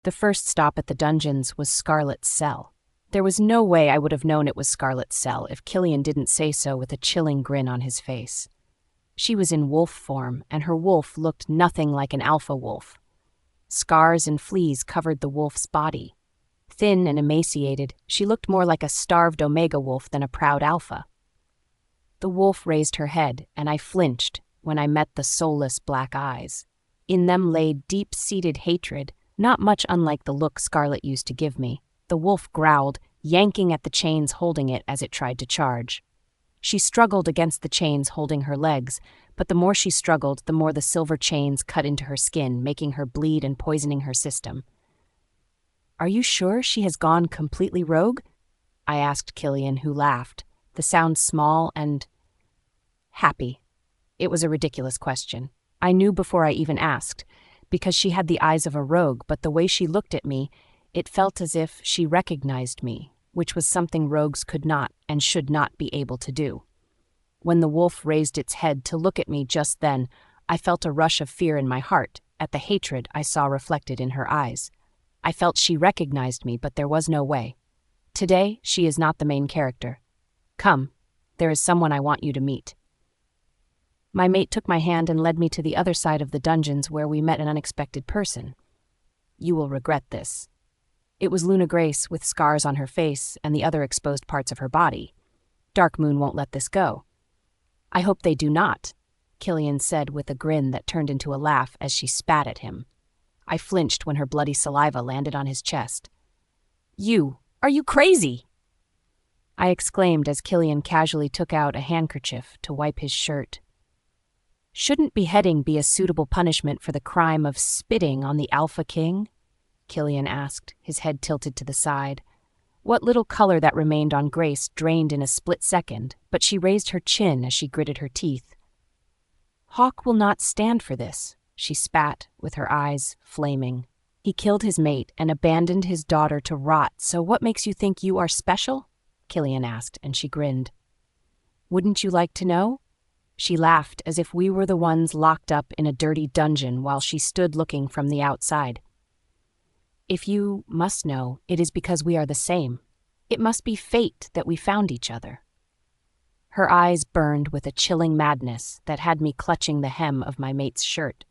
The first stop at the dungeons was Scarlet's cell. There was no way I would have known it was Scarlet's cell if Killian didn't say so with a chilling grin on his face. She was in wolf form, and her wolf looked nothing like an alpha wolf. Scars and fleas covered the wolf's body. Thin and emaciated, she looked more like a starved omega wolf than a proud alpha. The wolf raised her head, and I flinched when I met the soulless black eyes. In them lay deep-seated hatred, not much unlike the look Scarlet used to give me. The wolf growled, yanking at the chains holding it as it tried to charge. She struggled against the chains holding her legs, but the more she struggled, the more the silver chains cut into her skin, making her bleed and poisoning her system. "Are you sure she has gone completely rogue?" I asked Killian, who laughed, the sound small and happy. It was a ridiculous question. I knew before I even asked, because she had the eyes of a rogue, but the way she looked at me, it felt as if she recognized me, which was something rogues could not and should not be able to do. When the wolf raised its head to look at me just then, I felt a rush of fear in my heart at the hatred I saw reflected in her eyes. I felt she recognized me, but there was no way. Today, she is not the main character. Come, there is someone I want you to meet. My mate took my hand and led me to the other side of the dungeons where we met an unexpected person. You will regret this. It was Luna Grace with scars on her face and the other exposed parts of her body. Dark Moon won't let this go. I hope they do not, Killian said with a grin that turned into a laugh as she spat at him. I flinched when her bloody saliva landed on his chest. Are you crazy? I exclaimed as Killian casually took out a handkerchief to wipe his shirt. Shouldn't beheading be a suitable punishment for the crime of spitting on the Alpha King? Killian asked, his head tilted to the side. What little color that remained on Grace drained in a split second, but she raised her chin as she gritted her teeth. Hawk will not stand for this, she spat, with her eyes flaming. He killed his mate and abandoned his daughter to rot, so what makes you think you are special? Killian asked, and she grinned. Wouldn't you like to know? She laughed as if we were the ones locked up in a dirty dungeon while she stood looking from the outside. If you must know, it is because we are the same. It must be fate that we found each other. Her eyes burned with a chilling madness that had me clutching the hem of my mate's shirt.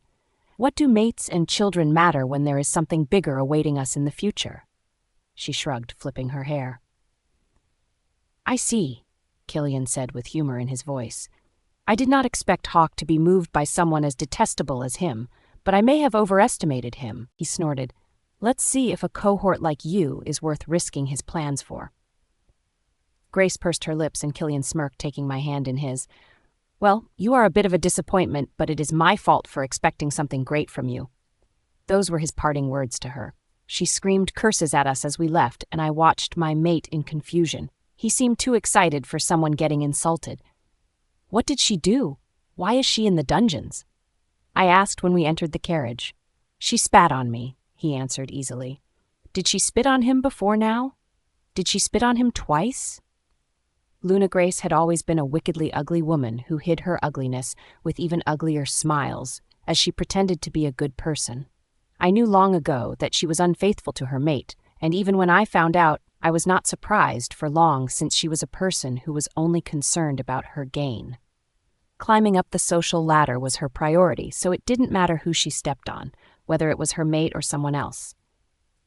What do mates and children matter when there is something bigger awaiting us in the future? She shrugged, flipping her hair. I see, Killian said with humor in his voice. I did not expect Hawk to be moved by someone as detestable as him, but I may have overestimated him, he snorted. Let's see if a cohort like you is worth risking his plans for. Grace pursed her lips and Killian smirked, taking my hand in his. Well, you are a bit of a disappointment, but it is my fault for expecting something great from you. Those were his parting words to her. She screamed curses at us as we left, and I watched my mate in confusion. He seemed too excited for someone getting insulted. What did she do? Why is she in the dungeons? I asked when we entered the carriage. She spat on me, he answered easily. Did she spit on him before now? Did she spit on him twice? Luna Grace had always been a wickedly ugly woman who hid her ugliness with even uglier smiles, as she pretended to be a good person. I knew long ago that she was unfaithful to her mate, and even when I found out, I was not surprised for long, since she was a person who was only concerned about her gain. Climbing up the social ladder was her priority, so it didn't matter who she stepped on, whether it was her mate or someone else.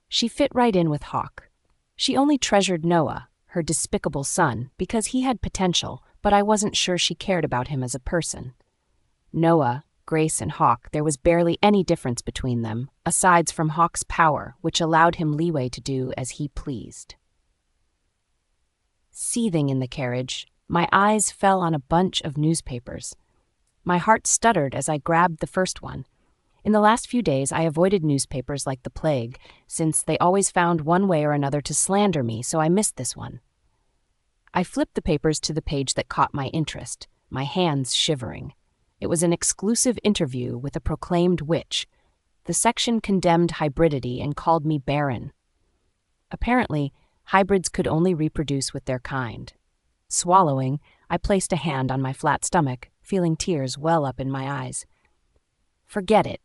She fit right in with Hawk. She only treasured Noah, her despicable son, because he had potential, but I wasn't sure she cared about him as a person. Noah, Grace, and Hawk, there was barely any difference between them, aside from Hawk's power, which allowed him leeway to do as he pleased. Seething in the carriage, my eyes fell on a bunch of newspapers. My heart stuttered as I grabbed the first one. In the last few days, I avoided newspapers like the plague, since they always found one way or another to slander me, so I missed this one. I flipped the papers to the page that caught my interest, my hands shivering. It was an exclusive interview with a proclaimed witch. The section condemned hybridity and called me barren. Apparently, hybrids could only reproduce with their kind. Swallowing, I placed a hand on my flat stomach, feeling tears well up in my eyes. Forget it.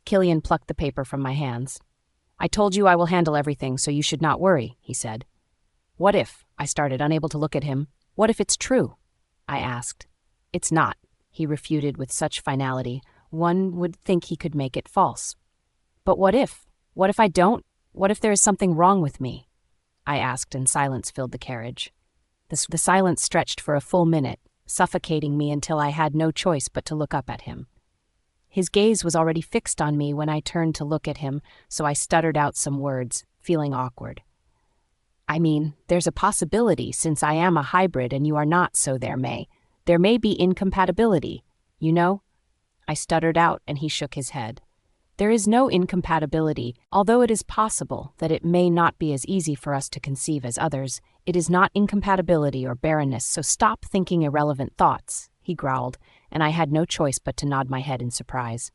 Killian plucked the paper from my hands. I told you I will handle everything, so you should not worry, he said. What if, I started, unable to look at him. What if it's true? I asked. It's not, he refuted with such finality. One would think he could make it false. But what if? What if I don't? What if there is something wrong with me? I asked, and silence filled the carriage. The silence stretched for a full minute, suffocating me until I had no choice but to look up at him. His gaze was already fixed on me when I turned to look at him, so I stuttered out some words, feeling awkward. I mean, there's a possibility, since I am a hybrid and you are not, so there may be incompatibility, you know? I stuttered out, and he shook his head. There is no incompatibility, although it is possible that it may not be as easy for us to conceive as others. It is not incompatibility or barrenness, so stop thinking irrelevant thoughts, he growled, and I had no choice but to nod my head in surprise.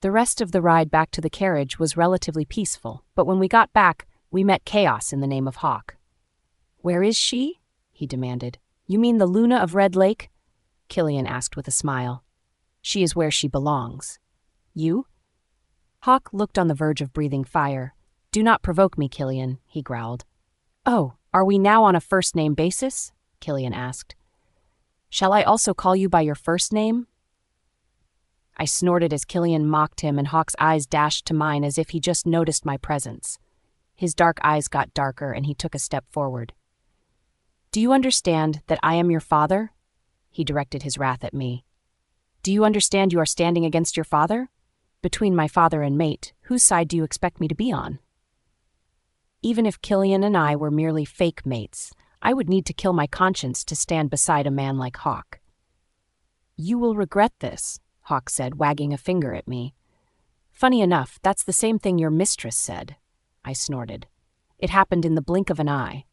The rest of the ride back to the carriage was relatively peaceful, but when we got back, we met chaos in the name of Hawk. Where is she? He demanded. You mean the Luna of Red Lake? Killian asked with a smile. She is where she belongs. You? Hawk looked on the verge of breathing fire. Do not provoke me, Killian, he growled. Oh, are we now on a first-name basis? Killian asked. Shall I also call you by your first name? I snorted as Killian mocked him, and Hawk's eyes dashed to mine as if he just noticed my presence. His dark eyes got darker, and he took a step forward. Do you understand that I am your father? He directed his wrath at me. Do you understand you are standing against your father? Between my father and mate, whose side do you expect me to be on? Even if Killian and I were merely fake mates, I would need to kill my conscience to stand beside a man like Hawk. You will regret this, Hawk said, wagging a finger at me. Funny enough, that's the same thing your mistress said, I snorted. It happened in the blink of an eye.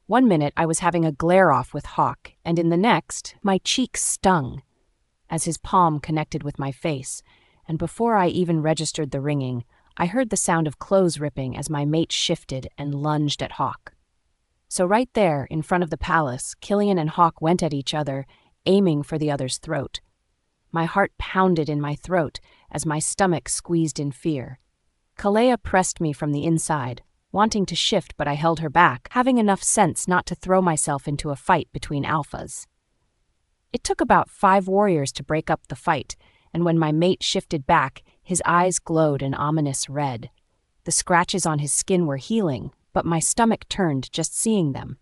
1 minute I was having a glare-off with Hawk, and in the next, my cheeks stung as his palm connected with my face, and before I even registered the ringing, I heard the sound of clothes ripping as my mate shifted and lunged at Hawk. So right there, in front of the palace, Killian and Hawk went at each other, aiming for the other's throat. My heart pounded in my throat as my stomach squeezed in fear. Kalea pressed me from the inside, wanting to shift, but I held her back, having enough sense not to throw myself into a fight between alphas. It took about 5 warriors to break up the fight, and when my mate shifted back, his eyes glowed an ominous red. The scratches on his skin were healing, but my stomach turned just seeing them.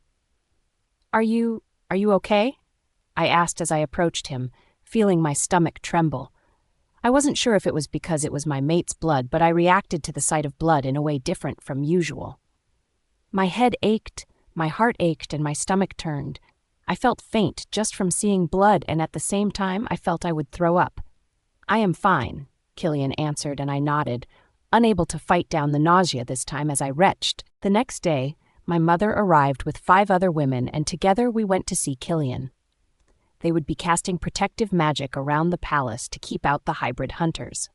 Are you okay? I asked as I approached him, feeling my stomach tremble. I wasn't sure if it was because it was my mate's blood, but I reacted to the sight of blood in a way different from usual. My head ached, my heart ached, and my stomach turned. I felt faint just from seeing blood, and at the same time I felt I would throw up. I am fine, Killian answered, and I nodded, unable to fight down the nausea this time as I retched. The next day, my mother arrived with 5 other women, and together we went to see Killian. They would be casting protective magic around the palace to keep out the hybrid hunters.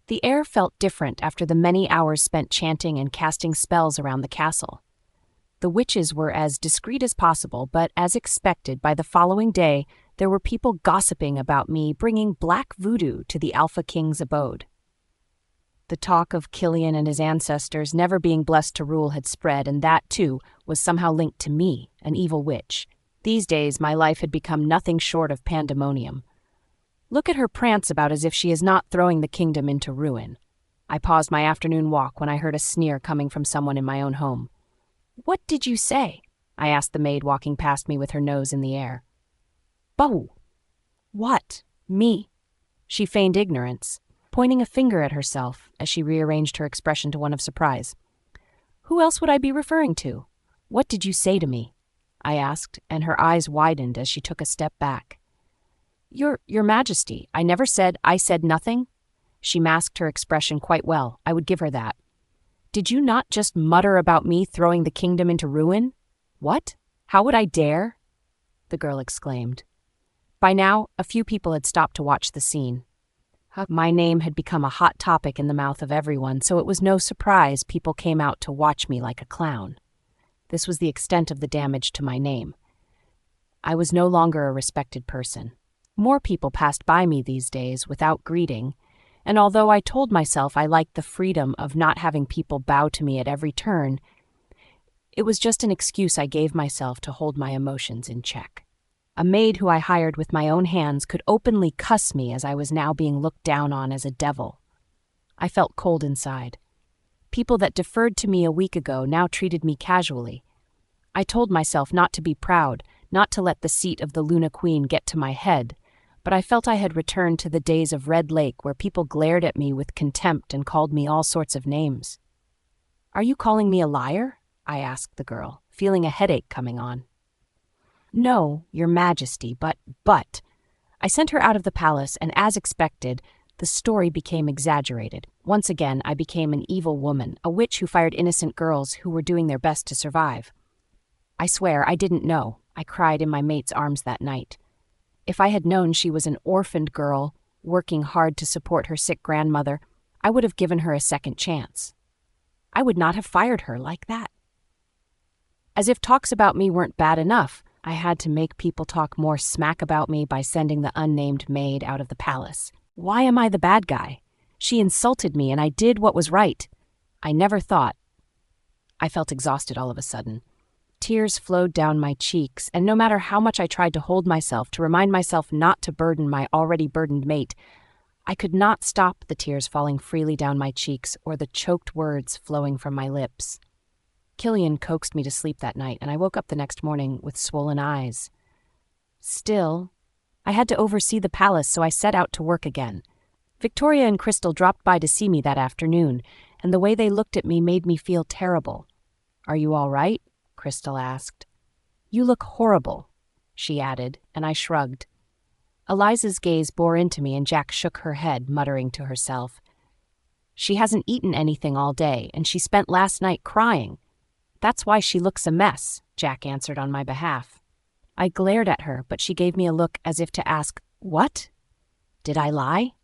The air felt different after the many hours spent chanting and casting spells around the castle. The witches were as discreet as possible, but as expected, by the following day, there were people gossiping about me bringing black voodoo to the Alpha King's abode. The talk of Killian and his ancestors never being blessed to rule had spread, and that, too, was somehow linked to me, an evil witch. These days, my life had become nothing short of pandemonium. Look at her prance about as if she is not throwing the kingdom into ruin. I paused my afternoon walk when I heard a sneer coming from someone in my own home. What did you say? I asked the maid walking past me with her nose in the air. Boh! What? Me? She feigned ignorance, pointing a finger at herself as she rearranged her expression to one of surprise. Who else would I be referring to? What did you say to me? I asked, and her eyes widened as she took a step back. Your Majesty, I said nothing. She masked her expression quite well, I would give her that. Did you not just mutter about me throwing the kingdom into ruin? What? How would I dare? The girl exclaimed. By now, a few people had stopped to watch the scene. My name had become a hot topic in the mouth of everyone, so it was no surprise people came out to watch me like a clown. This was the extent of the damage to my name. I was no longer a respected person. More people passed by me these days without greeting, and although I told myself I liked the freedom of not having people bow to me at every turn, it was just an excuse I gave myself to hold my emotions in check. A maid who I hired with my own hands could openly cuss me as I was now being looked down on as a devil. I felt cold inside. People that deferred to me a week ago now treated me casually. I told myself not to be proud, not to let the seat of the Luna Queen get to my head, but I felt I had returned to the days of Red Lake where people glared at me with contempt and called me all sorts of names. "Are you calling me a liar?" I asked the girl, feeling a headache coming on. "No, Your Majesty, but... I sent her out of the palace, and as expected, the story became exaggerated. Once again, I became an evil woman, a witch who fired innocent girls who were doing their best to survive. I swear I didn't know. I cried in my mate's arms that night. If I had known she was an orphaned girl, working hard to support her sick grandmother, I would have given her a second chance. I would not have fired her like that. As if talks about me weren't bad enough, I had to make people talk more smack about me by sending the unnamed maid out of the palace. Why am I the bad guy? She insulted me and I did what was right. I never thought. I felt exhausted all of a sudden. Tears flowed down my cheeks, and no matter how much I tried to hold myself, to remind myself not to burden my already burdened mate, I could not stop the tears falling freely down my cheeks or the choked words flowing from my lips. Killian coaxed me to sleep that night, and I woke up the next morning with swollen eyes. Still, I had to oversee the palace, so I set out to work again. Victoria and Crystal dropped by to see me that afternoon, and the way they looked at me made me feel terrible. "Are you all right?" Crystal asked. "You look horrible," she added, and I shrugged. Eliza's gaze bore into me, and Jack shook her head, muttering to herself. "She hasn't eaten anything all day, and she spent last night crying. That's why she looks a mess," Jack answered on my behalf. I glared at her, but she gave me a look as if to ask, "What? Did I lie?"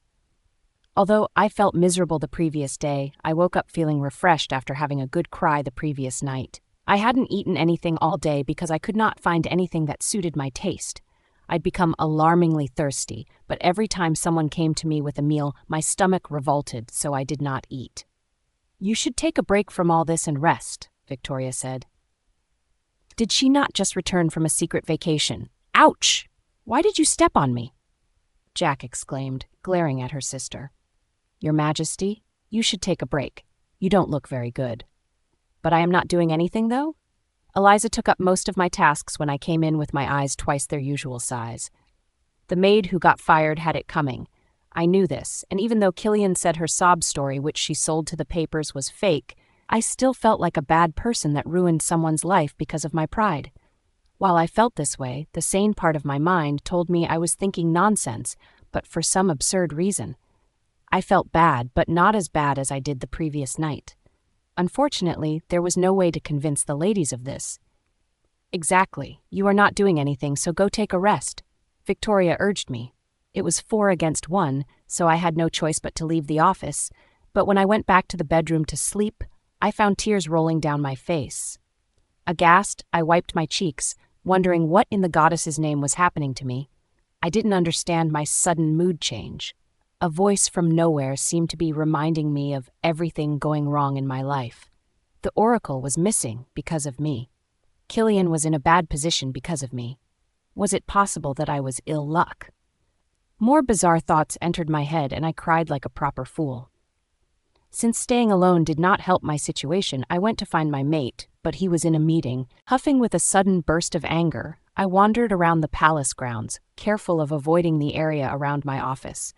Although I felt miserable the previous day, I woke up feeling refreshed after having a good cry the previous night. I hadn't eaten anything all day because I could not find anything that suited my taste. I'd become alarmingly thirsty, but every time someone came to me with a meal, my stomach revolted, so I did not eat. "You should take a break from all this and rest," Victoria said. Did she not just return from a secret vacation? "Ouch! Why did you step on me?" Jack exclaimed, glaring at her sister. "Your Majesty, you should take a break. You don't look very good." "But I am not doing anything, though?" Eliza took up most of my tasks when I came in with my eyes twice their usual size. The maid who got fired had it coming. I knew this, and even though Killian said her sob story, which she sold to the papers, was fake, I still felt like a bad person that ruined someone's life because of my pride. While I felt this way, the sane part of my mind told me I was thinking nonsense, but for some absurd reason. I felt bad, but not as bad as I did the previous night. Unfortunately, there was no way to convince the ladies of this. "Exactly. You are not doing anything, so go take a rest," Victoria urged me. It was 4 against 1, so I had no choice but to leave the office, but when I went back to the bedroom to sleep, I found tears rolling down my face. Aghast, I wiped my cheeks, wondering what in the goddess's name was happening to me. I didn't understand my sudden mood change. A voice from nowhere seemed to be reminding me of everything going wrong in my life. The oracle was missing because of me. Killian was in a bad position because of me. Was it possible that I was ill luck? More bizarre thoughts entered my head, and I cried like a proper fool. Since staying alone did not help my situation, I went to find my mate, but he was in a meeting. Huffing with a sudden burst of anger, I wandered around the palace grounds, careful of avoiding the area around my office.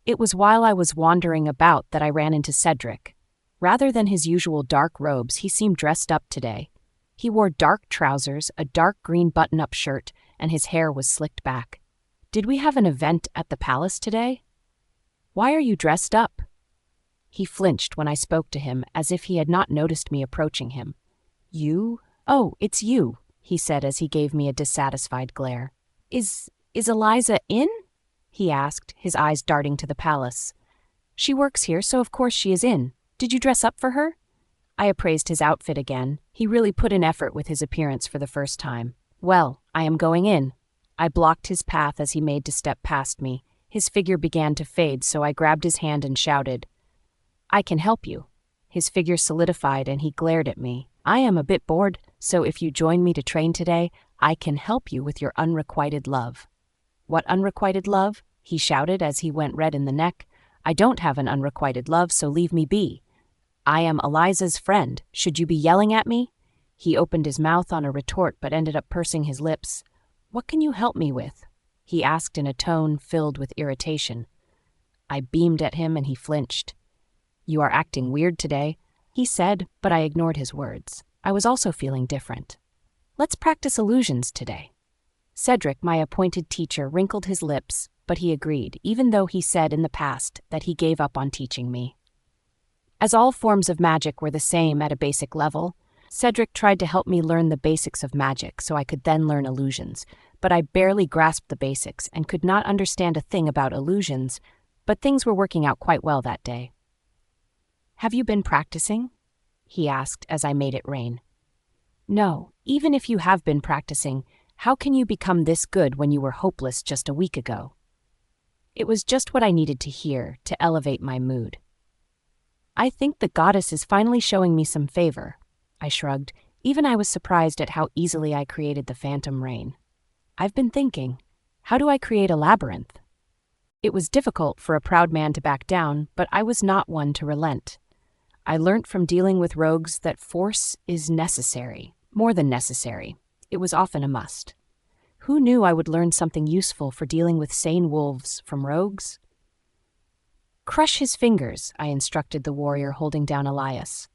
It was while I was wandering about that I ran into Cedric. Rather than his usual dark robes, he seemed dressed up today. He wore dark trousers, a dark green button-up shirt, and his hair was slicked back. "Did we have an event at the palace today?" "Why are you dressed up?" He flinched when I spoke to him, as if he had not noticed me approaching him. "You? Oh, it's you," he said as he gave me a dissatisfied glare. Is Eliza in?" he asked, his eyes darting to the palace. "She works here, so of course she is in. Did you dress up for her?" I appraised his outfit again. He really put in effort with his appearance for the first time. "Well, I am going in." I blocked his path as he made to step past me. His figure began to fade, so I grabbed his hand and shouted, "I can help you." His figure solidified and he glared at me. "I am a bit bored, so if you join me to train today, I can help you with your unrequited love." "What unrequited love?" he shouted as he went red in the neck. "I don't have an unrequited love, so leave me be. I am Eliza's friend. Should you be yelling at me?" He opened his mouth on a retort but ended up pursing his lips. "What can you help me with?" he asked in a tone filled with irritation. I beamed at him and he flinched. "You are acting weird today," he said, but I ignored his words. I was also feeling different. "Let's practice illusions today." Cedric, my appointed teacher, wrinkled his lips, but he agreed, even though he said in the past that he gave up on teaching me. As all forms of magic were the same at a basic level, Cedric tried to help me learn the basics of magic so I could then learn illusions, but I barely grasped the basics and could not understand a thing about illusions, but things were working out quite well that day. "Have you been practicing?" he asked as I made it rain. "No, even if you have been practicing, how can you become this good when you were hopeless just a week ago?" It was just what I needed to hear to elevate my mood. "I think the goddess is finally showing me some favor," I shrugged. Even I was surprised at how easily I created the phantom rain. "I've been thinking, how do I create a labyrinth?" It was difficult for a proud man to back down, but I was not one to relent. I learnt from dealing with rogues that force is necessary, more than necessary. It was often a must. Who knew I would learn something useful for dealing with sane wolves from rogues? "Crush his fingers," I instructed the warrior holding down Elias.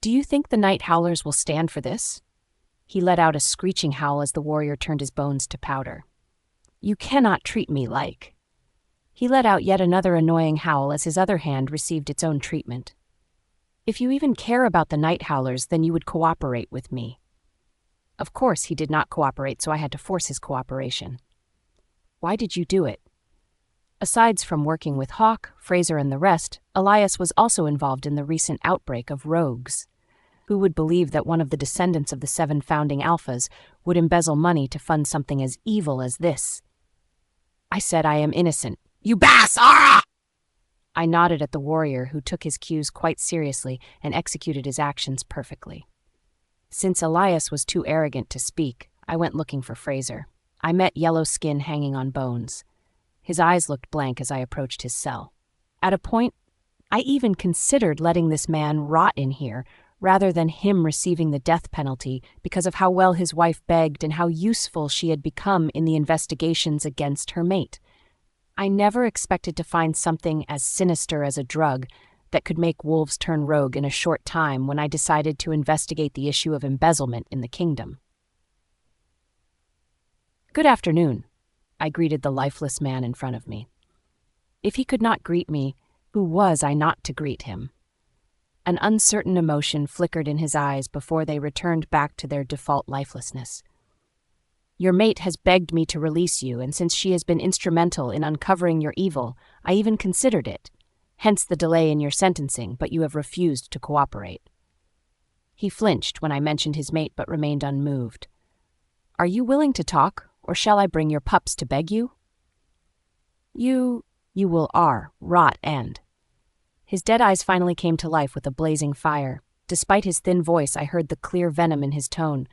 "Do you think the night howlers will stand for this?" He let out a screeching howl as the warrior turned his bones to powder. "You cannot treat me like..." He let out yet another annoying howl as his other hand received its own treatment. "If you even care about the night howlers, then you would cooperate with me." Of course, he did not cooperate, so I had to force his cooperation. "Why did you do it?" Aside from working with Hawk, Fraser, and the rest, Elias was also involved in the recent outbreak of rogues. Who would believe that one of the descendants of the 7 founding alphas would embezzle money to fund something as evil as this? I said I am innocent. "You bass! Ah!" I nodded at the warrior, who took his cues quite seriously and executed his actions perfectly. Since Elias was too arrogant to speak, I went looking for Fraser. I met yellow skin hanging on bones. His eyes looked blank as I approached his cell. At a point, I even considered letting this man rot in here rather than him receiving the death penalty because of how well his wife begged and how useful she had become in the investigations against her mate. I never expected to find something as sinister as a drug that could make wolves turn rogue in a short time when I decided to investigate the issue of embezzlement in the kingdom. "Good afternoon," I greeted the lifeless man in front of me. If he could not greet me, who was I not to greet him? An uncertain emotion flickered in his eyes before they returned back to their default lifelessness. "Your mate has begged me to release you, and since she has been instrumental in uncovering your evil, I even considered it. Hence the delay in your sentencing, but you have refused to cooperate." He flinched when I mentioned his mate but remained unmoved. "Are you willing to talk, or shall I bring your pups to beg you?" You will rot end." His dead eyes finally came to life with a blazing fire. Despite his thin voice, I heard the clear venom in his tone.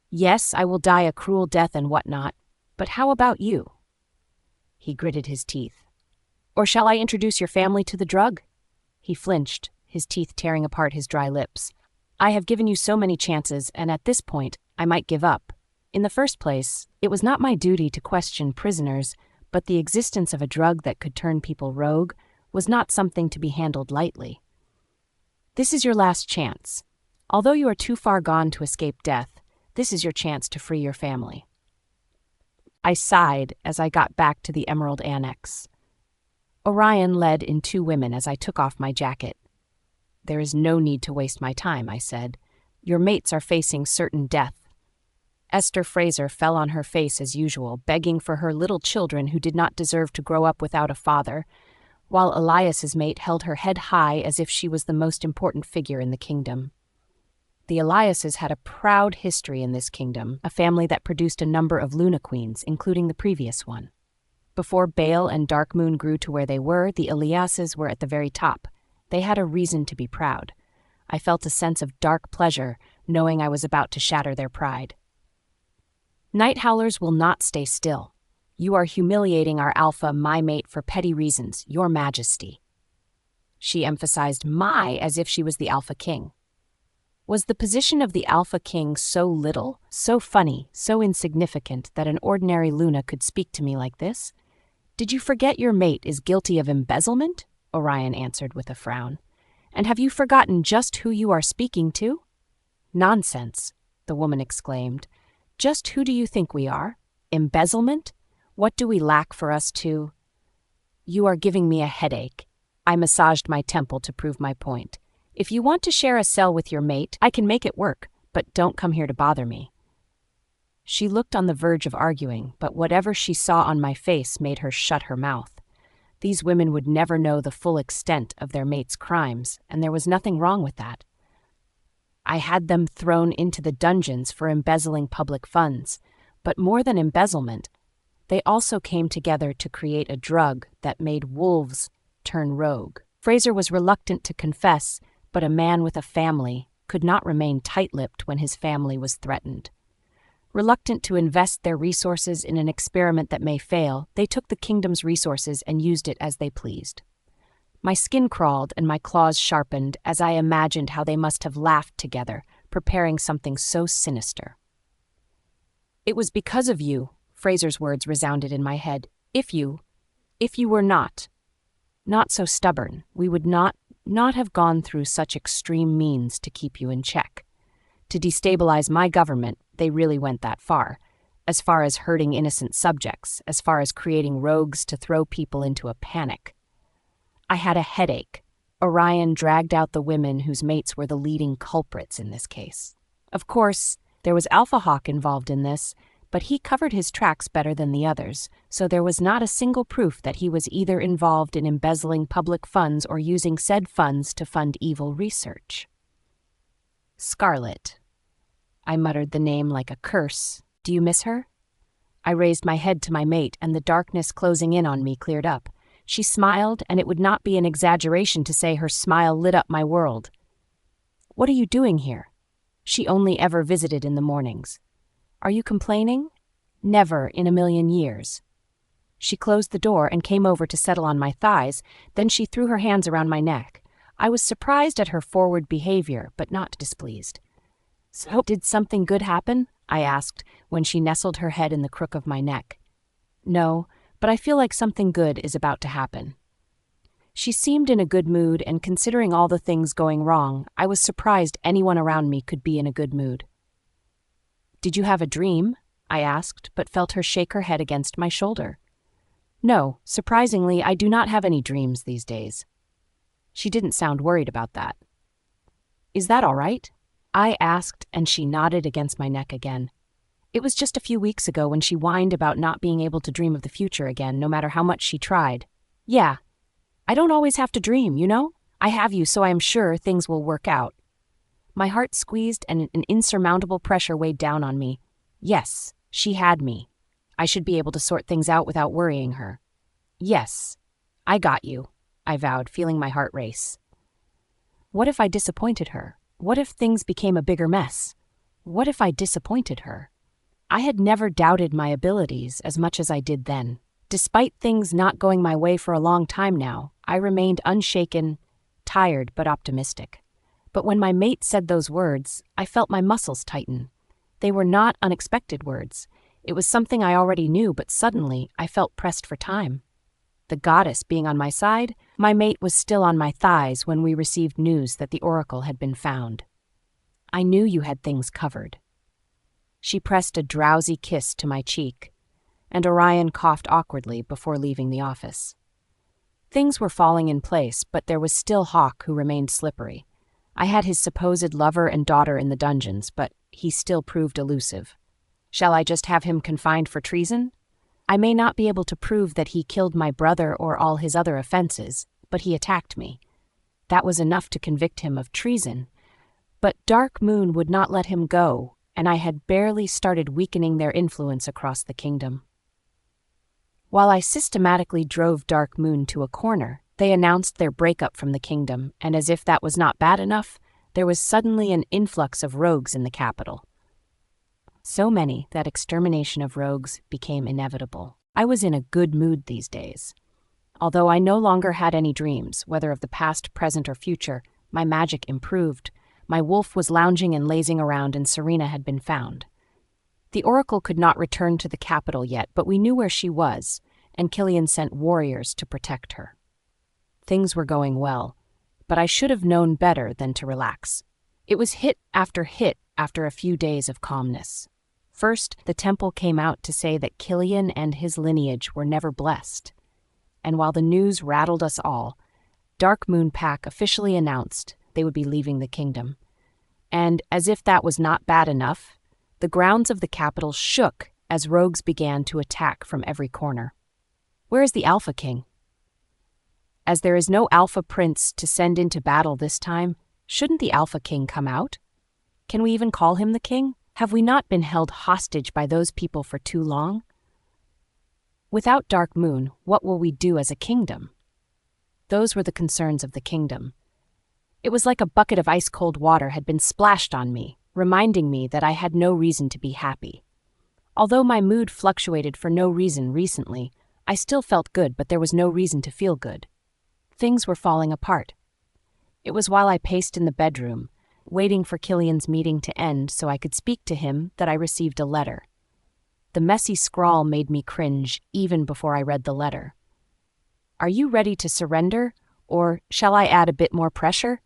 "Yes, I will die a cruel death and whatnot, but how about you?" He gritted his teeth. "Or shall I introduce your family to the drug?" He flinched, his teeth tearing apart his dry lips. "I have given you so many chances, and at this point, I might give up. In the first place, it was not my duty to question prisoners, but the existence of a drug that could turn people rogue was not something to be handled lightly. This is your last chance. Although you are too far gone to escape death, this is your chance to free your family." I sighed as I got back to the Emerald Annex. Orion led in 2 women as I took off my jacket. "There is no need to waste my time," I said. "Your mates are facing certain death." Esther Fraser fell on her face as usual, begging for her little children who did not deserve to grow up without a father, while Elias's mate held her head high as if she was the most important figure in the kingdom. The Eliases had a proud history in this kingdom, a family that produced a number of Luna Queens, including the previous one. Before Bale and Dark Moon grew to where they were, the Eliases were at the very top. They had a reason to be proud. I felt a sense of dark pleasure, knowing I was about to shatter their pride. Night Howlers will not stay still. You are humiliating our alpha, my mate, for petty reasons, your majesty. She emphasized my as if she was the alpha king. Was the position of the alpha king so little, so funny, so insignificant that an ordinary Luna could speak to me like this? Did you forget your mate is guilty of embezzlement? Orion answered with a frown. And have you forgotten just who you are speaking to? Nonsense, the woman exclaimed. Just who do you think we are? Embezzlement? What do we lack for us to? You are giving me a headache. I massaged my temple to prove my point. If you want to share a cell with your mate, I can make it work, but don't come here to bother me. She looked on the verge of arguing, but whatever she saw on my face made her shut her mouth. These women would never know the full extent of their mate's crimes, and there was nothing wrong with that. I had them thrown into the dungeons for embezzling public funds, but more than embezzlement, they also came together to create a drug that made wolves turn rogue. Fraser was reluctant to confess, but a man with a family could not remain tight-lipped when his family was threatened. Reluctant to invest their resources in an experiment that may fail, they took the kingdom's resources and used it as they pleased. My skin crawled and my claws sharpened as I imagined how they must have laughed together, preparing something so sinister. It was because of you, Fraser's words resounded in my head. If you were not so stubborn, we would not have gone through such extreme means to keep you in check. To destabilize my government, they really went that far as hurting innocent subjects, as far as creating rogues to throw people into a panic. I had a headache. Orion dragged out the women whose mates were the leading culprits in this case. Of course, there was Alpha Hawk involved in this, but he covered his tracks better than the others, so there was not a single proof that he was either involved in embezzling public funds or using said funds to fund evil research. Scarlet. I muttered the name like a curse. Do you miss her? I raised my head to my mate, and the darkness closing in on me cleared up. She smiled, and it would not be an exaggeration to say her smile lit up my world. What are you doing here? She only ever visited in the mornings. Are you complaining? Never in a million years. She closed the door and came over to settle on my thighs, then she threw her hands around my neck. I was surprised at her forward behavior, but not displeased. So, did something good happen? I asked, when she nestled her head in the crook of my neck. No, but I feel like something good is about to happen. She seemed in a good mood, and considering all the things going wrong, I was surprised anyone around me could be in a good mood. Did you have a dream? I asked, but felt her shake her head against my shoulder. No, surprisingly, I do not have any dreams these days. She didn't sound worried about that. Is that all right? I asked, and she nodded against my neck again. It was just a few weeks ago when she whined about not being able to dream of the future again, no matter how much she tried. Yeah, I don't always have to dream, you know? I have you, so I am sure things will work out. My heart squeezed and an insurmountable pressure weighed down on me. Yes, she had me. I should be able to sort things out without worrying her. Yes, I got you, I vowed, feeling my heart race. What if I disappointed her? What if things became a bigger mess? What if I disappointed her? I had never doubted my abilities as much as I did then. Despite things not going my way for a long time now, I remained unshaken, tired but optimistic. But when my mate said those words, I felt my muscles tighten. They were not unexpected words. It was something I already knew, but suddenly I felt pressed for time. The goddess being on my side, my mate was still on my thighs when we received news that the oracle had been found. I knew you had things covered. She pressed a drowsy kiss to my cheek, and Orion coughed awkwardly before leaving the office. Things were falling in place, but there was still Hawk, who remained slippery. I had his supposed lover and daughter in the dungeons, but he still proved elusive. Shall I just have him confined for treason? I may not be able to prove that he killed my brother or all his other offenses, but he attacked me. That was enough to convict him of treason. But Dark Moon would not let him go, and I had barely started weakening their influence across the kingdom. While I systematically drove Dark Moon to a corner, they announced their breakup from the kingdom, and as if that was not bad enough, there was suddenly an influx of rogues in the capital. So many that extermination of rogues became inevitable. I was in a good mood these days. Although I no longer had any dreams, whether of the past, present, or future, my magic improved. My wolf was lounging and lazing around, and Serena had been found. The oracle could not return to the capital yet, but we knew where she was, and Killian sent warriors to protect her. Things were going well, but I should have known better than to relax. It was hit after a few days of calmness. First, the temple came out to say that Killian and his lineage were never blessed. And while the news rattled us all, Dark Moon Pack officially announced they would be leaving the kingdom. And as if that was not bad enough, the grounds of the capital shook as rogues began to attack from every corner. Where is the Alpha King? As there is no Alpha Prince to send into battle this time, shouldn't the Alpha King come out? Can we even call him the king? Have we not been held hostage by those people for too long? Without Dark Moon, what will we do as a kingdom? Those were the concerns of the kingdom. It was like a bucket of ice-cold water had been splashed on me, reminding me that I had no reason to be happy. Although my mood fluctuated for no reason recently, I still felt good, but there was no reason to feel good. Things were falling apart. It was while I paced in the bedroom, waiting for Killian's meeting to end so I could speak to him, that I received a letter. The messy scrawl made me cringe even before I read the letter. Are you ready to surrender, or shall I add a bit more pressure?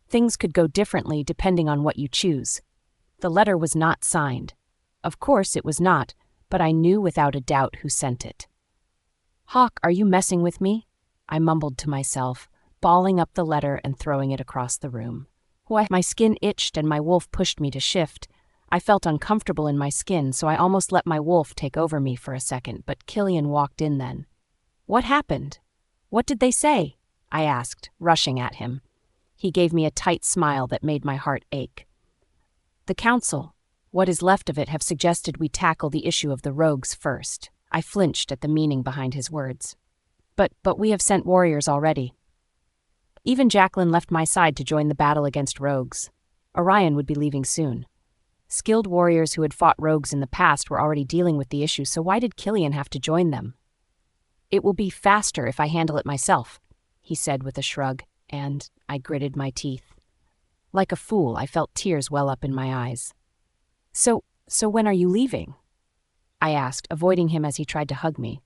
Things could go differently depending on what you choose. The letter was not signed. Of course it was not, but I knew without a doubt who sent it. Hawk, are you messing with me? I mumbled to myself, balling up the letter and throwing it across the room. Why, my skin itched and my wolf pushed me to shift. I felt uncomfortable in my skin, so I almost let my wolf take over me for a second, but Killian walked in then. What happened? What did they say? I asked, rushing at him. He gave me a tight smile that made my heart ache. The council, what is left of it, have suggested we tackle the issue of the rogues first. I flinched at the meaning behind his words. But we have sent warriors already. Even Jacqueline left my side to join the battle against rogues. Orion would be leaving soon. Skilled warriors who had fought rogues in the past were already dealing with the issue, so why did Killian have to join them? It will be faster if I handle it myself, he said with a shrug, and I gritted my teeth. Like a fool, I felt tears well up in my eyes. So when are you leaving? I asked, avoiding him as he tried to hug me.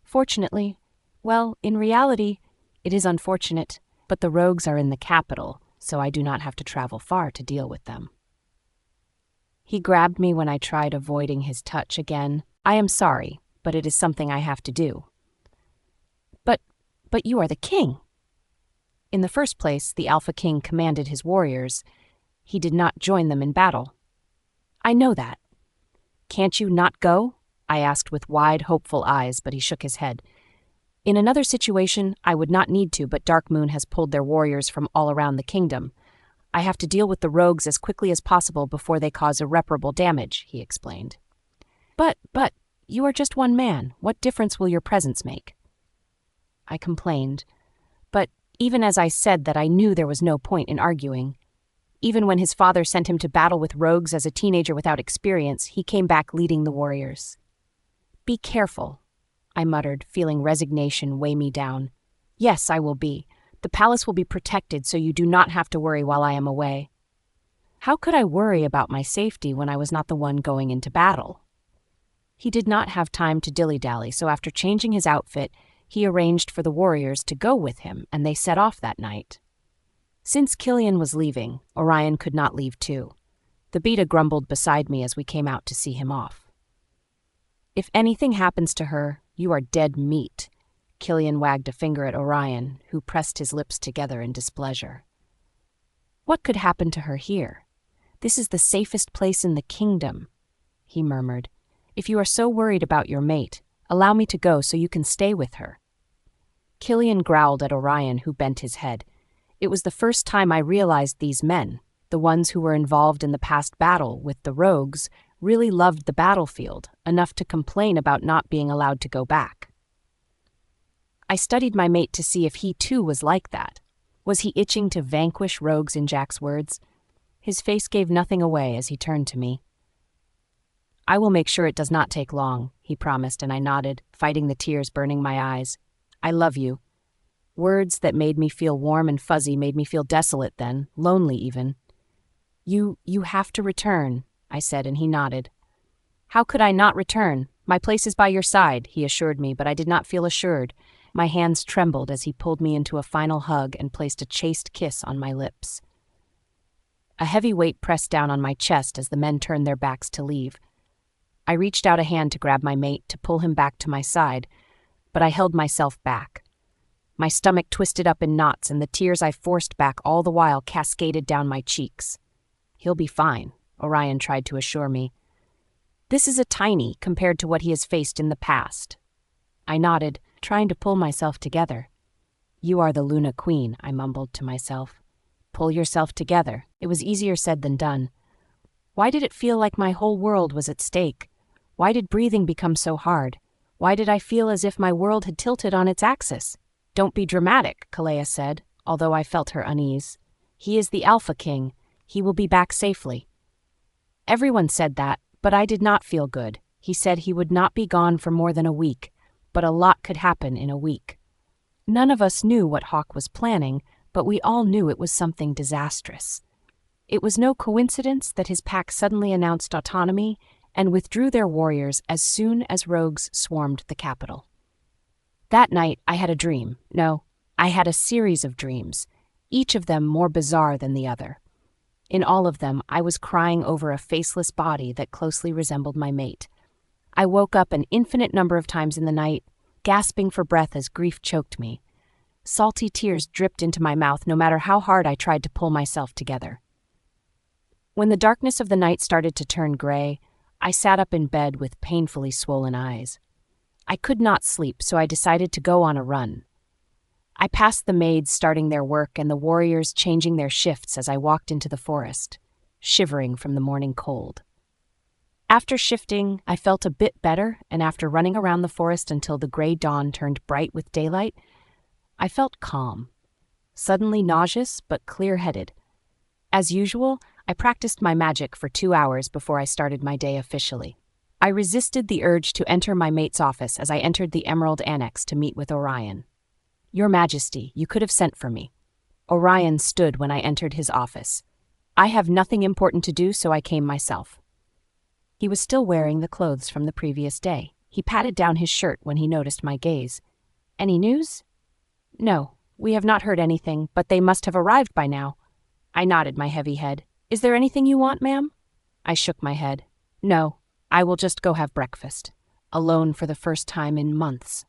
Fortunately, well, in reality, it is unfortunate, but the rogues are in the capital, so I do not have to travel far to deal with them. He grabbed me when I tried avoiding his touch again. I am sorry, but it is something I have to do. But you are the king. In the first place, the Alpha King commanded his warriors. He did not join them in battle. I know that. Can't you not go? I asked with wide, hopeful eyes, but he shook his head. In another situation, I would not need to, but Dark Moon has pulled their warriors from all around the kingdom. I have to deal with the rogues as quickly as possible before they cause irreparable damage, he explained. But, you are just one man. What difference will your presence make? I complained, but even as I said that, I knew there was no point in arguing. Even when his father sent him to battle with rogues as a teenager without experience, he came back leading the warriors. Be careful, I muttered, feeling resignation weigh me down. Yes, I will be. The palace will be protected, so you do not have to worry while I am away. How could I worry about my safety when I was not the one going into battle? He did not have time to dilly-dally, so after changing his outfit, he arranged for the warriors to go with him, and they set off that night. Since Killian was leaving, Orion could not leave too. The beta grumbled beside me as we came out to see him off. If anything happens to her, you are dead meat. Killian wagged a finger at Orion, who pressed his lips together in displeasure. What could happen to her here? This is the safest place in the kingdom, he murmured. If you are so worried about your mate, allow me to go so you can stay with her. Killian growled at Orion, who bent his head. It was the first time I realized these men, the ones who were involved in the past battle with the rogues, really loved the battlefield, enough to complain about not being allowed to go back. I studied my mate to see if he too was like that. Was he itching to vanquish rogues in Jack's words? His face gave nothing away as he turned to me. I will make sure it does not take long, he promised, and I nodded, fighting the tears burning my eyes. I love you. Words that made me feel warm and fuzzy made me feel desolate then, lonely even. You have to return, I said, and he nodded. How could I not return? My place is by your side, he assured me, but I did not feel assured. My hands trembled as he pulled me into a final hug and placed a chaste kiss on my lips. A heavy weight pressed down on my chest as the men turned their backs to leave. I reached out a hand to grab my mate, to pull him back to my side, but I held myself back. My stomach twisted up in knots, and the tears I forced back all the while cascaded down my cheeks. He'll be fine, Orion tried to assure me. This is a tiny compared to what he has faced in the past. I nodded, trying to pull myself together. You are the Luna Queen, I mumbled to myself. Pull yourself together. It was easier said than done. Why did it feel like my whole world was at stake? Why did breathing become so hard? Why did I feel as if my world had tilted on its axis? Don't be dramatic, Kalea said, although I felt her unease. He is the Alpha King. He will be back safely. Everyone said that, but I did not feel good. He said he would not be gone for more than a week, but a lot could happen in a week. None of us knew what Hawk was planning, but we all knew it was something disastrous. It was no coincidence that his pack suddenly announced autonomy and withdrew their warriors as soon as rogues swarmed the capital. That night, I had a dream. No, I had a series of dreams, each of them more bizarre than the other. In all of them, I was crying over a faceless body that closely resembled my mate. I woke up an infinite number of times in the night, gasping for breath as grief choked me. Salty tears dripped into my mouth no matter how hard I tried to pull myself together. When the darkness of the night started to turn gray, I sat up in bed with painfully swollen eyes. I could not sleep, so I decided to go on a run. I passed the maids starting their work and the warriors changing their shifts as I walked into the forest, shivering from the morning cold. After shifting, I felt a bit better, and after running around the forest until the gray dawn turned bright with daylight, I felt calm, suddenly nauseous but clear-headed. As usual, I practiced my magic for 2 hours before I started my day officially. I resisted the urge to enter my mate's office as I entered the Emerald Annex to meet with Orion. Your Majesty, you could have sent for me. Orion stood when I entered his office. I have nothing important to do, so I came myself. He was still wearing the clothes from the previous day. He patted down his shirt when he noticed my gaze. Any news? No, we have not heard anything, but they must have arrived by now. I nodded my heavy head. Is there anything you want, ma'am? I shook my head. No, I will just go have breakfast. Alone for the first time in months.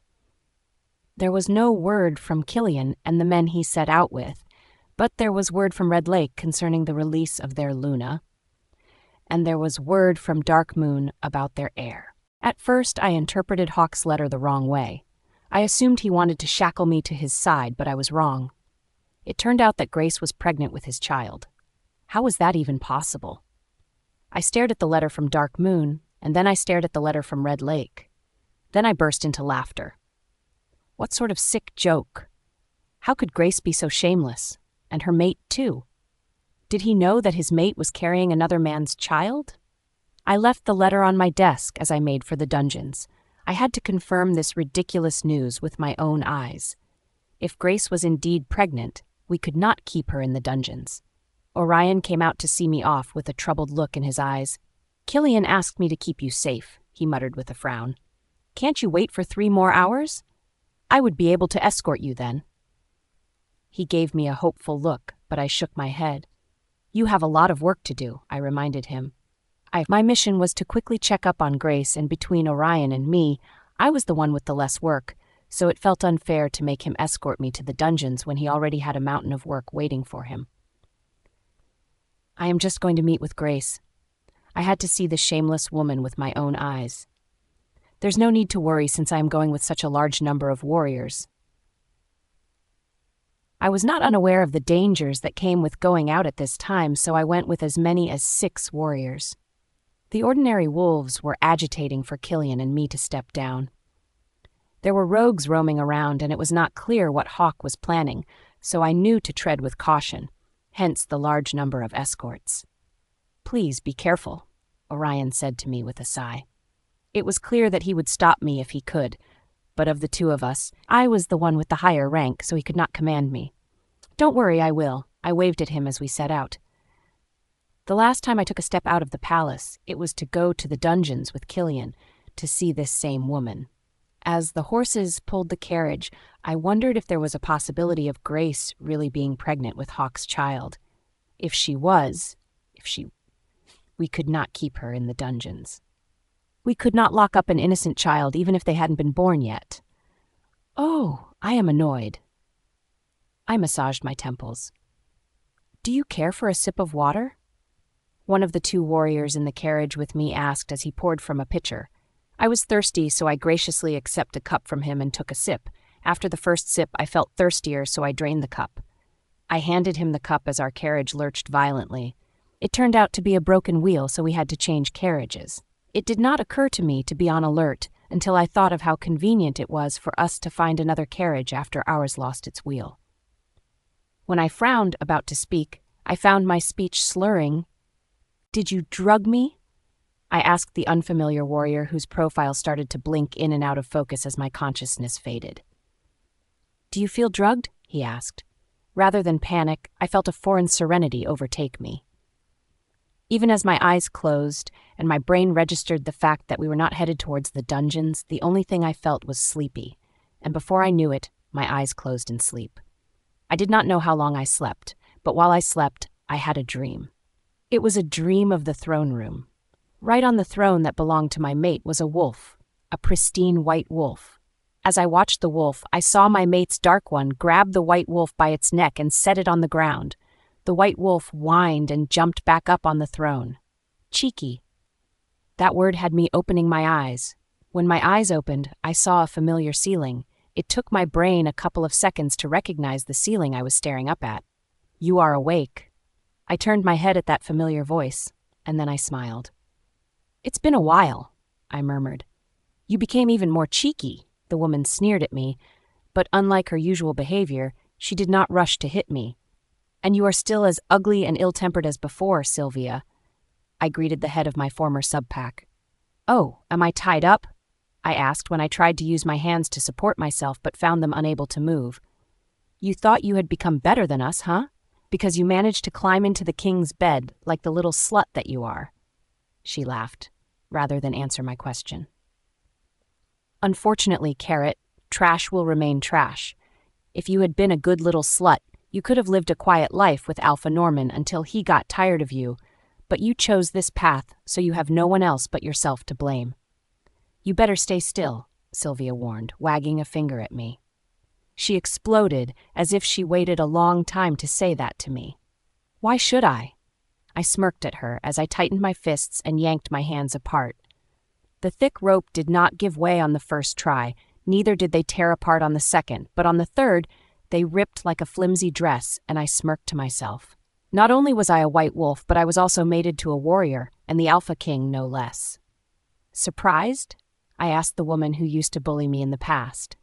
There was no word from Killian and the men he set out with, but there was word from Red Lake concerning the release of their Luna, and there was word from Dark Moon about their heir. At first, I interpreted Hawk's letter the wrong way. I assumed he wanted to shackle me to his side, but I was wrong. It turned out that Grace was pregnant with his child. How was that even possible? I stared at the letter from Dark Moon, and then I stared at the letter from Red Lake. Then I burst into laughter. What sort of sick joke? How could Grace be so shameless? And her mate, too. Did he know that his mate was carrying another man's child? I left the letter on my desk as I made for the dungeons. I had to confirm this ridiculous news with my own eyes. If Grace was indeed pregnant, we could not keep her in the dungeons. Orion came out to see me off with a troubled look in his eyes. Killian asked me to keep you safe, he muttered with a frown. Can't you wait for 3 more hours? I would be able to escort you then. He gave me a hopeful look, but I shook my head. You have a lot of work to do, I reminded him. My mission was to quickly check up on Grace, and between Orion and me, I was the one with the less work, so it felt unfair to make him escort me to the dungeons when he already had a mountain of work waiting for him. I am just going to meet with Grace. I had to see the shameless woman with my own eyes. There's no need to worry since I am going with such a large number of warriors. I was not unaware of the dangers that came with going out at this time, so I went with as many as 6 warriors. The ordinary wolves were agitating for Killian and me to step down. There were rogues roaming around, and it was not clear what Hawk was planning, so I knew to tread with caution, hence the large number of escorts. "Please be careful," Orion said to me with a sigh. It was clear that he would stop me if he could, but of the two of us, I was the one with the higher rank, so he could not command me. "Don't worry, I will," I waved at him as we set out. The last time I took a step out of the palace, it was to go to the dungeons with Killian, to see this same woman. As the horses pulled the carriage, I wondered if there was a possibility of Grace really being pregnant with Hawk's child. If she was, we could not keep her in the dungeons. We could not lock up an innocent child even if they hadn't been born yet. "Oh, I am annoyed." I massaged my temples. "Do you care for a sip of water?" One of the two warriors in the carriage with me asked as he poured from a pitcher. I was thirsty, so I graciously accepted a cup from him and took a sip. After the first sip, I felt thirstier, so I drained the cup. I handed him the cup as our carriage lurched violently. It turned out to be a broken wheel, so we had to change carriages. It did not occur to me to be on alert until I thought of how convenient it was for us to find another carriage after ours lost its wheel. When I frowned about to speak, I found my speech slurring. "Did you drug me?" I asked the unfamiliar warrior whose profile started to blink in and out of focus as my consciousness faded. "Do you feel drugged?" he asked. Rather than panic, I felt a foreign serenity overtake me. Even as my eyes closed and my brain registered the fact that we were not headed towards the dungeons, the only thing I felt was sleepy, and before I knew it, my eyes closed in sleep. I did not know how long I slept, but while I slept, I had a dream. It was a dream of the throne room. Right on the throne that belonged to my mate was a wolf, a pristine white wolf. As I watched the wolf, I saw my mate's dark one grab the white wolf by its neck and set it on the ground. The white wolf whined and jumped back up on the throne. Cheeky. That word had me opening my eyes. When my eyes opened, I saw a familiar ceiling. It took my brain a couple of seconds to recognize the ceiling I was staring up at. "You are awake." I turned my head at that familiar voice, and then I smiled. "It's been a while," I murmured. "You became even more cheeky," the woman sneered at me, but unlike her usual behavior, she did not rush to hit me. "And you are still as ugly and ill-tempered as before, Sylvia." I greeted the head of my former sub-pack. "Oh, am I tied up?" I asked when I tried to use my hands to support myself but found them unable to move. "You thought you had become better than us, huh? Because you managed to climb into the king's bed like the little slut that you are." She laughed, rather than answer my question. "Unfortunately, Carrot, trash will remain trash. If you had been a good little slut, you could have lived a quiet life with Alpha Norman until he got tired of you, but you chose this path, so you have no one else but yourself to blame." "You better stay still," Sylvia warned, wagging a finger at me. She exploded as if she waited a long time to say that to me. "Why should I?" I smirked at her as I tightened my fists and yanked my hands apart. The thick rope did not give way on the first try, neither did they tear apart on the second, but on the third, they ripped like a flimsy dress, and I smirked to myself. Not only was I a white wolf, but I was also mated to a warrior, and the Alpha King no less. "Surprised?" I asked the woman who used to bully me in the past.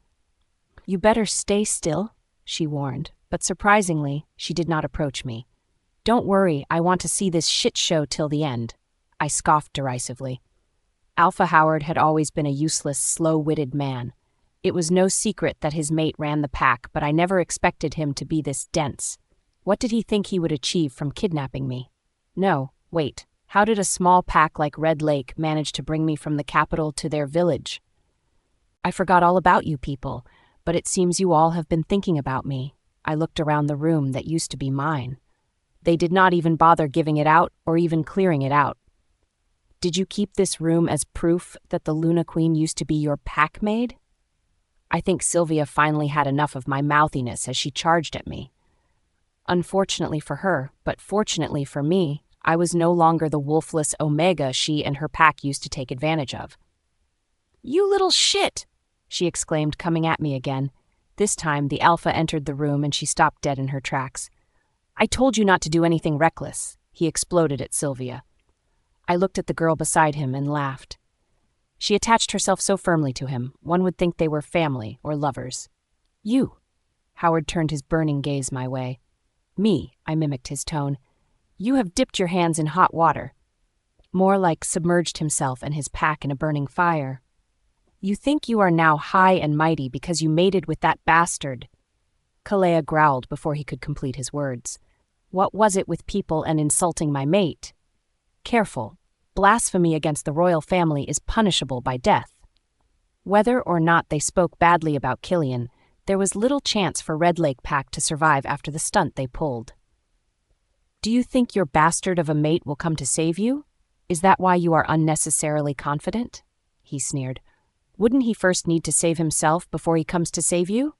"You better stay still," she warned, but surprisingly, she did not approach me. "Don't worry, I want to see this shit show till the end," I scoffed derisively. Alpha Howard had always been a useless, slow-witted man. It was no secret that his mate ran the pack, but I never expected him to be this dense. What did he think he would achieve from kidnapping me? No, wait. How did a small pack like Red Lake manage to bring me from the capital to their village? "I forgot all about you people, but it seems you all have been thinking about me." I looked around the room that used to be mine. They did not even bother giving it out or even clearing it out. "Did you keep this room as proof that the Luna Queen used to be your pack maid?" I think Sylvia finally had enough of my mouthiness as she charged at me. Unfortunately for her, but fortunately for me, I was no longer the wolfless Omega she and her pack used to take advantage of. "You little shit!" she exclaimed, coming at me again. This time, the Alpha entered the room and she stopped dead in her tracks. "I told you not to do anything reckless," he exploded at Sylvia. I looked at the girl beside him and laughed. She attached herself so firmly to him, one would think they were family or lovers. You. Howard turned his burning gaze my way. Me, I mimicked his tone. You have dipped your hands in hot water. More like submerged himself and his pack in a burning fire. You think you are now high and mighty because you mated with that bastard. Kalea growled before he could complete his words. What was it with people and insulting my mate? Careful. Blasphemy against the royal family is punishable by death. Whether or not they spoke badly about Killian, there was little chance for Red Lake Pack to survive after the stunt they pulled. Do you think your bastard of a mate will come to save you? Is that why you are unnecessarily confident? He sneered. Wouldn't he first need to save himself before he comes to save you?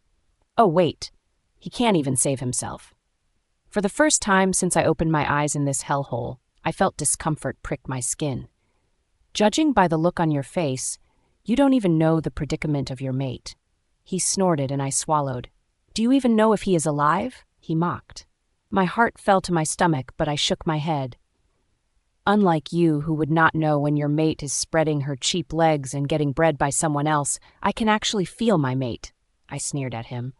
Oh, wait. He can't even save himself. For the first time since I opened my eyes in this hellhole, I felt discomfort prick my skin. Judging by the look on your face, you don't even know the predicament of your mate. He snorted and I swallowed. Do you even know if he is alive? He mocked. My heart fell to my stomach, but I shook my head. Unlike you, who would not know when your mate is spreading her cheap legs and getting bred by someone else, I can actually feel my mate, I sneered at him.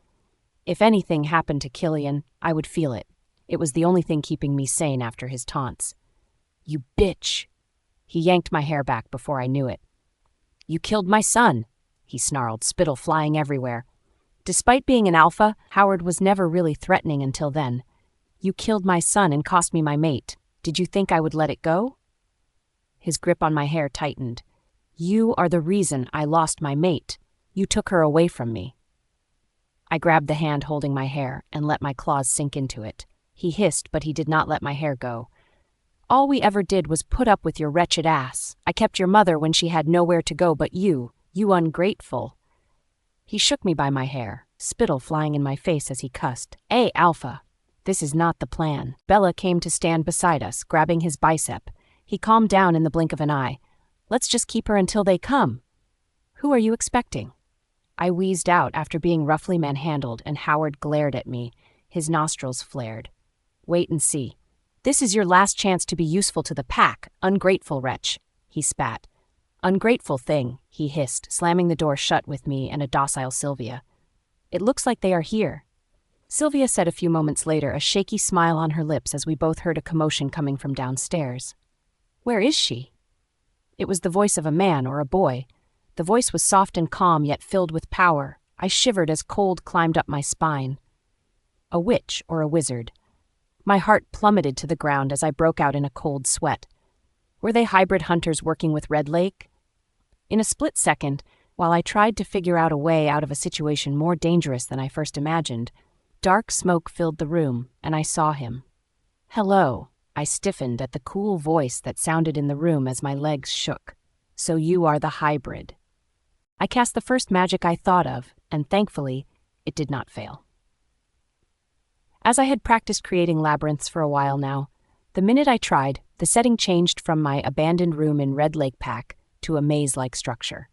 If anything happened to Killian, I would feel it. It was the only thing keeping me sane after his taunts. You bitch! He yanked my hair back before I knew it. You killed my son, he snarled, spittle flying everywhere. Despite being an alpha, Howard was never really threatening until then. You killed my son and cost me my mate. Did you think I would let it go? His grip on my hair tightened. You are the reason I lost my mate. You took her away from me. I grabbed the hand holding my hair and let my claws sink into it. He hissed, but he did not let my hair go. All we ever did was put up with your wretched ass. I kept your mother when she had nowhere to go but you ungrateful. He shook me by my hair, spittle flying in my face as he cussed. Hey, Alpha. This is not the plan. Bella came to stand beside us, grabbing his bicep. He calmed down in the blink of an eye. Let's just keep her until they come. Who are you expecting? I wheezed out after being roughly manhandled, and Howard glared at me. His nostrils flared. Wait and see. This is your last chance to be useful to the pack, ungrateful wretch, he spat. Ungrateful thing, he hissed, slamming the door shut with me and a docile Sylvia. It looks like they are here. Sylvia said a few moments later, a shaky smile on her lips as we both heard a commotion coming from downstairs. Where is she? It was the voice of a man or a boy. The voice was soft and calm, yet filled with power. I shivered as cold climbed up my spine. A witch or a wizard. My heart plummeted to the ground as I broke out in a cold sweat. Were they hybrid hunters working with Red Lake? In a split second, while I tried to figure out a way out of a situation more dangerous than I first imagined, dark smoke filled the room, and I saw him. Hello, I stiffened at the cool voice that sounded in the room as my legs shook. So you are the hybrid. I cast the first magic I thought of, and thankfully, it did not fail. As I had practiced creating labyrinths for a while now, the minute I tried, the setting changed from my abandoned room in Red Lake Pack to a maze-like structure.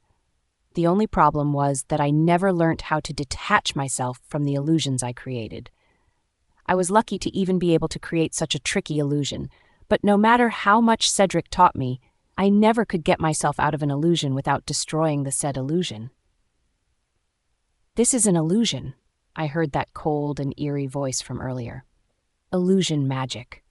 The only problem was that I never learnt how to detach myself from the illusions I created. I was lucky to even be able to create such a tricky illusion, but no matter how much Cedric taught me, I never could get myself out of an illusion without destroying the said illusion. This is an illusion, I heard that cold and eerie voice from earlier. Illusion magic.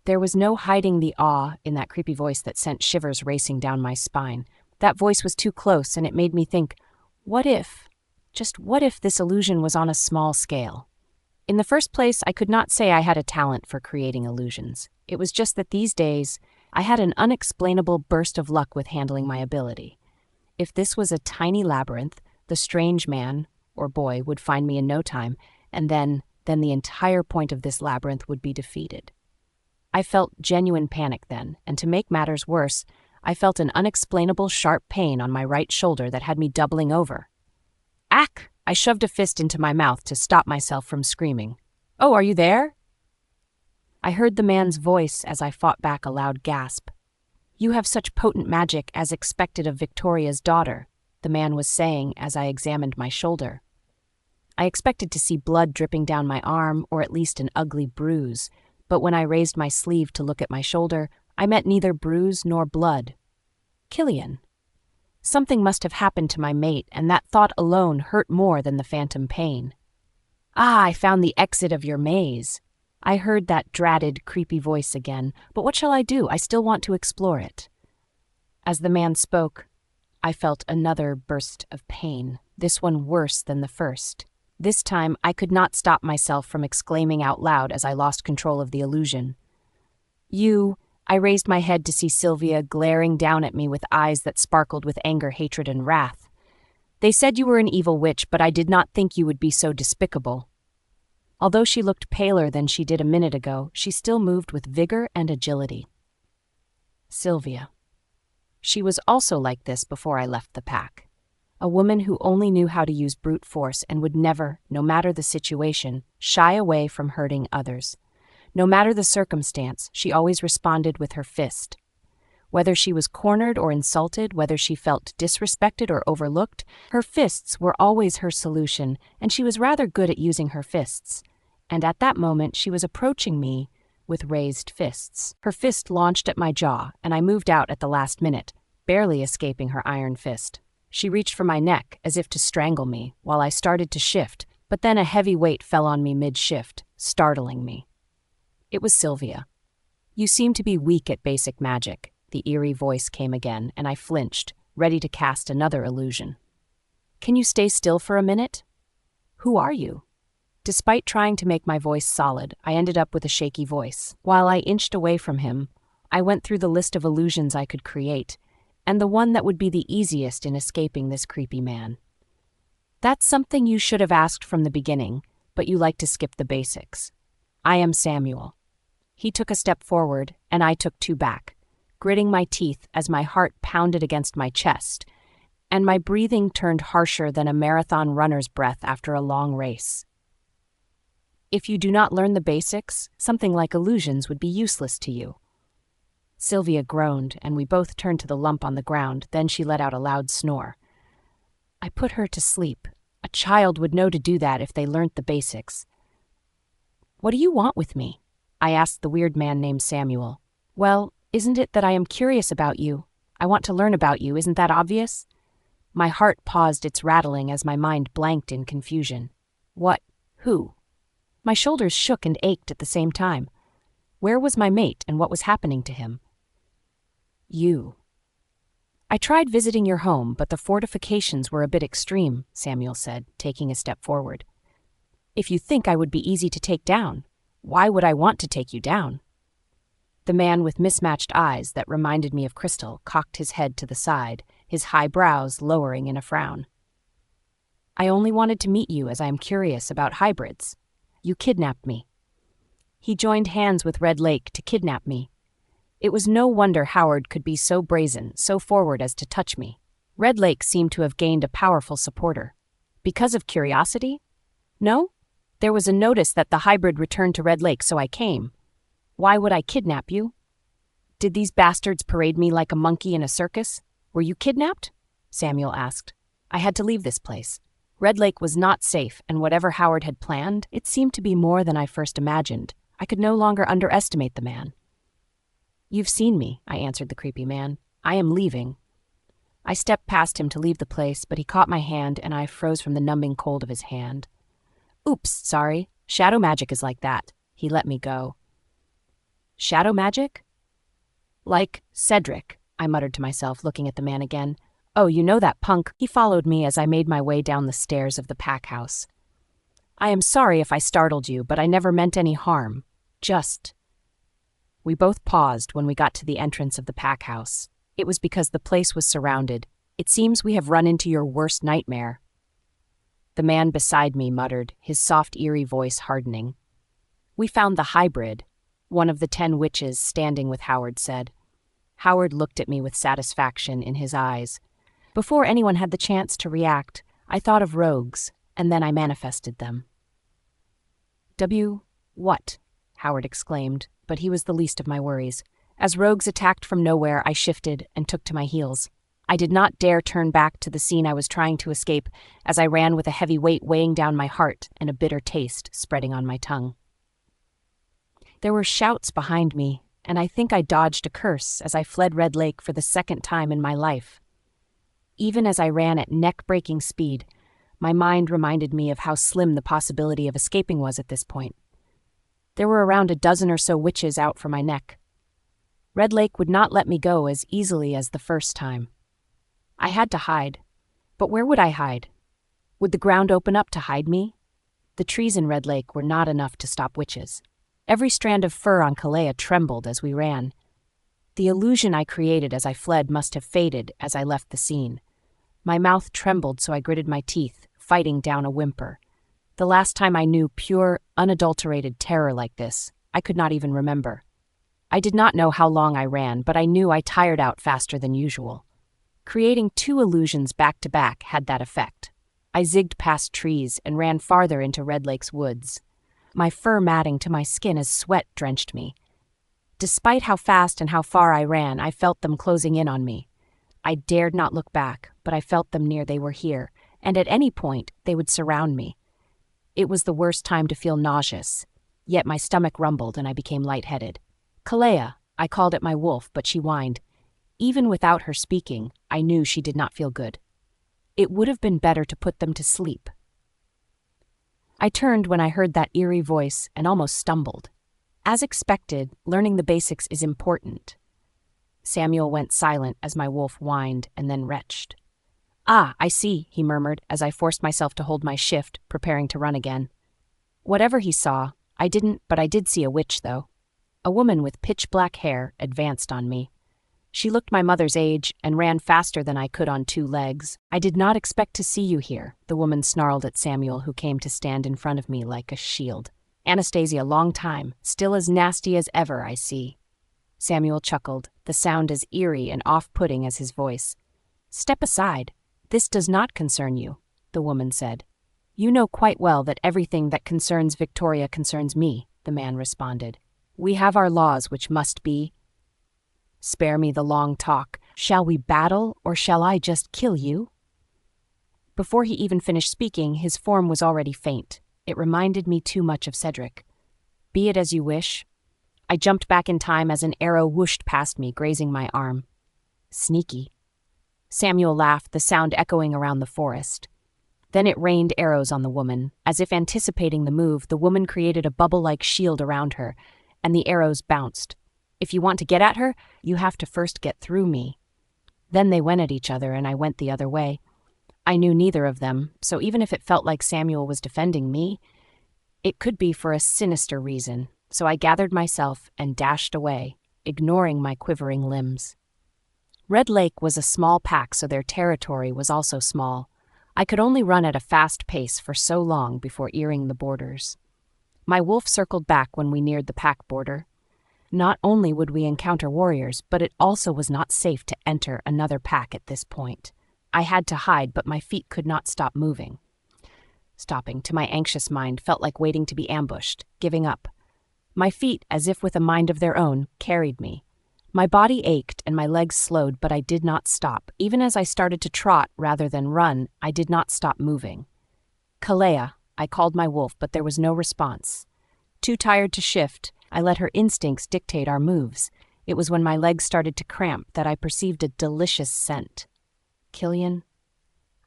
There was no hiding the awe in that creepy voice that sent shivers racing down my spine. That voice was too close, and it made me think, what if, just what if this illusion was on a small scale? In the first place, I could not say I had a talent for creating illusions. It was just that these days, I had an unexplainable burst of luck with handling my ability. If this was a tiny labyrinth, the strange man, or boy, would find me in no time, and then the entire point of this labyrinth would be defeated. I felt genuine panic then, and to make matters worse, I felt an unexplainable sharp pain on my right shoulder that had me doubling over. Ack! I shoved a fist into my mouth to stop myself from screaming. Oh, are you there? I heard the man's voice as I fought back a loud gasp. You have such potent magic as expected of Victoria's daughter, the man was saying as I examined my shoulder. I expected to see blood dripping down my arm, or at least an ugly bruise, but when I raised my sleeve to look at my shoulder, I met neither bruise nor blood. Killian. Something must have happened to my mate, and that thought alone hurt more than the phantom pain. "Ah, I found the exit of your maze." I heard that dratted, creepy voice again, but what shall I do? I still want to explore it. As the man spoke, I felt another burst of pain, this one worse than the first. This time, I could not stop myself from exclaiming out loud as I lost control of the illusion. "You," I raised my head to see Sylvia glaring down at me with eyes that sparkled with anger, hatred, and wrath. "They said you were an evil witch, but I did not think you would be so despicable." Although she looked paler than she did a minute ago, she still moved with vigor and agility. Sylvia. She was also like this before I left the pack. A woman who only knew how to use brute force and would never, no matter the situation, shy away from hurting others. No matter the circumstance, she always responded with her fist. Whether she was cornered or insulted, whether she felt disrespected or overlooked, her fists were always her solution, and she was rather good at using her fists. And at that moment, she was approaching me with raised fists. Her fist launched at my jaw, and I moved out at the last minute, barely escaping her iron fist. She reached for my neck, as if to strangle me, while I started to shift, but then a heavy weight fell on me mid-shift, startling me. It was Sylvia. "You seem to be weak at basic magic," the eerie voice came again, and I flinched, ready to cast another illusion. "Can you stay still for a minute? Who are you?" Despite trying to make my voice solid, I ended up with a shaky voice. While I inched away from him, I went through the list of illusions I could create, and the one that would be the easiest in escaping this creepy man. "That's something you should have asked from the beginning, but you like to skip the basics. I am Samuel." He took a step forward, and I took two back, gritting my teeth as my heart pounded against my chest, and my breathing turned harsher than a marathon runner's breath after a long race. "If you do not learn the basics, something like illusions would be useless to you." Sylvia groaned, and we both turned to the lump on the ground. Then she let out a loud snore. "I put her to sleep. A child would know to do that if they learnt the basics." "What do you want with me?" I asked the weird man named Samuel. "Well, isn't it that I am curious about you? I want to learn about you, isn't that obvious?" My heart paused its rattling as my mind blanked in confusion. What? Who? My shoulders shook and ached at the same time. Where was my mate, and what was happening to him? "You." "I tried visiting your home, but the fortifications were a bit extreme," Samuel said, taking a step forward. "If you think I would be easy to take down, why would I want to take you down?" The man with mismatched eyes that reminded me of Crystal cocked his head to the side, his high brows lowering in a frown. "I only wanted to meet you as I am curious about hybrids. You kidnapped me." He joined hands with Red Lake to kidnap me. It was no wonder Howard could be so brazen, so forward as to touch me. Red Lake seemed to have gained a powerful supporter. Because of curiosity? No? There was a notice that the hybrid returned to Red Lake, so I came. Why would I kidnap you? Did these bastards parade me like a monkey in a circus? Were you kidnapped? Samuel asked. I had to leave this place. Red Lake was not safe, and whatever Howard had planned, it seemed to be more than I first imagined. I could no longer underestimate the man. "You've seen me," I answered the creepy man. "I am leaving." I stepped past him to leave the place, but he caught my hand, and I froze from the numbing cold of his hand. "Oops, sorry. Shadow magic is like that." He let me go. "Shadow magic?" "Like Cedric," I muttered to myself, looking at the man again. "Oh, you know that punk." He followed me as I made my way down the stairs of the pack house. "I am sorry if I startled you, but I never meant any harm. Just..." We both paused when we got to the entrance of the pack house. It was because the place was surrounded. "It seems we have run into your worst nightmare." The man beside me muttered, his soft, eerie voice hardening. "We found the hybrid," one of the 10 witches standing with Howard said. Howard looked at me with satisfaction in his eyes. Before anyone had the chance to react, I thought of rogues, and then I manifested them. What?" Howard exclaimed, but he was the least of my worries. As rogues attacked from nowhere, I shifted and took to my heels. I did not dare turn back to the scene I was trying to escape, as I ran with a heavy weight weighing down my heart and a bitter taste spreading on my tongue. There were shouts behind me, and I think I dodged a curse as I fled Red Lake for the second time in my life. Even as I ran at neck-breaking speed, my mind reminded me of how slim the possibility of escaping was at this point. There were around a dozen or so witches out for my neck. Red Lake would not let me go as easily as the first time. I had to hide. But where would I hide? Would the ground open up to hide me? The trees in Red Lake were not enough to stop witches. Every strand of fur on Killian trembled as we ran. The illusion I created as I fled must have faded as I left the scene. My mouth trembled, so I gritted my teeth, fighting down a whimper. The last time I knew pure, unadulterated terror like this, I could not even remember. I did not know how long I ran, but I knew I tired out faster than usual. Creating two illusions back-to-back had that effect. I zigged past trees and ran farther into Red Lake's woods, my fur matting to my skin as sweat drenched me. Despite how fast and how far I ran, I felt them closing in on me. I dared not look back, but I felt them near. They were here, and at any point, they would surround me. It was the worst time to feel nauseous, yet my stomach rumbled and I became lightheaded. "Killian," I called at my wolf, but she whined. Even without her speaking, I knew she did not feel good. It would have been better to put them to sleep. I turned when I heard that eerie voice and almost stumbled. As expected, learning the basics is important. Samuel went silent as my wolf whined and then retched. "Ah, I see," he murmured as I forced myself to hold my shift, preparing to run again. Whatever he saw, I didn't, but I did see a witch, though. A woman with pitch-black hair advanced on me. She looked my mother's age and ran faster than I could on two legs. "I did not expect to see you here," the woman snarled at Samuel, who came to stand in front of me like a shield. "Anastasia, long time, still as nasty as ever, I see." Samuel chuckled, the sound as eerie and off-putting as his voice. "Step aside. This does not concern you," the woman said. "You know quite well that everything that concerns Victoria concerns me," the man responded. "We have our laws which must be—" "Spare me the long talk. Shall we battle, or shall I just kill you?" Before he even finished speaking, his form was already faint. It reminded me too much of Cedric. "Be it as you wish." I jumped back in time as an arrow whooshed past me, grazing my arm. "Sneaky." Samuel laughed, the sound echoing around the forest. Then it rained arrows on the woman. As if anticipating the move, the woman created a bubble-like shield around her, and the arrows bounced. "If you want to get at her, you have to first get through me." Then they went at each other, and I went the other way. I knew neither of them, so even if it felt like Samuel was defending me, it could be for a sinister reason, so I gathered myself and dashed away, ignoring my quivering limbs. Red Lake was a small pack, so their territory was also small. I could only run at a fast pace for so long before earing the borders. My wolf circled back when we neared the pack border. Not only would we encounter warriors, but it also was not safe to enter another pack at this point. I had to hide, but my feet could not stop moving. Stopping, to my anxious mind, felt like waiting to be ambushed, giving up. My feet, as if with a mind of their own, carried me. My body ached and my legs slowed, but I did not stop. Even as I started to trot rather than run, I did not stop moving. "Killian," I called my wolf, but there was no response. Too tired to shift, I let her instincts dictate our moves. It was when my legs started to cramp that I perceived a delicious scent. "Killian?"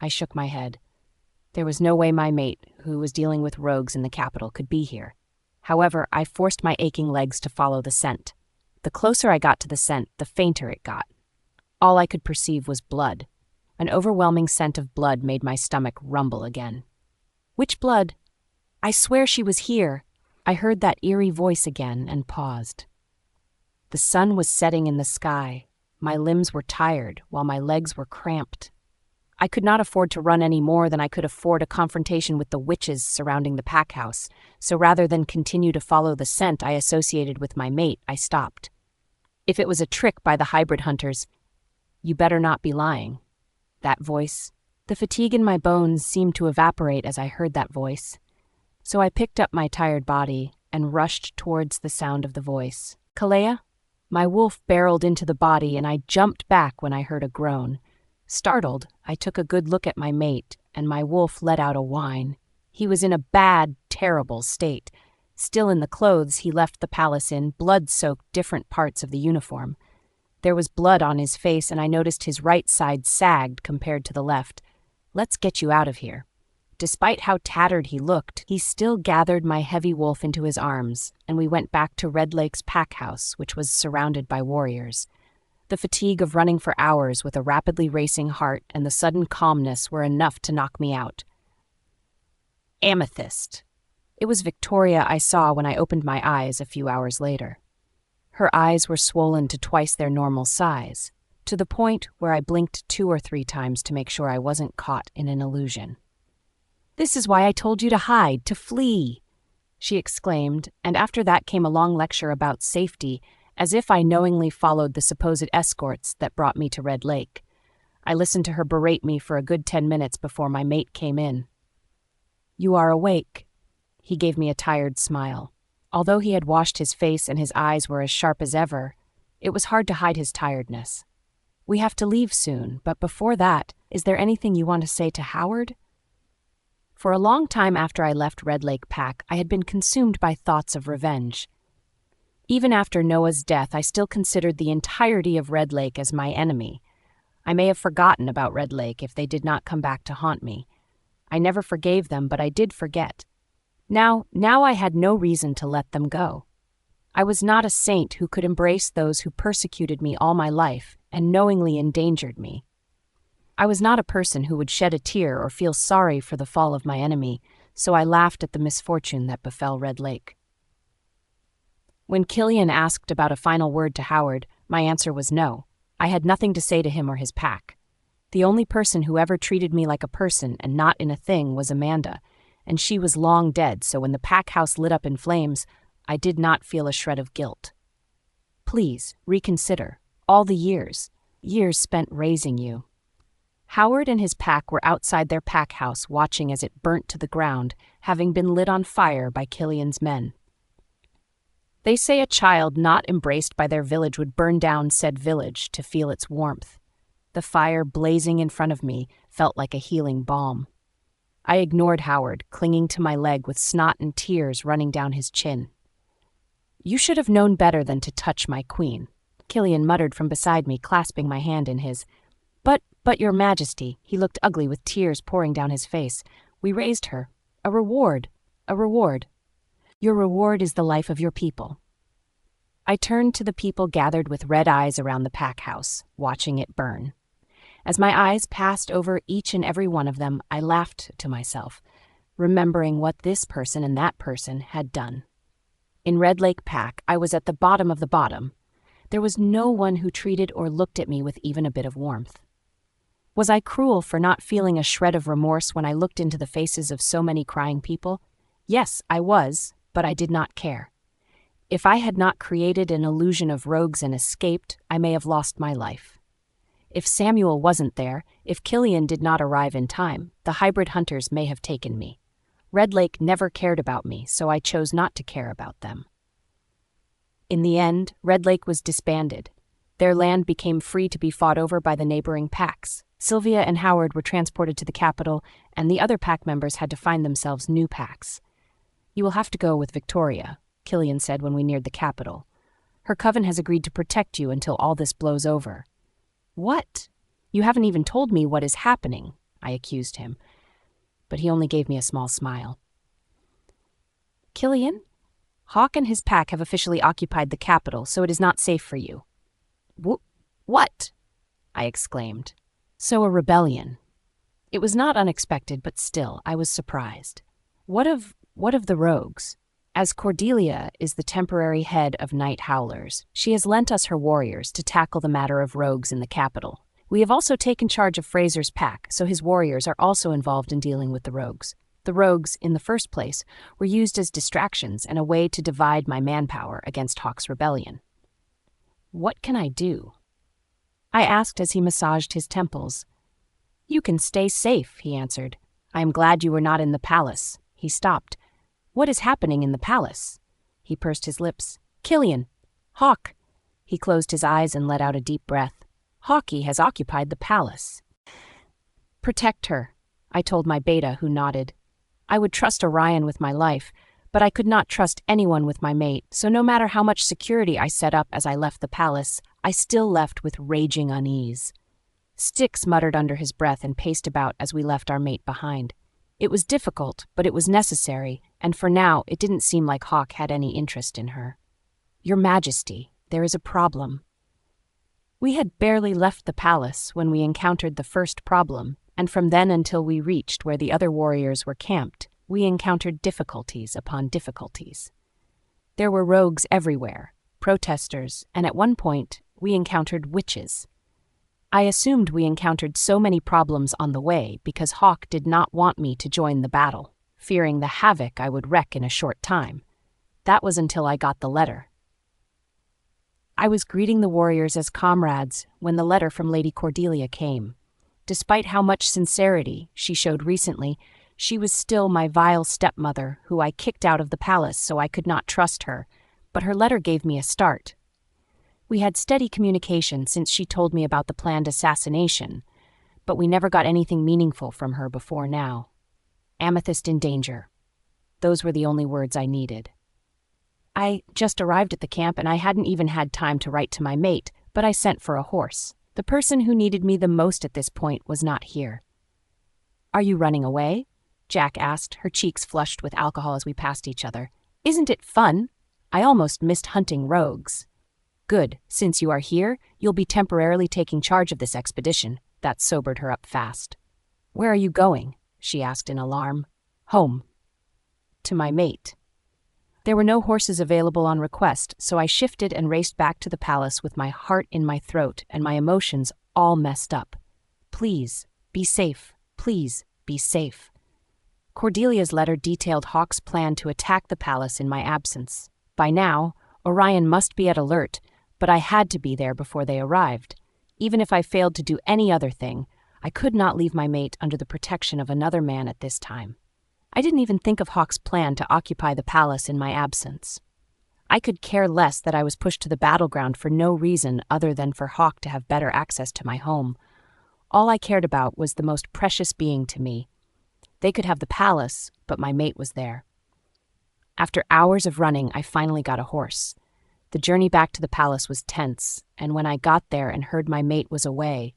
I shook my head. There was no way my mate, who was dealing with rogues in the capital, could be here. However, I forced my aching legs to follow the scent. The closer I got to the scent, the fainter it got. All I could perceive was blood. An overwhelming scent of blood made my stomach rumble again. "Which blood?" "I swear she was here." I heard that eerie voice again and paused. The sun was setting in the sky. My limbs were tired, while my legs were cramped. I could not afford to run any more than I could afford a confrontation with the witches surrounding the pack house, so rather than continue to follow the scent I associated with my mate, I stopped. If it was a trick by the hybrid hunters, you better not be lying. That voice, the fatigue in my bones seemed to evaporate as I heard that voice. So I picked up my tired body and rushed towards the sound of the voice. "Killian?" My wolf barreled into the body, and I jumped back when I heard a groan. Startled, I took a good look at my mate, and my wolf let out a whine. He was in a bad, terrible state. Still in the clothes he left the palace in, blood-soaked different parts of the uniform. There was blood on his face, and I noticed his right side sagged compared to the left. "Let's get you out of here." Despite how tattered he looked, he still gathered my heavy wolf into his arms, and we went back to Red Lake's pack house, which was surrounded by warriors. The fatigue of running for hours with a rapidly racing heart and the sudden calmness were enough to knock me out. Amethyst. It was Victoria I saw when I opened my eyes a few hours later. Her eyes were swollen to twice their normal size, to the point where I blinked 2 or 3 times to make sure I wasn't caught in an illusion. "This is why I told you to hide, to flee," she exclaimed, and after that came a long lecture about safety, as if I knowingly followed the supposed escorts that brought me to Red Lake. I listened to her berate me for a good 10 minutes before my mate came in. "You are awake." He gave me a tired smile. Although he had washed his face and his eyes were as sharp as ever, it was hard to hide his tiredness. "We have to leave soon, but before that, is there anything you want to say to Howard?" For a long time after I left Red Lake Pack, I had been consumed by thoughts of revenge. Even after Noah's death, I still considered the entirety of Red Lake as my enemy. I may have forgotten about Red Lake if they did not come back to haunt me. I never forgave them, but I did forget. Now I had no reason to let them go. I was not a saint who could embrace those who persecuted me all my life and knowingly endangered me. I was not a person who would shed a tear or feel sorry for the fall of my enemy, so I laughed at the misfortune that befell Red Lake. When Killian asked about a final word to Howard, my answer was no. I had nothing to say to him or his pack. The only person who ever treated me like a person and not in a thing was Amanda, and she was long dead, so when the pack house lit up in flames, I did not feel a shred of guilt. Please, reconsider. All the years spent raising you. Howard and his pack were outside their pack house watching as it burnt to the ground, having been lit on fire by Killian's men. They say a child not embraced by their village would burn down said village to feel its warmth. The fire blazing in front of me felt like a healing balm. I ignored Howard, clinging to my leg with snot and tears running down his chin. "You should have known better than to touch my queen," Killian muttered from beside me, clasping my hand in his. But your majesty," he looked ugly with tears pouring down his face. "We raised her. A reward. A reward. Your reward is the life of your people." I turned to the people gathered with red eyes around the pack house, watching it burn. As my eyes passed over each and every one of them, I laughed to myself, remembering what this person and that person had done. In Red Lake Pack, I was at the bottom of the bottom. There was no one who treated or looked at me with even a bit of warmth. Was I cruel for not feeling a shred of remorse when I looked into the faces of so many crying people? Yes, I was, but I did not care. If I had not created an illusion of rogues and escaped, I may have lost my life. If Samuel wasn't there, if Killian did not arrive in time, the hybrid hunters may have taken me. Red Lake never cared about me, so I chose not to care about them. In the end, Red Lake was disbanded. Their land became free to be fought over by the neighboring packs. Sylvia and Howard were transported to the capital, and the other pack members had to find themselves new packs. "You will have to go with Victoria," Killian said when we neared the capital. "Her coven has agreed to protect you until all this blows over." "What? You haven't even told me what is happening," I accused him. But he only gave me a small smile. "Killian, Hawk and his pack have officially occupied the capital, so it is not safe for you." What? I exclaimed. "So a rebellion." It was not unexpected, but still, I was surprised. What of the rogues? As Cordelia is the temporary head of Night Howlers, she has lent us her warriors to tackle the matter of rogues in the capital. We have also taken charge of Fraser's pack, so his warriors are also involved in dealing with the rogues. The rogues, in the first place, were used as distractions and a way to divide my manpower against Hawk's rebellion. "What can I do?" I asked as he massaged his temples. "You can stay safe," he answered. "I am glad you were not in the palace." He stopped. "What is happening in the palace?" He pursed his lips. "Killian! Hawk!" He closed his eyes and let out a deep breath. "Hawkie has occupied the palace." "Protect her," I told my beta, who nodded. I would trust Orion with my life, but I could not trust anyone with my mate, so no matter how much security I set up as I left the palace, I still left with raging unease. Styx muttered under his breath and paced about as we left our mate behind. It was difficult, but it was necessary, and for now it didn't seem like Hawk had any interest in her. "Your Majesty, there is a problem." We had barely left the palace when we encountered the first problem, and from then until we reached where the other warriors were camped, we encountered difficulties upon difficulties. There were rogues everywhere, protesters, and at one point, we encountered witches. I assumed we encountered so many problems on the way because Hawk did not want me to join the battle, fearing the havoc I would wreak in a short time. That was until I got the letter. I was greeting the warriors as comrades when the letter from Lady Cordelia came. Despite how much sincerity she showed recently, she was still my vile stepmother who I kicked out of the palace so I could not trust her, but her letter gave me a start. We had steady communication since she told me about the planned assassination, but we never got anything meaningful from her before now. Amethyst in danger. Those were the only words I needed. I just arrived at the camp and I hadn't even had time to write to my mate, but I sent for a horse. The person who needed me the most at this point was not here. "Are you running away?" Jack asked, her cheeks flushed with alcohol as we passed each other. "Isn't it fun? I almost missed hunting rogues." "Good. Since you are here, you'll be temporarily taking charge of this expedition." That sobered her up fast. "Where are you going?" she asked in alarm. "Home. To my mate." There were no horses available on request, so I shifted and raced back to the palace with my heart in my throat and my emotions all messed up. "Please, be safe. Please, be safe." Cordelia's letter detailed Hawk's plan to attack the palace in my absence. By now, Orion must be at alert, but I had to be there before they arrived. Even if I failed to do any other thing, I could not leave my mate under the protection of another man at this time. I didn't even think of Hawk's plan to occupy the palace in my absence. I could care less that I was pushed to the battleground for no reason other than for Hawk to have better access to my home. All I cared about was the most precious being to me. They could have the palace, but my mate was there. After hours of running, I finally got a horse. The journey back to the palace was tense, and when I got there and heard my mate was away,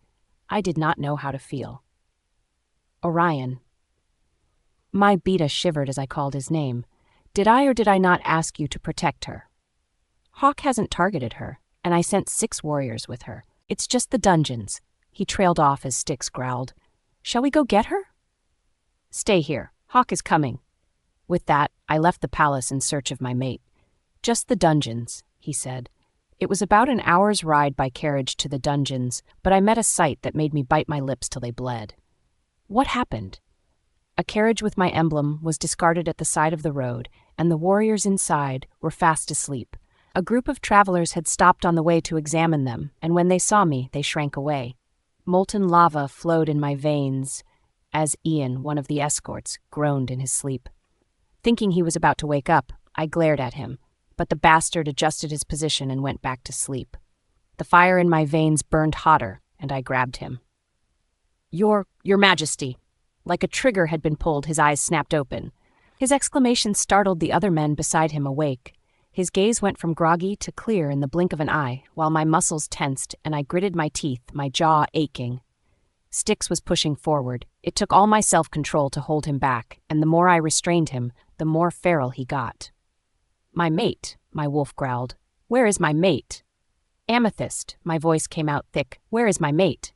I did not know how to feel. Orion. My Beta shivered as I called his name. Did I or did I not ask you to protect her? Hawk hasn't targeted her, and I sent 6 warriors with her. It's just the dungeons. He trailed off as Styx growled. Shall we go get her? Stay here. Hawk is coming. With that, I left the palace in search of my mate. Just the dungeons, he said. It was about an hour's ride by carriage to the dungeons, but I met a sight that made me bite my lips till they bled. What happened? A carriage with my emblem was discarded at the side of the road, and the warriors inside were fast asleep. A group of travelers had stopped on the way to examine them, and when they saw me, they shrank away. Molten lava flowed in my veins as Ian, one of the escorts, groaned in his sleep. Thinking he was about to wake up, I glared at him, but the bastard adjusted his position and went back to sleep. The fire in my veins burned hotter, and I grabbed him. Your Majesty. Like a trigger had been pulled, his eyes snapped open. His exclamation startled the other men beside him awake. His gaze went from groggy to clear in the blink of an eye, while my muscles tensed and I gritted my teeth, my jaw aching. Styx was pushing forward. It took all my self-control to hold him back, and the more I restrained him, the more feral he got. My mate, my wolf growled. Where is my mate? Amethyst, my voice came out thick. Where is my mate?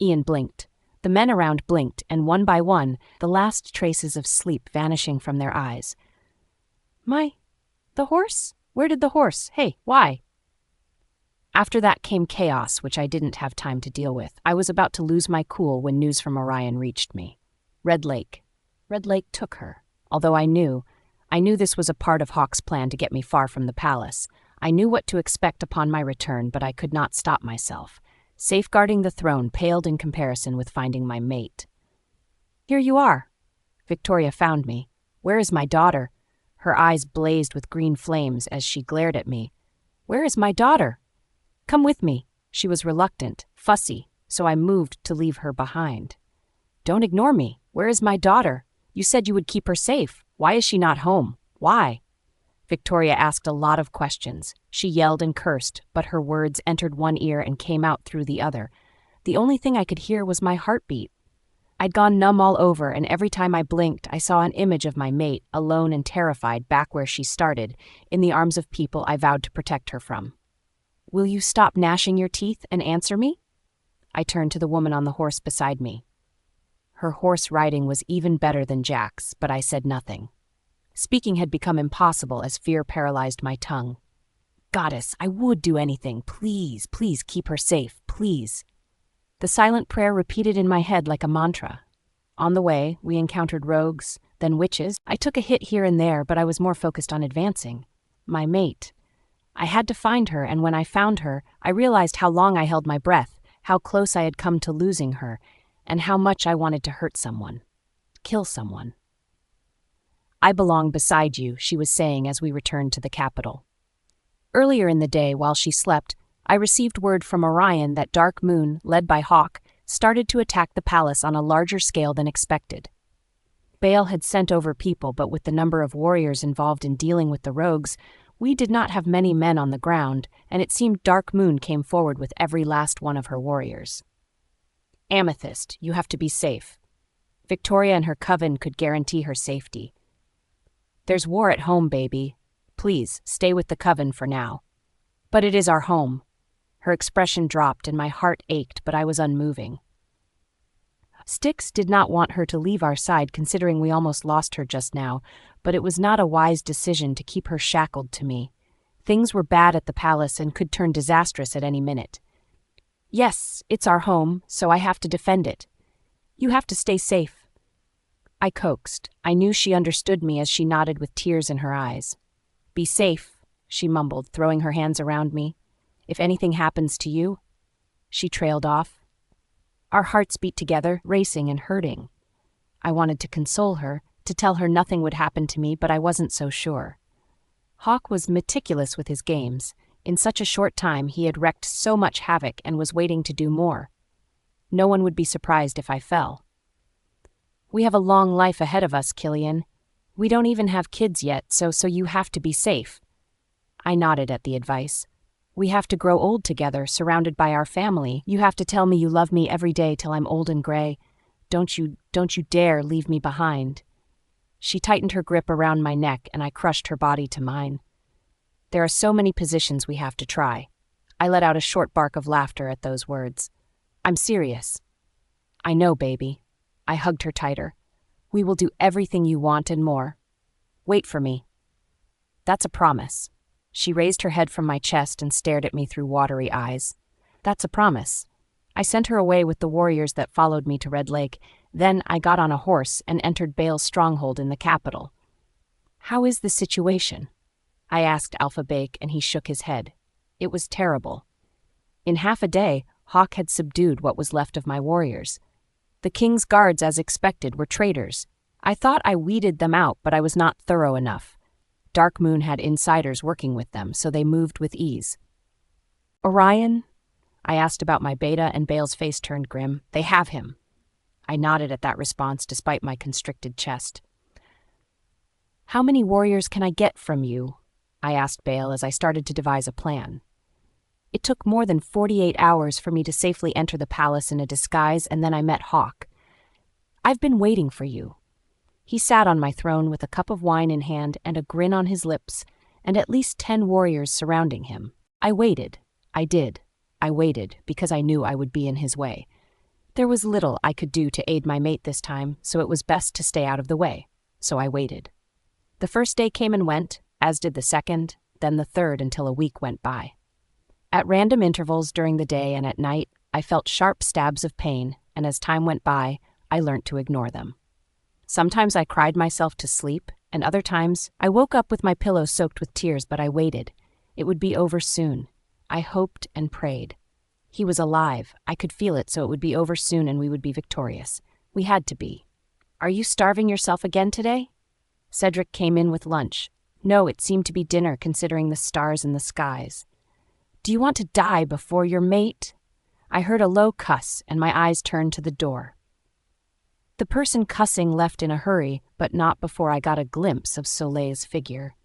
Ian blinked. The men around blinked, and one by one, the last traces of sleep vanishing from their eyes. The horse? Where did the horse? Hey, why? After that came chaos, which I didn't have time to deal with. I was about to lose my cool when news from Orion reached me. Red Lake. Red Lake took her. Although I knew this was a part of Hawk's plan to get me far from the palace. I knew what to expect upon my return, but I could not stop myself. Safeguarding the throne paled in comparison with finding my mate. Here you are. Victoria found me. Where is my daughter? Her eyes blazed with green flames as she glared at me. Where is my daughter? Come with me. She was reluctant, fussy, so I moved to leave her behind. Don't ignore me. Where is my daughter? You said you would keep her safe. Why is she not home? Why? Victoria asked a lot of questions. She yelled and cursed, but her words entered one ear and came out through the other. The only thing I could hear was my heartbeat. I'd gone numb all over, and every time I blinked, I saw an image of my mate, alone and terrified, back where she started, in the arms of people I vowed to protect her from. "Will you stop gnashing your teeth and answer me?" I turned to the woman on the horse beside me. Her horse riding was even better than Jack's, but I said nothing. Speaking had become impossible as fear paralyzed my tongue. "Goddess, I would do anything. Please, please keep her safe, please." The silent prayer repeated in my head like a mantra. On the way, we encountered rogues, then witches. I took a hit here and there, but I was more focused on advancing. My mate. I had to find her, and when I found her, I realized how long I held my breath, how close I had come to losing her, and how much I wanted to hurt someone. Kill someone. "I belong beside you," she was saying as we returned to the capital. Earlier in the day, while she slept, I received word from Orion that Dark Moon, led by Hawk, started to attack the palace on a larger scale than expected. Baal had sent over people, but with the number of warriors involved in dealing with the rogues, we did not have many men on the ground, and it seemed Dark Moon came forward with every last one of her warriors. "Amethyst, you have to be safe. Victoria and her coven could guarantee her safety. There's war at home, baby. Please, stay with the coven for now." "But it is our home." Her expression dropped and my heart ached, but I was unmoving. Styx did not want her to leave our side, considering we almost lost her just now, but it was not a wise decision to keep her shackled to me. Things were bad at the palace and could turn disastrous at any minute. "Yes, it's our home, so I have to defend it. You have to stay safe." I coaxed. I knew she understood me as she nodded with tears in her eyes. "Be safe," she mumbled, throwing her hands around me. "If anything happens to you..." She trailed off. Our hearts beat together, racing and hurting. I wanted to console her, to tell her nothing would happen to me, but I wasn't so sure. Hawk was meticulous with his games. In such a short time, he had wreaked so much havoc and was waiting to do more. No one would be surprised if I fell. "We have a long life ahead of us, Killian. We don't even have kids yet, so you have to be safe." I nodded at the advice. "We have to grow old together, surrounded by our family. You have to tell me you love me every day till I'm old and gray. Don't you dare leave me behind." She tightened her grip around my neck, and I crushed her body to mine. "There are so many positions we have to try." I let out a short bark of laughter at those words. "I'm serious." "I know, baby." I hugged her tighter. "We will do everything you want and more. Wait for me." "That's a promise." She raised her head from my chest and stared at me through watery eyes. "That's a promise." I sent her away with the warriors that followed me to Red Lake. Then I got on a horse and entered Baal's stronghold in the capital. "How is the situation?" I asked Alpha Bake, and he shook his head. It was terrible. In half a day, Hawk had subdued what was left of my warriors. The king's guards, as expected, were traitors. I thought I weeded them out, but I was not thorough enough. Dark Moon had insiders working with them, so they moved with ease. "Orion?" I asked about my beta, and Baal's face turned grim. "They have him." I nodded at that response despite my constricted chest. "How many warriors can I get from you?" I asked Baal as I started to devise a plan. It took more than 48 hours for me to safely enter the palace in a disguise, and then I met Hawk. "I've been waiting for you." He sat on my throne with a cup of wine in hand and a grin on his lips, and at least 10 warriors surrounding him. I waited. I did. I waited, because I knew I would be in his way. There was little I could do to aid my mate this time, so it was best to stay out of the way. So I waited. The first day came and went, as did the second, then the third, until a week went by. At random intervals during the day and at night, I felt sharp stabs of pain, and as time went by, I learnt to ignore them. Sometimes I cried myself to sleep, and other times I woke up with my pillow soaked with tears, but I waited. It would be over soon. I hoped and prayed. He was alive. I could feel it, so it would be over soon and we would be victorious. We had to be. "Are you starving yourself again today?" Cedric came in with lunch. No, it seemed to be dinner, considering the stars in the skies. "Do you want to die before your mate?" I heard a low cuss, and my eyes turned to the door. The person cussing left in a hurry, but not before I got a glimpse of Soleil's figure.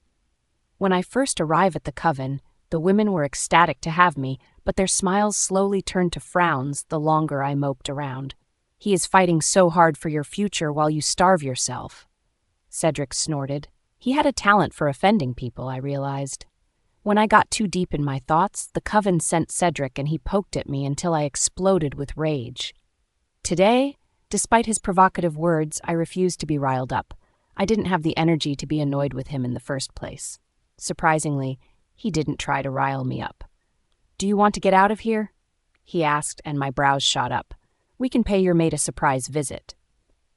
When I first arrived at the coven, the women were ecstatic to have me, but their smiles slowly turned to frowns the longer I moped around. "He is fighting so hard for your future while you starve yourself," Cedric snorted. He had a talent for offending people, I realized. When I got too deep in my thoughts, the coven sent Cedric and he poked at me until I exploded with rage. Today, despite his provocative words, I refused to be riled up. I didn't have the energy to be annoyed with him in the first place. Surprisingly, he didn't try to rile me up. "Do you want to get out of here?" he asked, and my brows shot up. "We can pay your maid a surprise visit."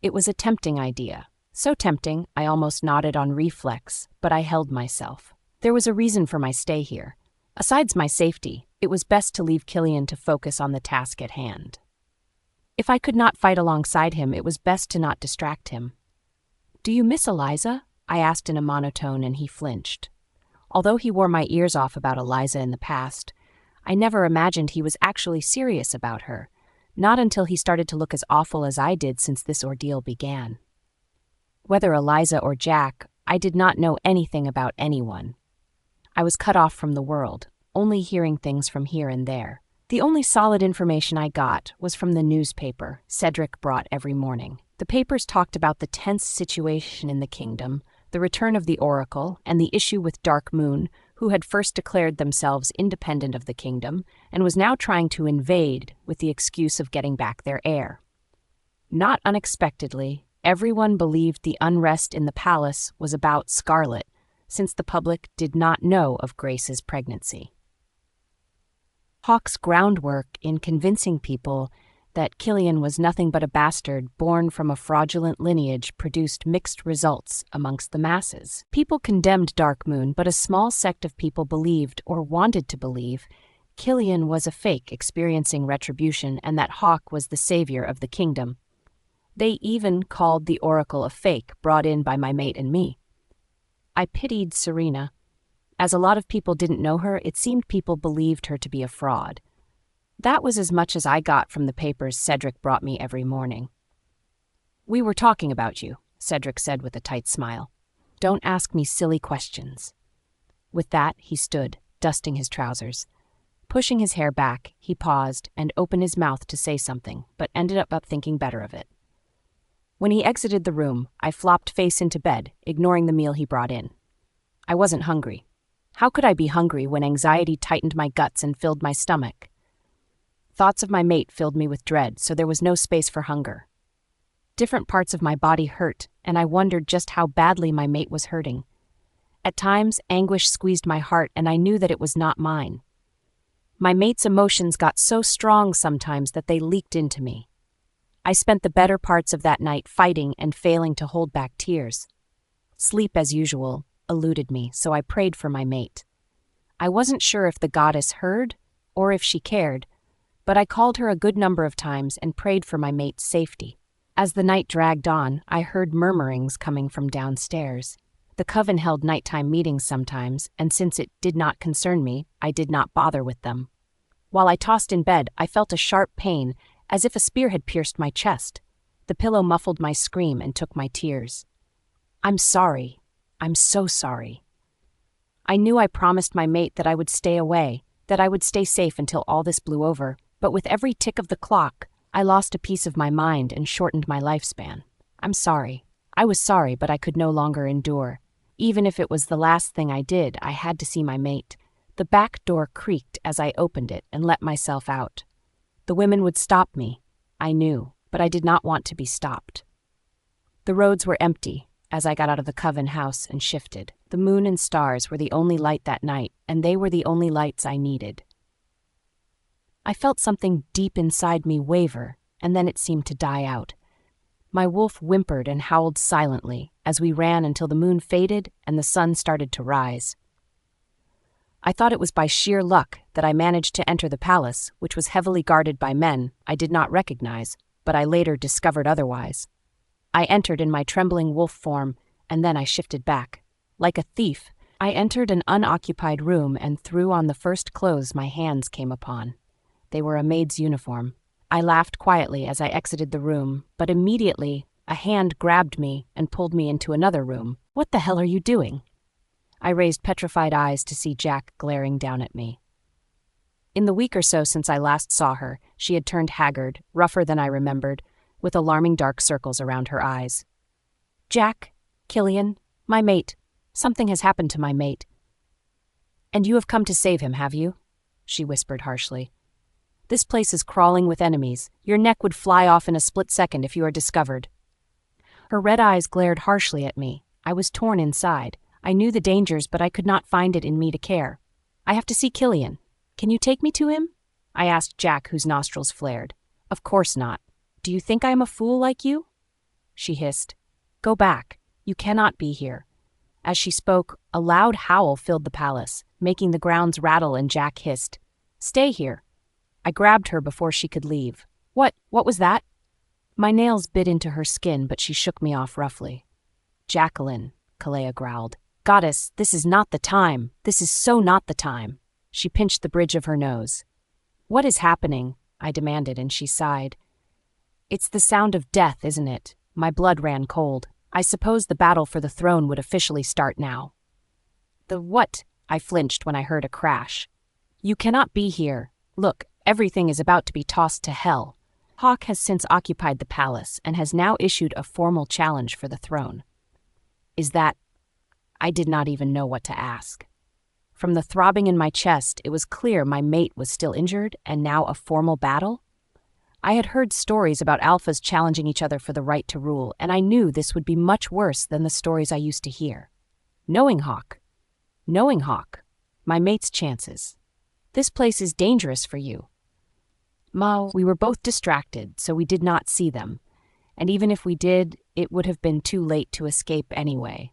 It was a tempting idea. So tempting, I almost nodded on reflex, but I held myself. There was a reason for my stay here. Besides my safety, it was best to leave Killian to focus on the task at hand. If I could not fight alongside him, it was best to not distract him. "Do you miss Eliza?" I asked in a monotone, and he flinched. Although he wore my ears off about Eliza in the past, I never imagined he was actually serious about her, not until he started to look as awful as I did since this ordeal began. Whether Eliza or Jack, I did not know anything about anyone. I was cut off from the world, only hearing things from here and there. The only solid information I got was from the newspaper Cedric brought every morning. The papers talked about the tense situation in the kingdom, the return of the Oracle, and the issue with Dark Moon, who had first declared themselves independent of the kingdom and was now trying to invade with the excuse of getting back their heir. Not unexpectedly, everyone believed the unrest in the palace was about Scarlet, since the public did not know of Grace's pregnancy. Hawke's groundwork in convincing people that Killian was nothing but a bastard born from a fraudulent lineage produced mixed results amongst the masses. People condemned Dark Moon, but a small sect of people believed, or wanted to believe, Killian was a fake experiencing retribution and that Hawke was the savior of the kingdom. They even called the Oracle a fake brought in by my mate and me. I pitied Serena. As a lot of people didn't know her, it seemed people believed her to be a fraud. That was as much as I got from the papers Cedric brought me every morning. "We were talking about you," Cedric said with a tight smile. "Don't ask me silly questions." With that, he stood, dusting his trousers. Pushing his hair back, he paused and opened his mouth to say something, but ended up thinking better of it. When he exited the room, I flopped face into bed, ignoring the meal he brought in. I wasn't hungry. How could I be hungry when anxiety tightened my guts and filled my stomach? Thoughts of my mate filled me with dread, so there was no space for hunger. Different parts of my body hurt, and I wondered just how badly my mate was hurting. At times, anguish squeezed my heart, and I knew that it was not mine. My mate's emotions got so strong sometimes that they leaked into me. I spent the better parts of that night fighting and failing to hold back tears. Sleep, as usual, eluded me, so I prayed for my mate. I wasn't sure if the goddess heard or if she cared, but I called her a good number of times and prayed for my mate's safety. As the night dragged on, I heard murmurings coming from downstairs. The coven held nighttime meetings sometimes, and since it did not concern me, I did not bother with them. While I tossed in bed, I felt a sharp pain, as if a spear had pierced my chest. The pillow muffled my scream and took my tears. "I'm sorry. I'm so sorry." I knew I promised my mate that I would stay away, that I would stay safe until all this blew over, but with every tick of the clock, I lost a piece of my mind and shortened my lifespan. I'm sorry. I was sorry, but I could no longer endure. Even if it was the last thing I did, I had to see my mate. The back door creaked as I opened it and let myself out. The women would stop me, I knew, but I did not want to be stopped. The roads were empty as I got out of the coven house and shifted. The moon and stars were the only light that night, and they were the only lights I needed. I felt something deep inside me waver, and then it seemed to die out. My wolf whimpered and howled silently as we ran until the moon faded and the sun started to rise. I thought it was by sheer luck that I managed to enter the palace, which was heavily guarded by men I did not recognize, but I later discovered otherwise. I entered in my trembling wolf form, and then I shifted back. Like a thief, I entered an unoccupied room and threw on the first clothes my hands came upon. They were a maid's uniform. I laughed quietly as I exited the room, but immediately a hand grabbed me and pulled me into another room. "What the hell are you doing?" I raised petrified eyes to see Jack glaring down at me. In the week or so since I last saw her, she had turned haggard, rougher than I remembered, with alarming dark circles around her eyes. "Jack, Killian, my mate. Something has happened to my mate." "And you have come to save him, have you?" she whispered harshly. "This place is crawling with enemies. Your neck would fly off in a split second if you are discovered." Her red eyes glared harshly at me. I was torn inside. I knew the dangers, but I could not find it in me to care. "I have to see Killian. Can you take me to him?" I asked Jack, whose nostrils flared. "Of course not. Do you think I am a fool like you?" she hissed. "Go back. You cannot be here." As she spoke, a loud howl filled the palace, making the grounds rattle, and Jack hissed, "Stay here." I grabbed her before she could leave. What was that?" My nails bit into her skin, but she shook me off roughly. "Jacqueline," Kalea growled. "Goddess, this is not the time. This is so not the time." She pinched the bridge of her nose. "What is happening?" I demanded, and she sighed. "It's the sound of death, isn't it?" My blood ran cold. I suppose the battle for the throne would officially start now. "The what?" I flinched when I heard a crash. "You cannot be here. Look, everything is about to be tossed to hell. Hawk has since occupied the palace and has now issued a formal challenge for the throne." "Is that—" I did not even know what to ask. From the throbbing in my chest, it was clear my mate was still injured, and now a formal battle? I had heard stories about alphas challenging each other for the right to rule, and I knew this would be much worse than the stories I used to hear. Knowing Hawk, my mate's chances. "This place is dangerous for you." "Ma, we were both distracted, so we did not see them. And even if we did, it would have been too late to escape anyway."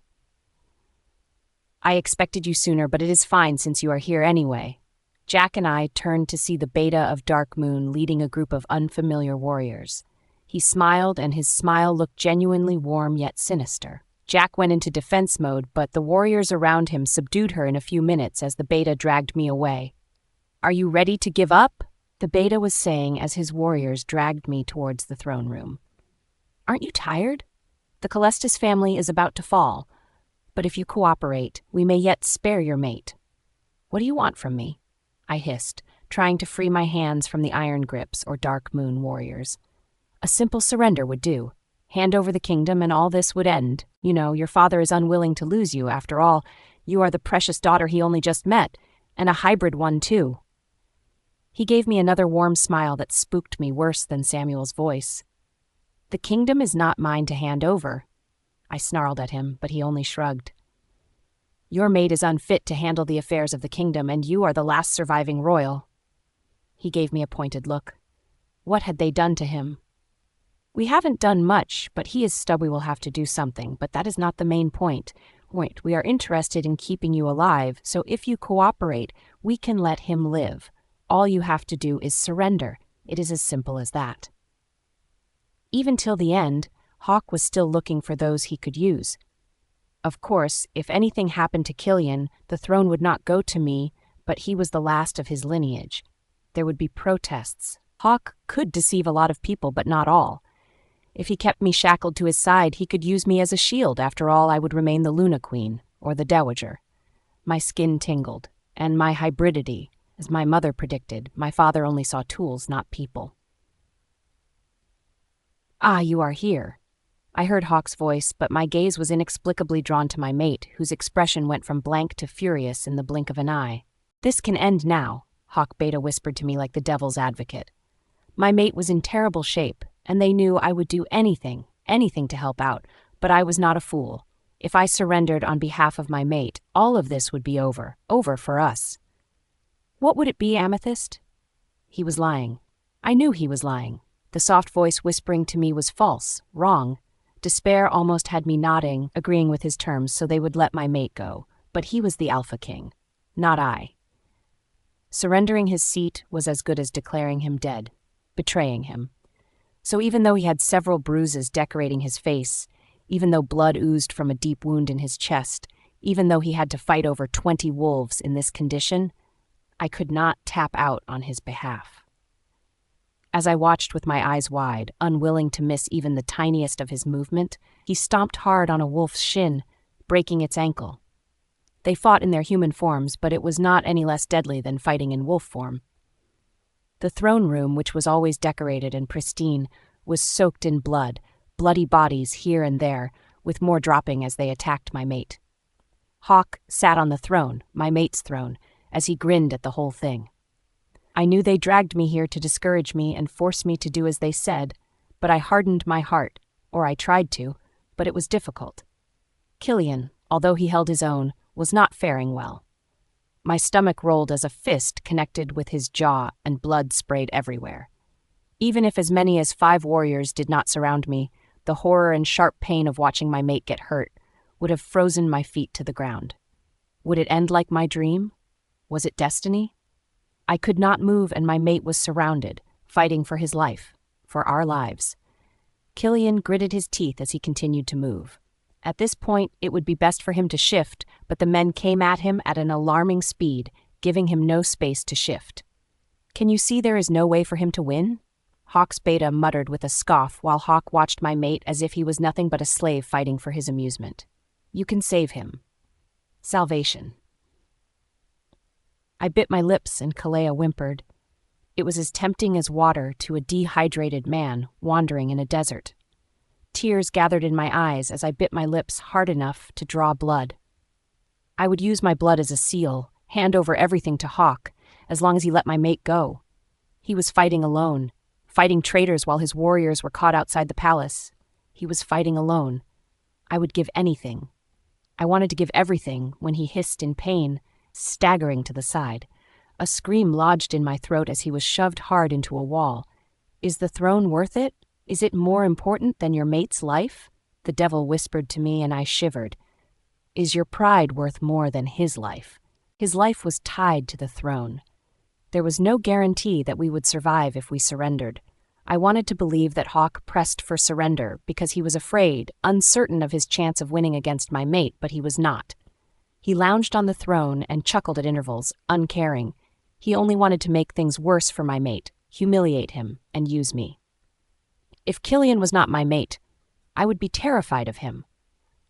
"I expected you sooner, but it is fine since you are here anyway." Jack and I turned to see the beta of Dark Moon leading a group of unfamiliar warriors. He smiled, and his smile looked genuinely warm yet sinister. Jack went into defense mode, but the warriors around him subdued her in a few minutes as the beta dragged me away. "Are you ready to give up?" the beta was saying as his warriors dragged me towards the throne room. "Aren't you tired? The Calestis family is about to fall. But if you cooperate, we may yet spare your mate." "What do you want from me?" I hissed, trying to free my hands from the iron grips or Dark Moon warriors. "A simple surrender would do. Hand over the kingdom and all this would end. You know, your father is unwilling to lose you. After all, you are the precious daughter he only just met, and a hybrid one too." He gave me another warm smile that spooked me worse than Samuel's voice. "The kingdom is not mine to hand over." I snarled at him, but he only shrugged. "Your mate is unfit to handle the affairs of the kingdom, and you are the last surviving royal." He gave me a pointed look. What had they done to him? "We haven't done much, but he is stubborn. We will have to do something, but that is not the main point. We are interested in keeping you alive, so if you cooperate, we can let him live. All you have to do is surrender. It is as simple as that." Even till the end, Hawk was still looking for those he could use. Of course, if anything happened to Killian, the throne would not go to me, but he was the last of his lineage. There would be protests. Hawk could deceive a lot of people, but not all. If he kept me shackled to his side, he could use me as a shield. After all, I would remain the Luna Queen, or the Dowager. My skin tingled, and my hybridity, as my mother predicted. My father only saw tools, not people. "Ah, you are here." I heard Hawk's voice, but my gaze was inexplicably drawn to my mate, whose expression went from blank to furious in the blink of an eye. "This can end now," Hawk Beta whispered to me like the devil's advocate. My mate was in terrible shape, and they knew I would do anything to help out, but I was not a fool. If I surrendered on behalf of my mate, all of this would be over for us. "What would it be, Amethyst?" He was lying. I knew he was lying. The soft voice whispering to me was false, wrong. Despair almost had me nodding, agreeing with his terms so they would let my mate go. But he was the Alpha King, not I. Surrendering his seat was as good as declaring him dead, betraying him. So even though he had several bruises decorating his face, even though blood oozed from a deep wound in his chest, even though he had to fight over 20 wolves in this condition, I could not tap out on his behalf. As I watched with my eyes wide, unwilling to miss even the tiniest of his movement, he stomped hard on a wolf's shin, breaking its ankle. They fought in their human forms, but it was not any less deadly than fighting in wolf form. The throne room, which was always decorated and pristine, was soaked in blood, bloody bodies here and there, with more dropping as they attacked my mate. Hawk sat on the throne, my mate's throne, as he grinned at the whole thing. I knew they dragged me here to discourage me and force me to do as they said, but I hardened my heart, or I tried to, but it was difficult. Killian, although he held his own, was not faring well. My stomach rolled as a fist connected with his jaw, and blood sprayed everywhere. Even if as many as 5 warriors did not surround me, the horror and sharp pain of watching my mate get hurt would have frozen my feet to the ground. Would it end like my dream? Was it destiny? I could not move, and my mate was surrounded, fighting for his life, for our lives. Killian gritted his teeth as he continued to move. At this point, it would be best for him to shift, but the men came at him at an alarming speed, giving him no space to shift. "Can you see there is no way for him to win?" Hawk's beta muttered with a scoff while Hawk watched my mate as if he was nothing but a slave fighting for his amusement. "You can save him." Salvation. I bit my lips and Kalea whimpered. It was as tempting as water to a dehydrated man wandering in a desert. Tears gathered in my eyes as I bit my lips hard enough to draw blood. I would use my blood as a seal, hand over everything to Hawk, as long as he let my mate go. He was fighting alone, fighting traitors while his warriors were caught outside the palace. He was fighting alone. I would give anything. I wanted to give everything when he hissed in pain, staggering to the side. A scream lodged in my throat as he was shoved hard into a wall. "Is the throne worth it? Is it more important than your mate's life?" The devil whispered to me, and I shivered. "Is your pride worth more than his life?" His life was tied to the throne. There was no guarantee that we would survive if we surrendered. I wanted to believe that Hawk pressed for surrender because he was afraid, uncertain of his chance of winning against my mate, but he was not. He lounged on the throne and chuckled at intervals, uncaring. He only wanted to make things worse for my mate, humiliate him, and use me. If Killian was not my mate, I would be terrified of him.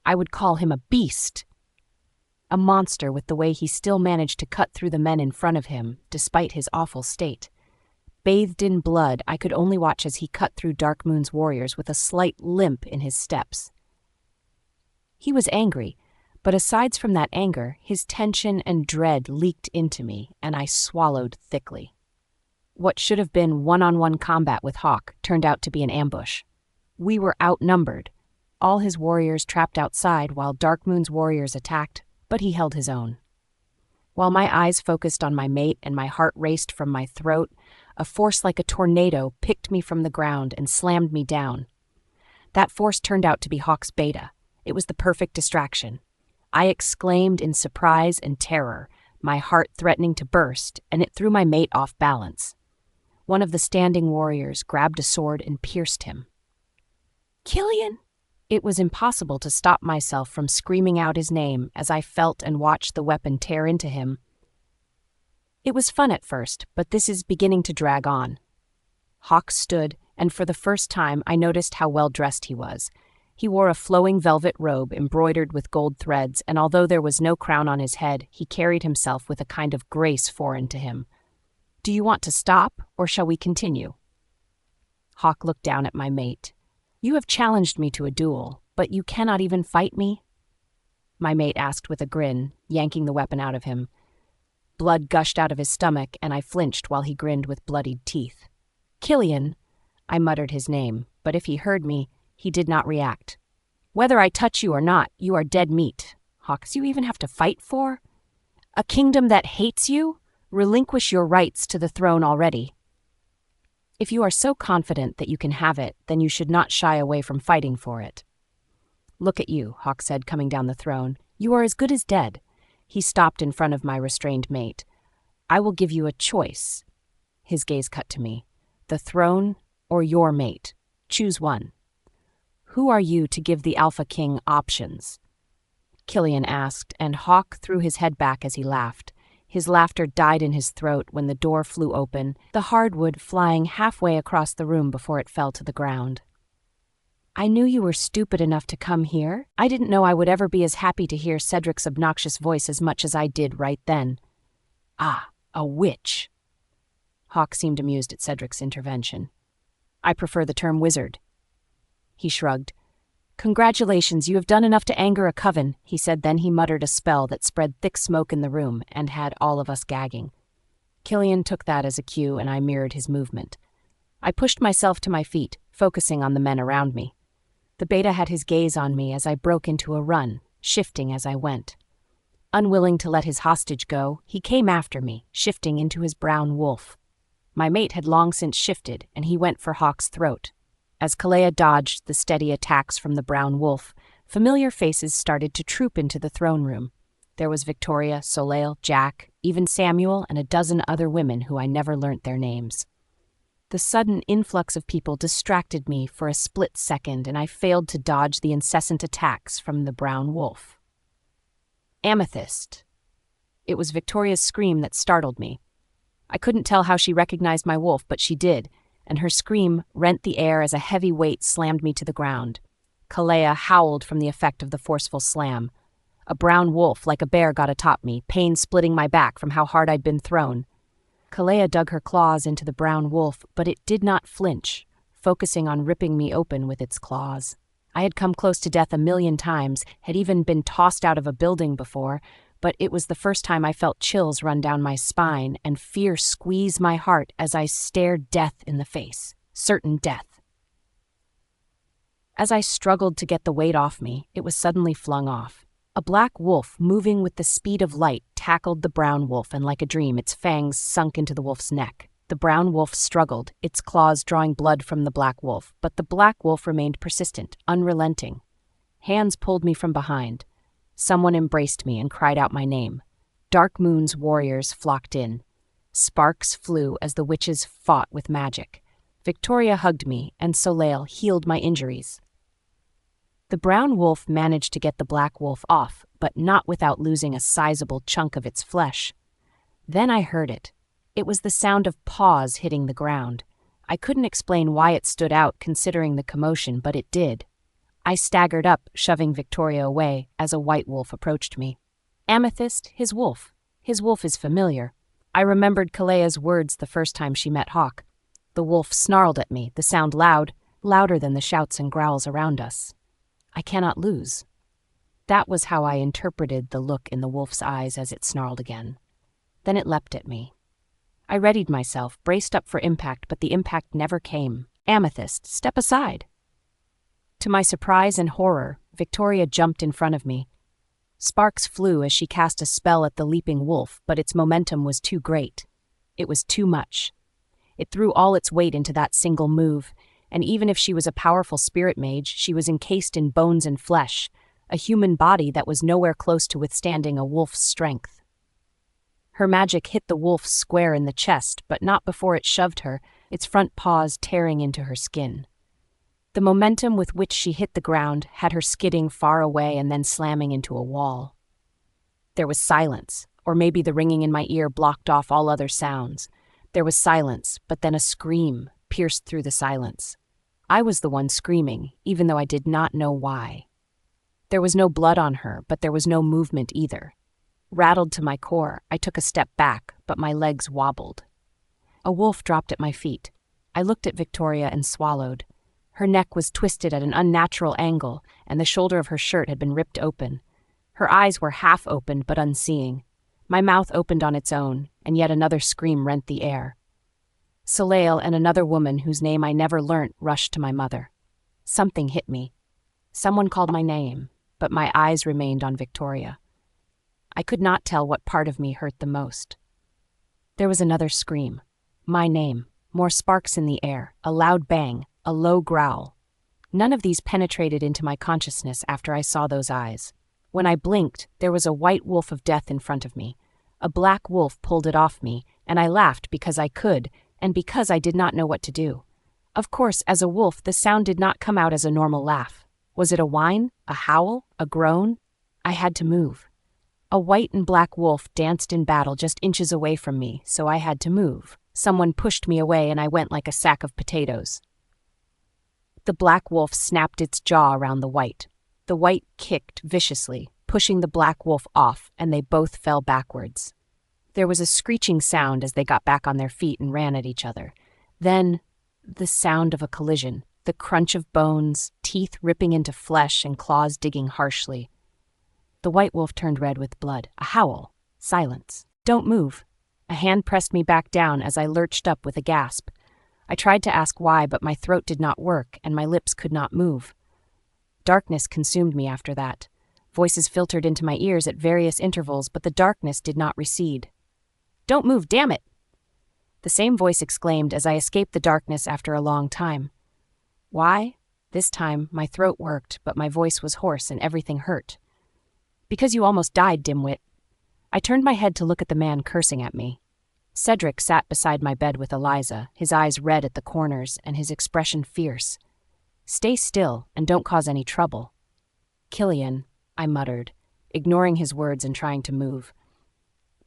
I would call him a beast. A monster with the way he still managed to cut through the men in front of him, despite his awful state. Bathed in blood, I could only watch as he cut through Darkmoon's warriors with a slight limp in his steps. He was angry, but aside from that anger, his tension and dread leaked into me, and I swallowed thickly. What should have been one-on-one combat with Hawk turned out to be an ambush. We were outnumbered, all his warriors trapped outside while Darkmoon's warriors attacked, but he held his own. While my eyes focused on my mate and my heart raced from my throat, a force like a tornado picked me from the ground and slammed me down. That force turned out to be Hawk's beta. It was the perfect distraction. I exclaimed in surprise and terror, my heart threatening to burst, and it threw my mate off balance. One of the standing warriors grabbed a sword and pierced him. "Killian!" It was impossible to stop myself from screaming out his name as I felt and watched the weapon tear into him. It was fun at first, but this is beginning to drag on. Hawk stood, and for the first time I noticed how well dressed he was. He wore a flowing velvet robe embroidered with gold threads, and although there was no crown on his head, he carried himself with a kind of grace foreign to him. "Do you want to stop, or shall we continue?" Hawk looked down at my mate. "You have challenged me to a duel, but you cannot even fight me?" My mate asked with a grin, yanking the weapon out of him. Blood gushed out of his stomach, and I flinched while he grinned with bloodied teeth. "Killian," I muttered his name, but if he heard me, he did not react. "Whether I touch you or not, you are dead meat. Hawk, you even have to fight for? A kingdom that hates you? Relinquish your rights to the throne already. If you are so confident that you can have it, then you should not shy away from fighting for it." "Look at you," Hawk said, coming down the throne. "You are as good as dead." He stopped in front of my restrained mate. "I will give you a choice." His gaze cut to me. "The throne or your mate. Choose one." "Who are you to give the Alpha King options?" Killian asked, and Hawk threw his head back as he laughed. His laughter died in his throat when the door flew open, the hardwood flying halfway across the room before it fell to the ground. I knew you were stupid enough to come here. I didn't know I would ever be as happy to hear Cedric's obnoxious voice as much as I did right then. Ah, a witch. Hawk seemed amused at Cedric's intervention. I prefer the term wizard. He shrugged. Congratulations, you have done enough to anger a coven, he said. Then he muttered a spell that spread thick smoke in the room and had all of us gagging. Killian took that as a cue, and I mirrored his movement. I pushed myself to my feet, focusing on the men around me. The beta had his gaze on me as I broke into a run, shifting as I went. Unwilling to let his hostage go, he came after me, shifting into his brown wolf. My mate had long since shifted, and he went for Hawk's throat. As Kalea dodged the steady attacks from the brown wolf, familiar faces started to troop into the throne room. There was Victoria, Soleil, Jack, even Samuel, and a dozen other women who I never learnt their names. The sudden influx of people distracted me for a split second, and I failed to dodge the incessant attacks from the brown wolf. Amethyst. It was Victoria's scream that startled me. I couldn't tell how she recognized my wolf, but she did, and her scream rent the air as a heavy weight slammed me to the ground. Kalea howled from the effect of the forceful slam. A brown wolf, like a bear, got atop me, pain splitting my back from how hard I'd been thrown. Kalea dug her claws into the brown wolf, but it did not flinch, focusing on ripping me open with its claws. I had come close to death 1,000,000 times, had even been tossed out of a building before, but it was the first time I felt chills run down my spine and fear squeeze my heart as I stared death in the face, certain death. As I struggled to get the weight off me, it was suddenly flung off. A black wolf, moving with the speed of light, tackled the brown wolf, and like a dream, its fangs sunk into the wolf's neck. The brown wolf struggled, its claws drawing blood from the black wolf, but the black wolf remained persistent, unrelenting. Hands pulled me from behind. Someone embraced me and cried out my name. Dark Moon's warriors flocked in. Sparks flew as the witches fought with magic. Victoria hugged me, and Soleil healed my injuries. The brown wolf managed to get the black wolf off, but not without losing a sizable chunk of its flesh. Then I heard it. It was the sound of paws hitting the ground. I couldn't explain why it stood out considering the commotion, but it did. I staggered up, shoving Victoria away, as a white wolf approached me. Amethyst, his wolf. His wolf is familiar. I remembered Kalea's words the first time she met Hawk. The wolf snarled at me, the sound loud, louder than the shouts and growls around us. I cannot lose. That was how I interpreted the look in the wolf's eyes as it snarled again. Then it leapt at me. I readied myself, braced up for impact, but the impact never came. Amethyst, step aside. To my surprise and horror, Victoria jumped in front of me. Sparks flew as she cast a spell at the leaping wolf, but its momentum was too great. It was too much. It threw all its weight into that single move, and even if she was a powerful spirit mage, she was encased in bones and flesh, a human body that was nowhere close to withstanding a wolf's strength. Her magic hit the wolf square in the chest, but not before it shoved her, its front paws tearing into her skin. The momentum with which she hit the ground had her skidding far away and then slamming into a wall. There was silence, or maybe the ringing in my ear blocked off all other sounds. There was silence, but then a scream pierced through the silence. I was the one screaming, even though I did not know why. There was no blood on her, but there was no movement either. Rattled to my core, I took a step back, but my legs wobbled. A wolf dropped at my feet. I looked at Victoria and swallowed. Her neck was twisted at an unnatural angle, and the shoulder of her shirt had been ripped open. Her eyes were half opened but unseeing. My mouth opened on its own, and yet another scream rent the air. Soleil and another woman whose name I never learnt rushed to my mother. Something hit me. Someone called my name, but my eyes remained on Victoria. I could not tell what part of me hurt the most. There was another scream. My name. More sparks in the air. A loud bang. A low growl. None of these penetrated into my consciousness after I saw those eyes. When I blinked, there was a white wolf of death in front of me. A black wolf pulled it off me, and I laughed because I could, and because I did not know what to do. Of course, as a wolf, the sound did not come out as a normal laugh. Was it a whine? A howl? A groan? I had to move. A white and black wolf danced in battle just inches away from me, so I had to move. Someone pushed me away and I went like a sack of potatoes. The black wolf snapped its jaw around the white. The white kicked viciously, pushing the black wolf off, and they both fell backwards. There was a screeching sound as they got back on their feet and ran at each other. Then, the sound of a collision, the crunch of bones, teeth ripping into flesh and claws digging harshly. The white wolf turned red with blood. A howl. Silence. "Don't move." A hand pressed me back down as I lurched up with a gasp. I tried to ask why, but my throat did not work and my lips could not move. Darkness consumed me after that. Voices filtered into my ears at various intervals, but the darkness did not recede. "Don't move, damn it!" The same voice exclaimed as I escaped the darkness after a long time. Why? This time, my throat worked, but my voice was hoarse and everything hurt. "Because you almost died, dimwit." I turned my head to look at the man cursing at me. Cedric sat beside my bed with Eliza, his eyes red at the corners and his expression fierce. "Stay still and don't cause any trouble." "Killian," I muttered, ignoring his words and trying to move.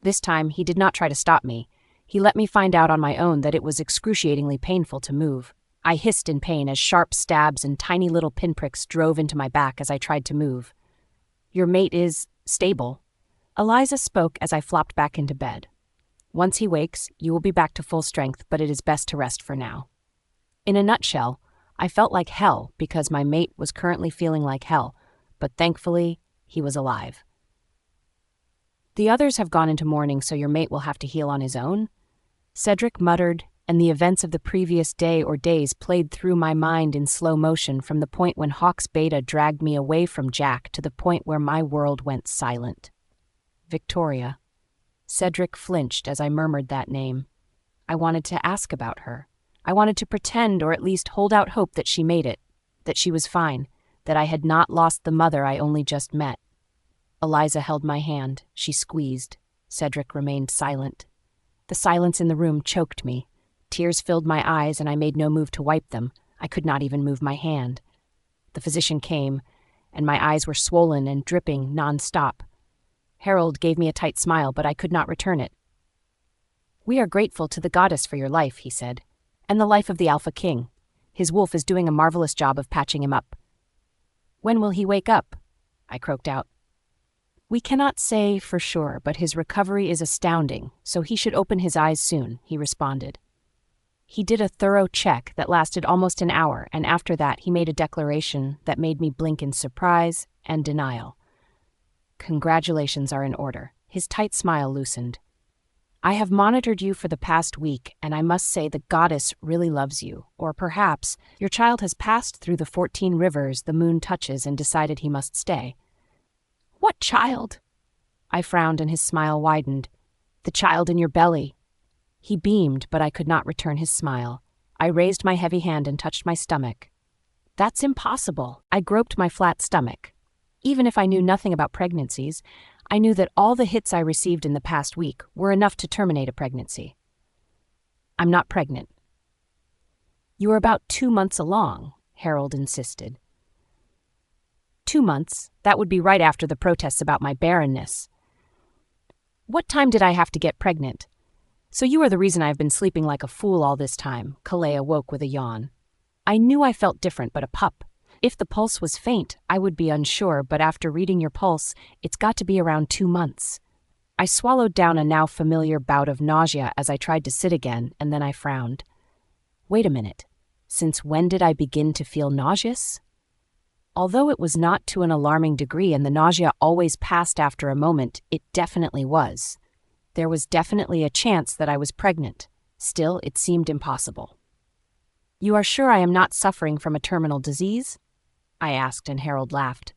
This time, he did not try to stop me. He let me find out on my own that it was excruciatingly painful to move. I hissed in pain as sharp stabs and tiny little pinpricks drove into my back as I tried to move. "Your mate is stable." Eliza spoke as I flopped back into bed. "Once he wakes, you will be back to full strength, but it is best to rest for now." In a nutshell, I felt like hell because my mate was currently feeling like hell, but thankfully, he was alive. "The others have gone into mourning, so your mate will have to heal on his own?" Cedric muttered, and the events of the previous day or days played through my mind in slow motion from the point when Hawk's beta dragged me away from Jack to the point where my world went silent. Victoria. Cedric flinched as I murmured that name. I wanted to ask about her. I wanted to pretend or at least hold out hope that she made it, that she was fine, that I had not lost the mother I only just met. Eliza held my hand. She squeezed. Cedric remained silent. The silence in the room choked me. Tears filled my eyes and I made no move to wipe them. I could not even move my hand. The physician came, and my eyes were swollen and dripping non-stop. Harold gave me a tight smile, but I could not return it. "We are grateful to the goddess for your life," he said, "and the life of the Alpha King. His wolf is doing a marvelous job of patching him up." "When will he wake up?" I croaked out. "We cannot say for sure, but his recovery is astounding, so he should open his eyes soon," he responded. He did a thorough check that lasted almost an hour, and after that he made a declaration that made me blink in surprise and denial. "Congratulations are in order." His tight smile loosened. "I have monitored you for the past week, and I must say the goddess really loves you. Or perhaps your child has passed through the 14 rivers the moon touches and decided he must stay." "What child?" I frowned and his smile widened. "The child in your belly." He beamed, but I could not return his smile. I raised my heavy hand and touched my stomach. "That's impossible." I groped my flat stomach. Even if I knew nothing about pregnancies, I knew that all the hits I received in the past week were enough to terminate a pregnancy. "I'm not pregnant." "You are about 2 months along," Harold insisted. 2 months? That would be right after the protests about my barrenness. "What time did I have to get pregnant?" "So you are the reason I have been sleeping like a fool all this time," Kalea woke with a yawn. I knew I felt different, but a pup. If the pulse was faint, I would be unsure, but after reading your pulse, it's got to be around 2 months. I swallowed down a now familiar bout of nausea as I tried to sit again, and then I frowned. Wait a minute. Since when did I begin to feel nauseous? Although it was not to an alarming degree and the nausea always passed after a moment, it definitely was. There was definitely a chance that I was pregnant. Still, it seemed impossible. "You are sure I am not suffering from a terminal disease?" I asked, and Harold laughed.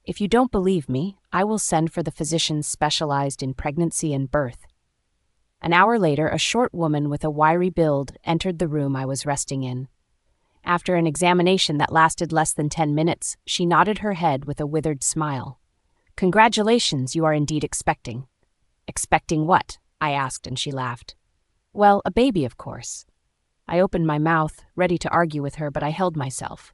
"If you don't believe me, I will send for the physicians specialized in pregnancy and birth." An hour later, a short woman with a wiry build entered the room I was resting in. After an examination that lasted less than 10 minutes, she nodded her head with a withered smile. "Congratulations, you are indeed expecting." "Expecting what?" I asked, and she laughed. "Well, a baby, of course." I opened my mouth, ready to argue with her, but I held myself.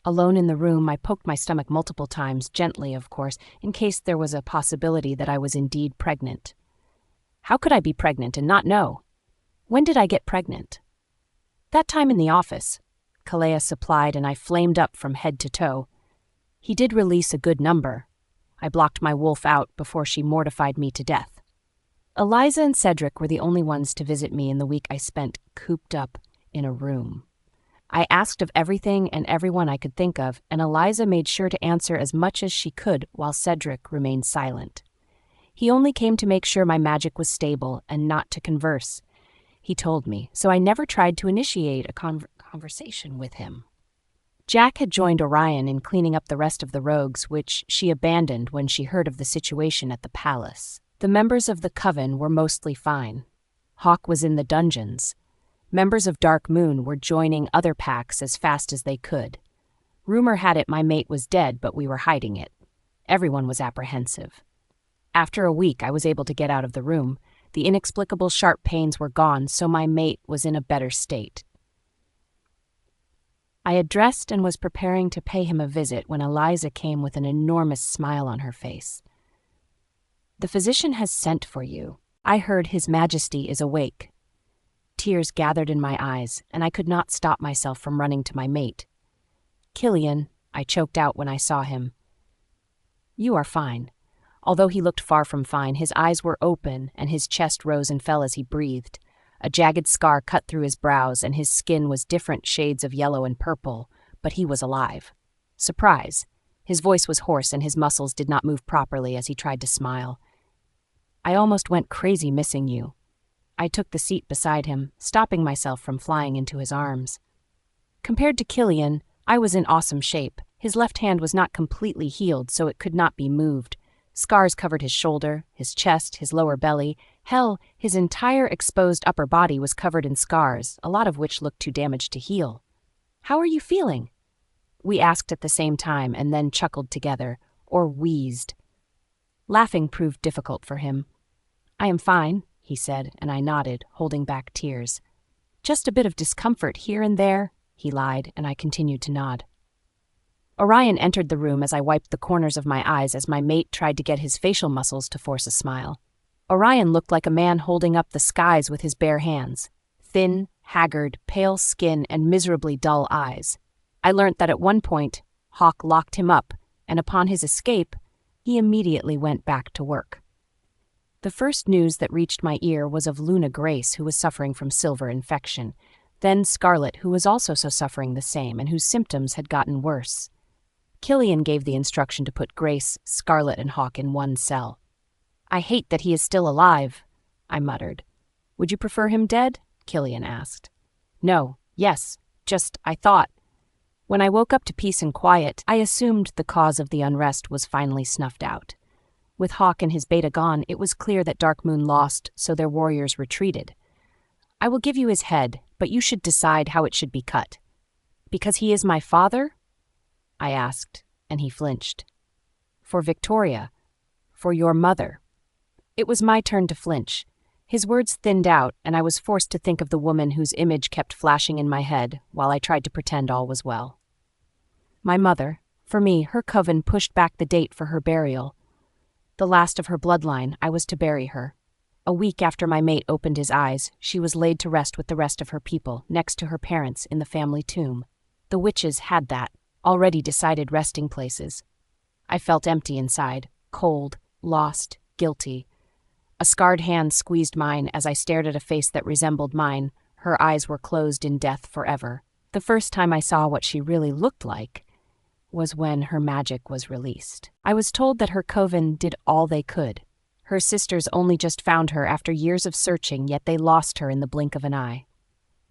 Alone in the room, I poked my stomach multiple times, gently, of course, in case there was a possibility that I was indeed pregnant. How could I be pregnant and not know? When did I get pregnant? That time in the office. Kalea supplied, and I flamed up from head to toe. He did release a good number. I blocked my wolf out before she mortified me to death. Eliza and Cedric were the only ones to visit me in the week I spent cooped up in a room. I asked of everything and everyone I could think of, and Eliza made sure to answer as much as she could while Cedric remained silent. He only came to make sure my magic was stable and not to converse. He told me, so I never tried to initiate a conversation with him. Jack had joined Orion in cleaning up the rest of the rogues, which she abandoned when she heard of the situation at the palace. The members of the coven were mostly fine. Hawk was in the dungeons. Members of Dark Moon were joining other packs as fast as they could. Rumor had it my mate was dead, but we were hiding it. Everyone was apprehensive. After a week, I was able to get out of the room. The inexplicable sharp pains were gone, so my mate was in a better state. I had dressed and was preparing to pay him a visit when Eliza came with an enormous smile on her face. "The physician has sent for you. I heard His Majesty is awake." Tears gathered in my eyes, and I could not stop myself from running to my mate. "Killian," I choked out when I saw him. "You are fine." Although he looked far from fine, his eyes were open and his chest rose and fell as he breathed. A jagged scar cut through his brows, and his skin was different shades of yellow and purple, but he was alive. Surprise. His voice was hoarse and his muscles did not move properly as he tried to smile. "I almost went crazy missing you." I took the seat beside him, stopping myself from flying into his arms. Compared to Killian, I was in awesome shape. His left hand was not completely healed, so it could not be moved. Scars covered his shoulder, his chest, his lower belly. Hell, his entire exposed upper body was covered in scars, a lot of which looked too damaged to heal. "How are you feeling?" We asked at the same time and then chuckled together, or wheezed. Laughing proved difficult for him. "I am fine," he said, and I nodded, holding back tears. "Just a bit of discomfort here and there," he lied, and I continued to nod. Orion entered the room as I wiped the corners of my eyes as my mate tried to get his facial muscles to force a smile. Orion looked like a man holding up the skies with his bare hands. Thin, haggard, pale skin, and miserably dull eyes. I learnt that at one point, Hawk locked him up, and upon his escape, he immediately went back to work. The first news that reached my ear was of Luna Grace, who was suffering from silver infection, then Scarlet, who was also suffering the same and whose symptoms had gotten worse. Killian gave the instruction to put Grace, Scarlet, and Hawk in one cell. "I hate that he is still alive," I muttered. "Would you prefer him dead?" Killian asked. "No, yes, just I thought." When I woke up to peace and quiet, I assumed the cause of the unrest was finally snuffed out. With Hawk and his beta gone, it was clear that Dark Moon lost, so their warriors retreated. "I will give you his head, but you should decide how it should be cut." "Because he is my father?" I asked, and he flinched. "For Victoria. For your mother." It was my turn to flinch. His words thinned out, and I was forced to think of the woman whose image kept flashing in my head while I tried to pretend all was well. My mother. For me, her coven pushed back the date for her burial. The last of her bloodline, I was to bury her. A week after my mate opened his eyes, she was laid to rest with the rest of her people, next to her parents in the family tomb. The witches had that, already decided resting places. I felt empty inside, cold, lost, guilty. A scarred hand squeezed mine as I stared at a face that resembled mine. Her eyes were closed in death forever. The first time I saw what she really looked like was when her magic was released. I was told that her coven did all they could. Her sisters only just found her after years of searching, yet they lost her in the blink of an eye.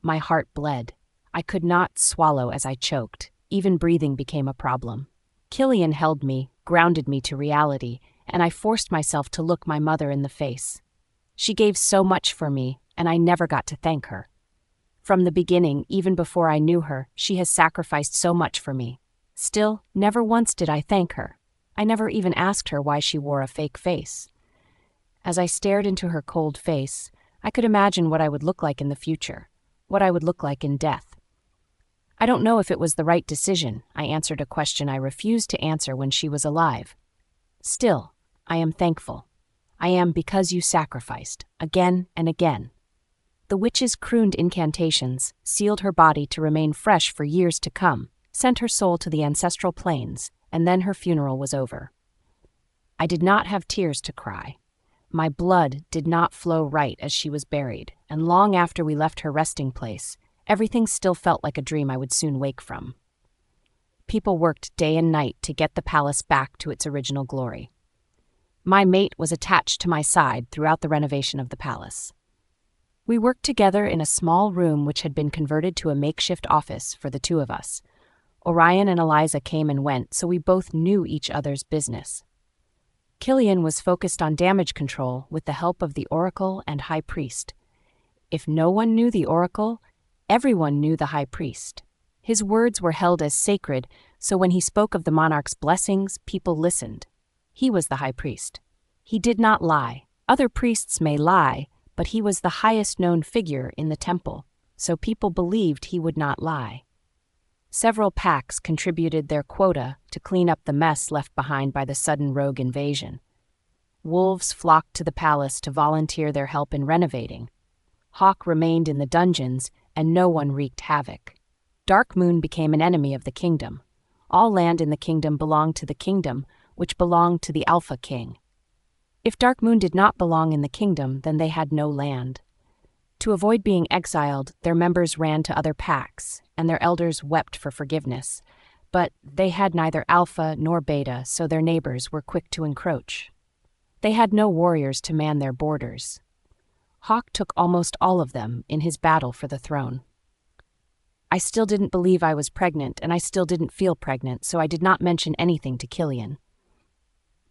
My heart bled. I could not swallow as I choked. Even breathing became a problem. Killian held me, grounded me to reality, and I forced myself to look my mother in the face. She gave so much for me, and I never got to thank her. From the beginning, even before I knew her, she has sacrificed so much for me. Still, never once did I thank her. I never even asked her why she wore a fake face. As I stared into her cold face, I could imagine what I would look like in the future, what I would look like in death. I don't know if it was the right decision. I answered a question I refused to answer when she was alive. Still, I am thankful. I am because you sacrificed, again and again. The witches crooned incantations, sealed her body to remain fresh for years to come, sent her soul to the ancestral plains, and then her funeral was over. I did not have tears to cry. My blood did not flow right as she was buried, and long after we left her resting place, everything still felt like a dream I would soon wake from. People worked day and night to get the palace back to its original glory. My mate was attached to my side throughout the renovation of the palace. We worked together in a small room which had been converted to a makeshift office for the two of us. Orion and Eliza came and went, so we both knew each other's business. Killian was focused on damage control with the help of the Oracle and High Priest. If no one knew the Oracle, everyone knew the High Priest. His words were held as sacred, so when he spoke of the monarch's blessings, people listened. He was the High Priest. He did not lie. Other priests may lie, but he was the highest known figure in the temple, so people believed he would not lie. Several packs contributed their quota to clean up the mess left behind by the sudden rogue invasion. Wolves flocked to the palace to volunteer their help in renovating. Hawk remained in the dungeons, and no one wreaked havoc. Dark Moon became an enemy of the kingdom. All land in the kingdom belonged to the kingdom, which belonged to the Alpha King. If Dark Moon did not belong in the kingdom, then they had no land. To avoid being exiled, their members ran to other packs, and their elders wept for forgiveness. But they had neither Alpha nor Beta, so their neighbors were quick to encroach. They had no warriors to man their borders. Hawk took almost all of them in his battle for the throne. I still didn't believe I was pregnant, and I still didn't feel pregnant, so I did not mention anything to Killian.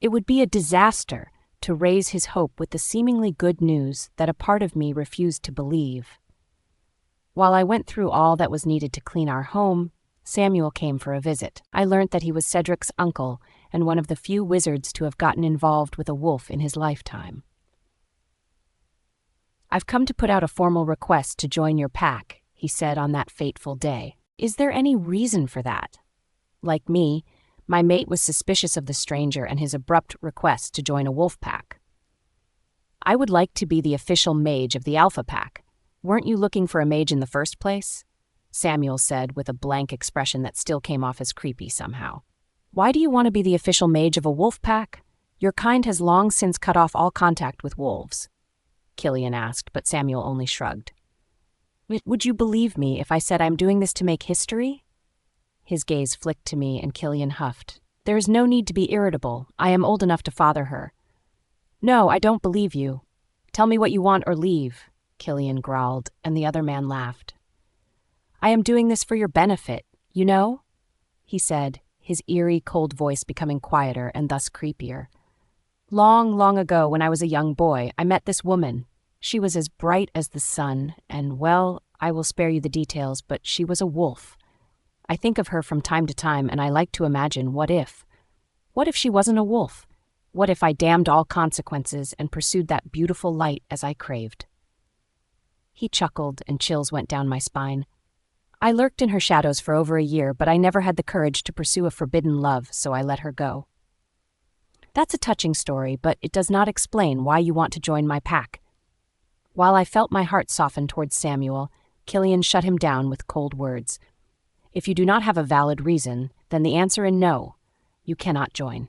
It would be a disaster to raise his hope with the seemingly good news that a part of me refused to believe. While I went through all that was needed to clean our home, Samuel came for a visit. I learned that he was Cedric's uncle and one of the few wizards to have gotten involved with a wolf in his lifetime. "I've come to put out a formal request to join your pack," he said on that fateful day. "Is there any reason for that?" Like me, my mate was suspicious of the stranger and his abrupt request to join a wolf pack. "I would like to be the official mage of the Alpha Pack. Weren't you looking for a mage in the first place?" Samuel said with a blank expression that still came off as creepy somehow. "Why do you want to be the official mage of a wolf pack? Your kind has long since cut off all contact with wolves," Killian asked, but Samuel only shrugged. "Would you believe me if I said I'm doing this to make history?" His gaze flicked to me, and Killian huffed. "There is no need to be irritable. I am old enough to father her." "No, I don't believe you. Tell me what you want or leave," Killian growled, and the other man laughed. "I am doing this for your benefit, you know?" he said, his eerie, cold voice becoming quieter and thus creepier. "Long, long ago, when I was a young boy, I met this woman. She was as bright as the sun, and, well, I will spare you the details, but she was a wolf. I think of her from time to time, and I like to imagine, what if? What if she wasn't a wolf? What if I damned all consequences and pursued that beautiful light as I craved?" He chuckled, and chills went down my spine. "I lurked in her shadows for over a year, but I never had the courage to pursue a forbidden love, so I let her go." "That's a touching story, but it does not explain why you want to join my pack." While I felt my heart soften towards Samuel, Killian shut him down with cold words. "If you do not have a valid reason, then the answer is no. You cannot join."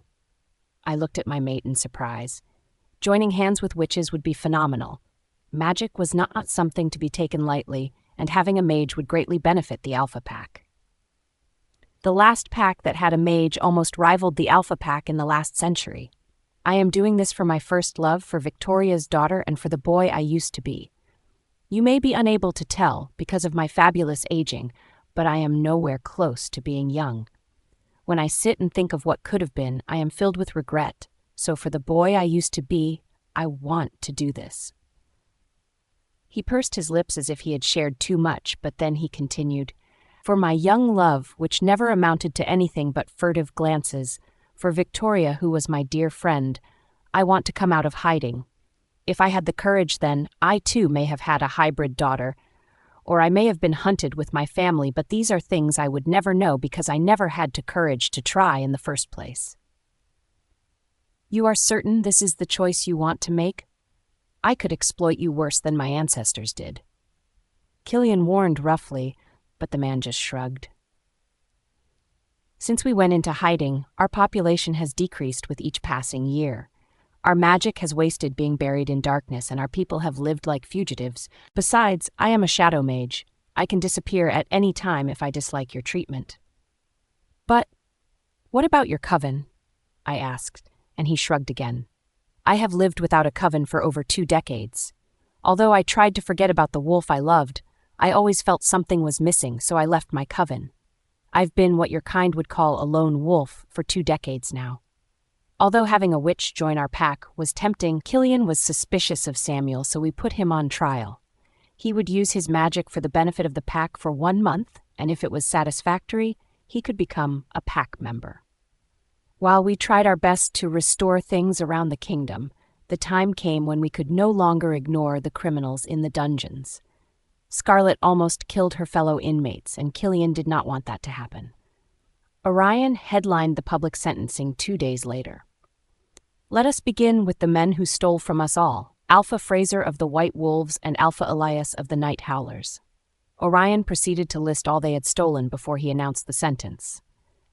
I looked at my mate in surprise. Joining hands with witches would be phenomenal. Magic was not something to be taken lightly, and having a mage would greatly benefit the Alpha Pack. The last pack that had a mage almost rivaled the Alpha Pack in the last century. I am doing this for my first love, for Victoria's daughter, and for the boy I used to be. You may be unable to tell because of my fabulous aging, but I am nowhere close to being young. When I sit and think of what could have been, I am filled with regret. So for the boy I used to be, I want to do this. He pursed his lips as if he had shared too much, but then he continued, "For my young love, which never amounted to anything but furtive glances, for Victoria, who was my dear friend, I want to come out of hiding. If I had the courage then, I too may have had a hybrid daughter, or I may have been hunted with my family, but these are things I would never know because I never had the courage to try in the first place." "You are certain this is the choice you want to make? I could exploit you worse than my ancestors did." Killian warned roughly, but the man just shrugged. Since we went into hiding, our population has decreased with each passing year. Our magic has wasted being buried in darkness, and our people have lived like fugitives. Besides, I am a shadow mage. I can disappear at any time if I dislike your treatment. But what about your coven? I asked, and he shrugged again. I have lived without a coven for over 2 decades. Although I tried to forget about the wolf I loved, I always felt something was missing, so I left my coven. I've been what your kind would call a lone wolf for 2 decades now. Although having a witch join our pack was tempting, Killian was suspicious of Samuel, so we put him on trial. He would use his magic for the benefit of the pack for 1 month, and if it was satisfactory, he could become a pack member. While we tried our best to restore things around the kingdom, the time came when we could no longer ignore the criminals in the dungeons. Scarlet almost killed her fellow inmates, and Killian did not want that to happen. Orion headlined the public sentencing 2 days later. Let us begin with the men who stole from us all, Alpha Fraser of the White Wolves and Alpha Elias of the Night Howlers. Orion proceeded to list all they had stolen before he announced the sentence.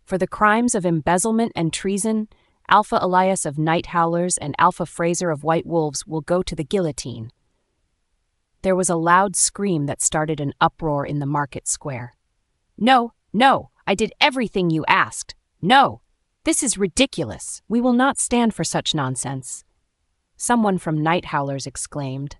For the crimes of embezzlement and treason, Alpha Elias of Night Howlers and Alpha Fraser of White Wolves will go to the guillotine. There was a loud scream that started an uproar in the market square. No, no, I did everything you asked. No, this is ridiculous. We will not stand for such nonsense. Someone from Night Howlers exclaimed.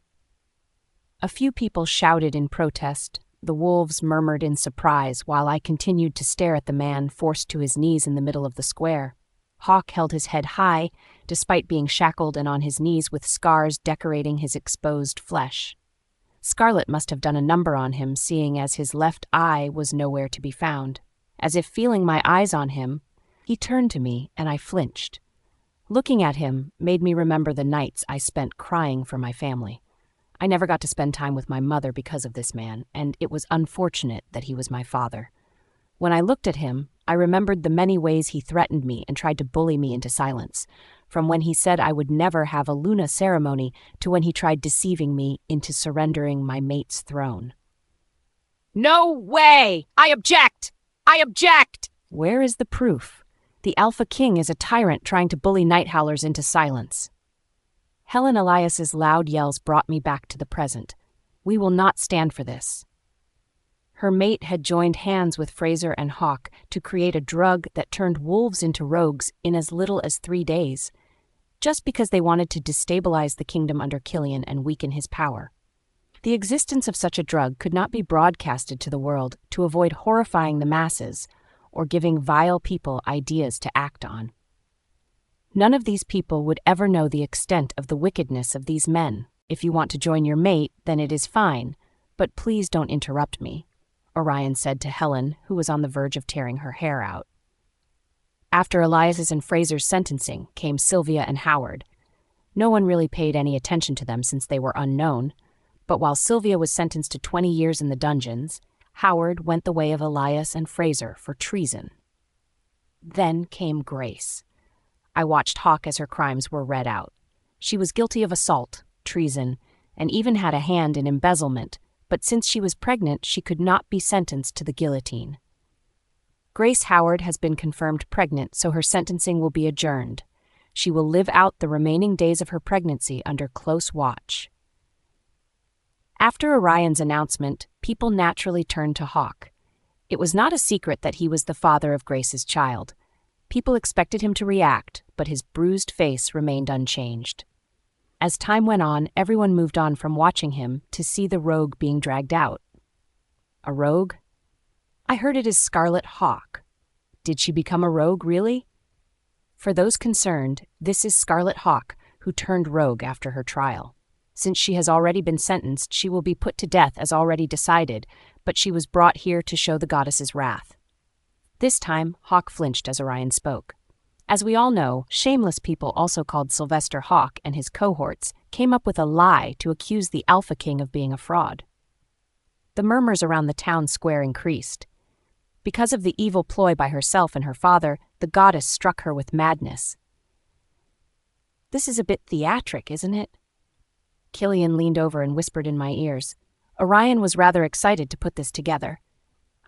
A few people shouted in protest. The wolves murmured in surprise while I continued to stare at the man forced to his knees in the middle of the square. Hawk held his head high, despite being shackled and on his knees with scars decorating his exposed flesh. Scarlet must have done a number on him, seeing as his left eye was nowhere to be found. As if feeling my eyes on him, he turned to me and I flinched. Looking at him made me remember the nights I spent crying for my family. I never got to spend time with my mother because of this man, and it was unfortunate that he was my father. When I looked at him, I remembered the many ways he threatened me and tried to bully me into silence, from when he said I would never have a Luna ceremony to when he tried deceiving me into surrendering my mate's throne. No way! I object! I object! Where is the proof? The Alpha King is a tyrant trying to bully Night Howlers into silence. Helen Elias's loud yells brought me back to the present. We will not stand for this. Her mate had joined hands with Fraser and Hawk to create a drug that turned wolves into rogues in as little as 3 days, just because they wanted to destabilize the kingdom under Killian and weaken his power. The existence of such a drug could not be broadcasted to the world to avoid horrifying the masses or giving vile people ideas to act on. None of these people would ever know the extent of the wickedness of these men. If you want to join your mate, then it is fine, but please don't interrupt me, Orion said to Helen, who was on the verge of tearing her hair out. After Elias's and Fraser's sentencing came Sylvia and Howard. No one really paid any attention to them since they were unknown, but while Sylvia was sentenced to 20 years in the dungeons, Howard went the way of Elias and Fraser for treason. Then came Grace. I watched Hawk as her crimes were read out. She was guilty of assault, treason, and even had a hand in embezzlement, but since she was pregnant, she could not be sentenced to the guillotine. Grace Howard has been confirmed pregnant, so her sentencing will be adjourned. She will live out the remaining days of her pregnancy under close watch. After Orion's announcement, people naturally turned to Hawk. It was not a secret that he was the father of Grace's child. People expected him to react, but his bruised face remained unchanged. As time went on, everyone moved on from watching him to see the rogue being dragged out. A rogue? I heard it is Scarlet Hawk. Did she become a rogue, really? For those concerned, this is Scarlet Hawk, who turned rogue after her trial. Since she has already been sentenced, she will be put to death as already decided, but she was brought here to show the goddess's wrath. This time, Hawk flinched as Orion spoke. As we all know, shameless people also called Sylvester Hawk and his cohorts came up with a lie to accuse the Alpha King of being a fraud. The murmurs around the town square increased. Because of the evil ploy by herself and her father, the goddess struck her with madness. This is a bit theatric, isn't it? Killian leaned over and whispered in my ears, Orion was rather excited to put this together.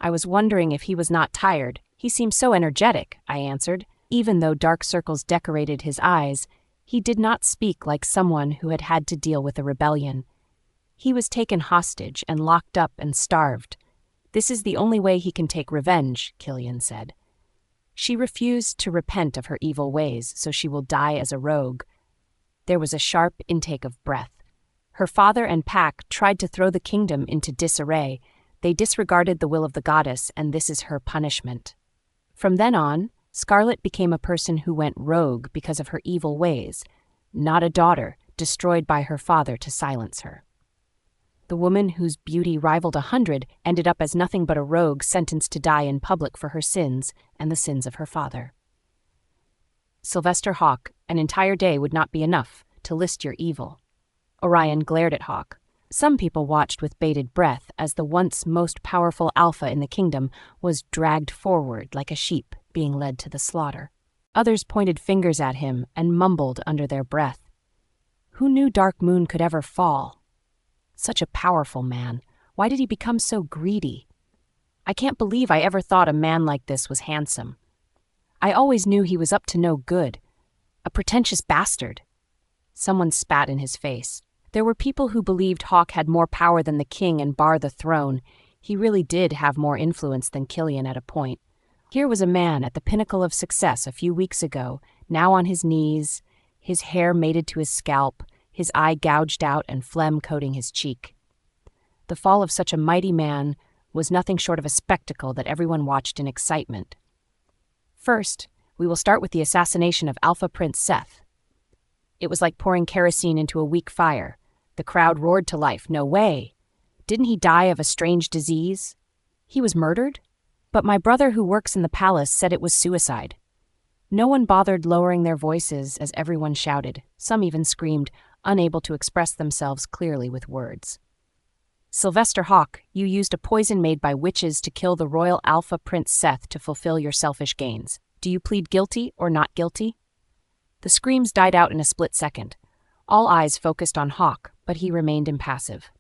I was wondering if he was not tired. He seemed so energetic, I answered. Even though dark circles decorated his eyes, he did not speak like someone who had had to deal with a rebellion. He was taken hostage and locked up and starved. This is the only way he can take revenge, Killian said. She refused to repent of her evil ways, so she will die as a rogue. There was a sharp intake of breath. Her father and pack tried to throw the kingdom into disarray. They disregarded the will of the goddess, and this is her punishment. From then on, Scarlet became a person who went rogue because of her evil ways, not a daughter destroyed by her father to silence her. The woman whose beauty rivaled 100 ended up as nothing but a rogue sentenced to die in public for her sins and the sins of her father. Sylvester Hawke, an entire day would not be enough to list your evil. Orion glared at Hawke. Some people watched with bated breath as the once most powerful alpha in the kingdom was dragged forward like a sheep being led to the slaughter. Others pointed fingers at him and mumbled under their breath. Who knew Dark Moon could ever fall? Such a powerful man. Why did he become so greedy? I can't believe I ever thought a man like this was handsome. I always knew he was up to no good. A pretentious bastard. Someone spat in his face. There were people who believed Hawke had more power than the king and bar the throne. He really did have more influence than Killian at a point. Here was a man at the pinnacle of success a few weeks ago, now on his knees, his hair mated to his scalp, his eye gouged out and phlegm coating his cheek. The fall of such a mighty man was nothing short of a spectacle that everyone watched in excitement. First, we will start with the assassination of Alpha Prince Seth. It was like pouring kerosene into a weak fire. The crowd roared to life. No way! Didn't he die of a strange disease? He was murdered? But my brother who works in the palace said it was suicide. No one bothered lowering their voices as everyone shouted. Some even screamed, unable to express themselves clearly with words. Sylvester Hawke, you used a poison made by witches to kill the royal Alpha Prince Seth to fulfill your selfish gains. Do you plead guilty or not guilty? The screams died out in a split second. All eyes focused on Hawke, but he remained impassive.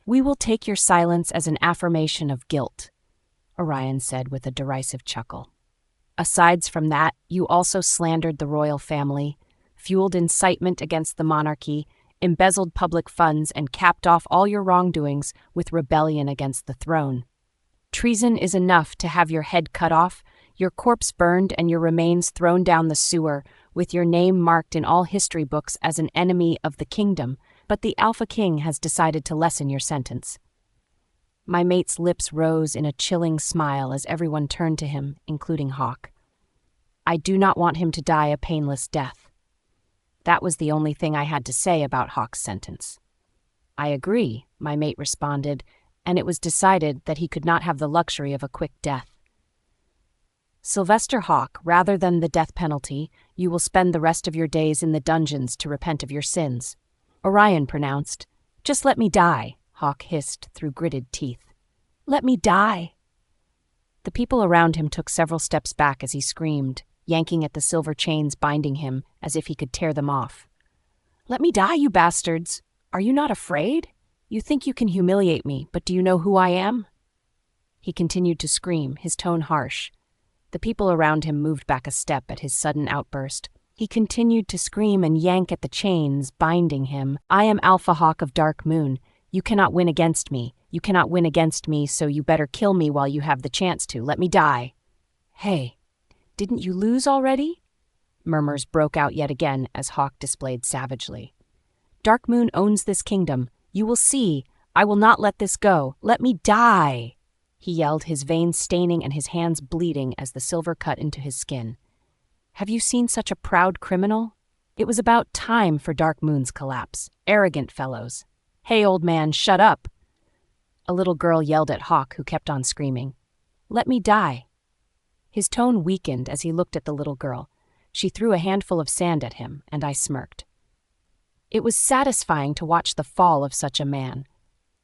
We will take your silence as an affirmation of guilt, Orion said with a derisive chuckle. Aside from that, you also slandered the royal family, fueled incitement against the monarchy, embezzled public funds, and capped off all your wrongdoings with rebellion against the throne. Treason is enough to have your head cut off, your corpse burned, and your remains thrown down the sewer, with your name marked in all history books as an enemy of the kingdom, but the Alpha King has decided to lessen your sentence. My mate's lips rose in a chilling smile as everyone turned to him, including Hawke. I do not want him to die a painless death. That was the only thing I had to say about Hawke's sentence. I agree, my mate responded, and it was decided that he could not have the luxury of a quick death. Sylvester Hawke, rather than the death penalty, you will spend the rest of your days in the dungeons to repent of your sins. Orion pronounced. Just let me die, Hawke hissed through gritted teeth. Let me die. The people around him took several steps back as he screamed, yanking at the silver chains binding him as if he could tear them off. Let me die, you bastards! Are you not afraid? You think you can humiliate me, but do you know who I am? He continued to scream, his tone harsh. The people around him moved back a step at his sudden outburst. He continued to scream and yank at the chains binding him. I am Alpha Hawke of Dark Moon. You cannot win against me. You cannot win against me, so you better kill me while you have the chance to. Let me die. Hey, didn't you lose already? Murmurs broke out yet again as Hawke displayed savagely. Dark Moon owns this kingdom. You will see. I will not let this go. Let me die. He yelled, his veins staining and his hands bleeding as the silver cut into his skin. Have you seen such a proud criminal? It was about time for Dark Moon's collapse. Arrogant fellows. Hey, old man, shut up. A little girl yelled at Hawke, who kept on screaming. Let me die. His tone weakened as he looked at the little girl. She threw a handful of sand at him, and I smirked. It was satisfying to watch the fall of such a man.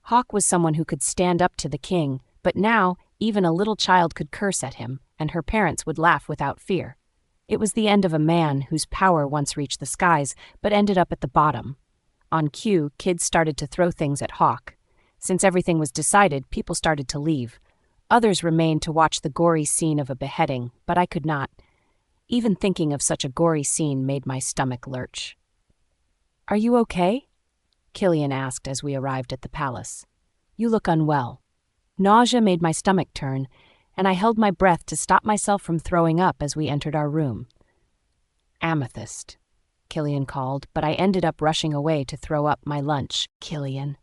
Hawke was someone who could stand up to the king, but now even a little child could curse at him, and her parents would laugh without fear. It was the end of a man whose power once reached the skies, but ended up at the bottom. On cue, kids started to throw things at Hawke. Since everything was decided, people started to leave. Others remained to watch the gory scene of a beheading, but I could not. Even thinking of such a gory scene made my stomach lurch. "Are you okay?" Killian asked as we arrived at the palace. "You look unwell." Nausea made my stomach turn, and I held my breath to stop myself from throwing up as we entered our room. "Amethyst," Killian called, but I ended up rushing away to throw up my lunch. Killian.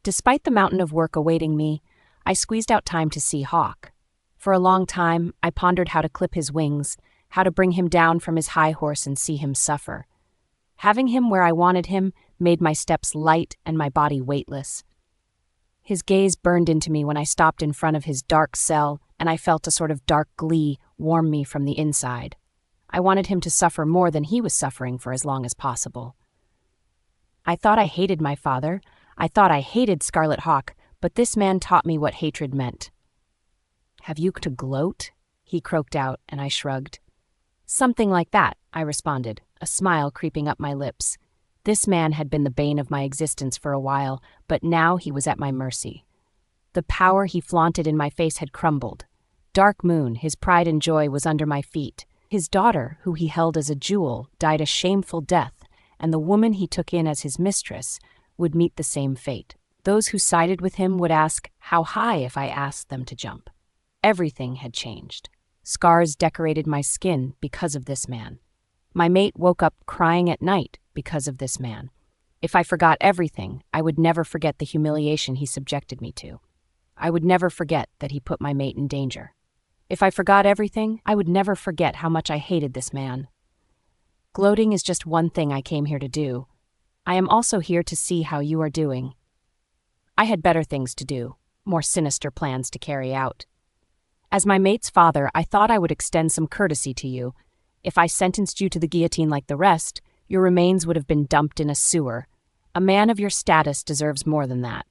Despite the mountain of work awaiting me, I squeezed out time to see Hawk. For a long time, I pondered how to clip his wings, how to bring him down from his high horse and see him suffer. Having him where I wanted him made my steps light and my body weightless. His gaze burned into me when I stopped in front of his dark cell, and I felt a sort of dark glee warm me from the inside. I wanted him to suffer more than he was suffering for as long as possible. I thought I hated my father. I thought I hated Scarlet Hawk, but this man taught me what hatred meant. "Have you to gloat?" he croaked out, and I shrugged. "Something like that," I responded, a smile creeping up my lips. This man had been the bane of my existence for a while, but now he was at my mercy. The power he flaunted in my face had crumbled. Dark Moon, his pride and joy, was under my feet. His daughter, who he held as a jewel, died a shameful death, and the woman he took in as his mistress would meet the same fate. Those who sided with him would ask how high if I asked them to jump. Everything had changed. Scars decorated my skin because of this man. My mate woke up crying at night because of this man. If I forgot everything, I would never forget the humiliation he subjected me to. I would never forget that he put my mate in danger. If I forgot everything, I would never forget how much I hated this man. Gloating is just one thing I came here to do. I am also here to see how you are doing. I had better things to do, more sinister plans to carry out. As my mate's father, I thought I would extend some courtesy to you. If I sentenced you to the guillotine like the rest, your remains would have been dumped in a sewer. A man of your status deserves more than that.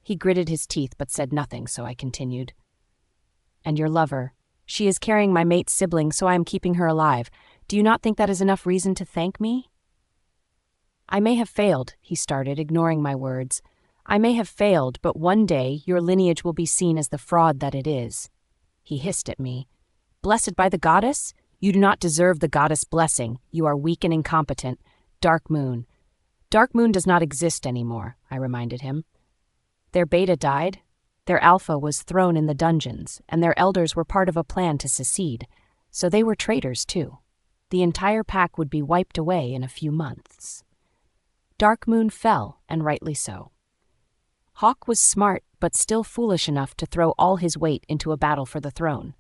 He gritted his teeth but said nothing, so I continued. "And your lover. She is carrying my mate's sibling, so I am keeping her alive. Do you not think that is enough reason to thank me?" "I may have failed," he started, ignoring my words. "I may have failed, but one day your lineage will be seen as the fraud that it is." He hissed at me. "Blessed by the goddess? You do not deserve the goddess' blessing. You are weak and incompetent. Dark Moon." "Dark Moon does not exist anymore," I reminded him. "Their beta died. Their alpha was thrown in the dungeons, and their elders were part of a plan to secede, so they were traitors too. The entire pack would be wiped away in a few months." Dark Moon fell, and rightly so. Hawk was smart, but still foolish enough to throw all his weight into a battle for the throne.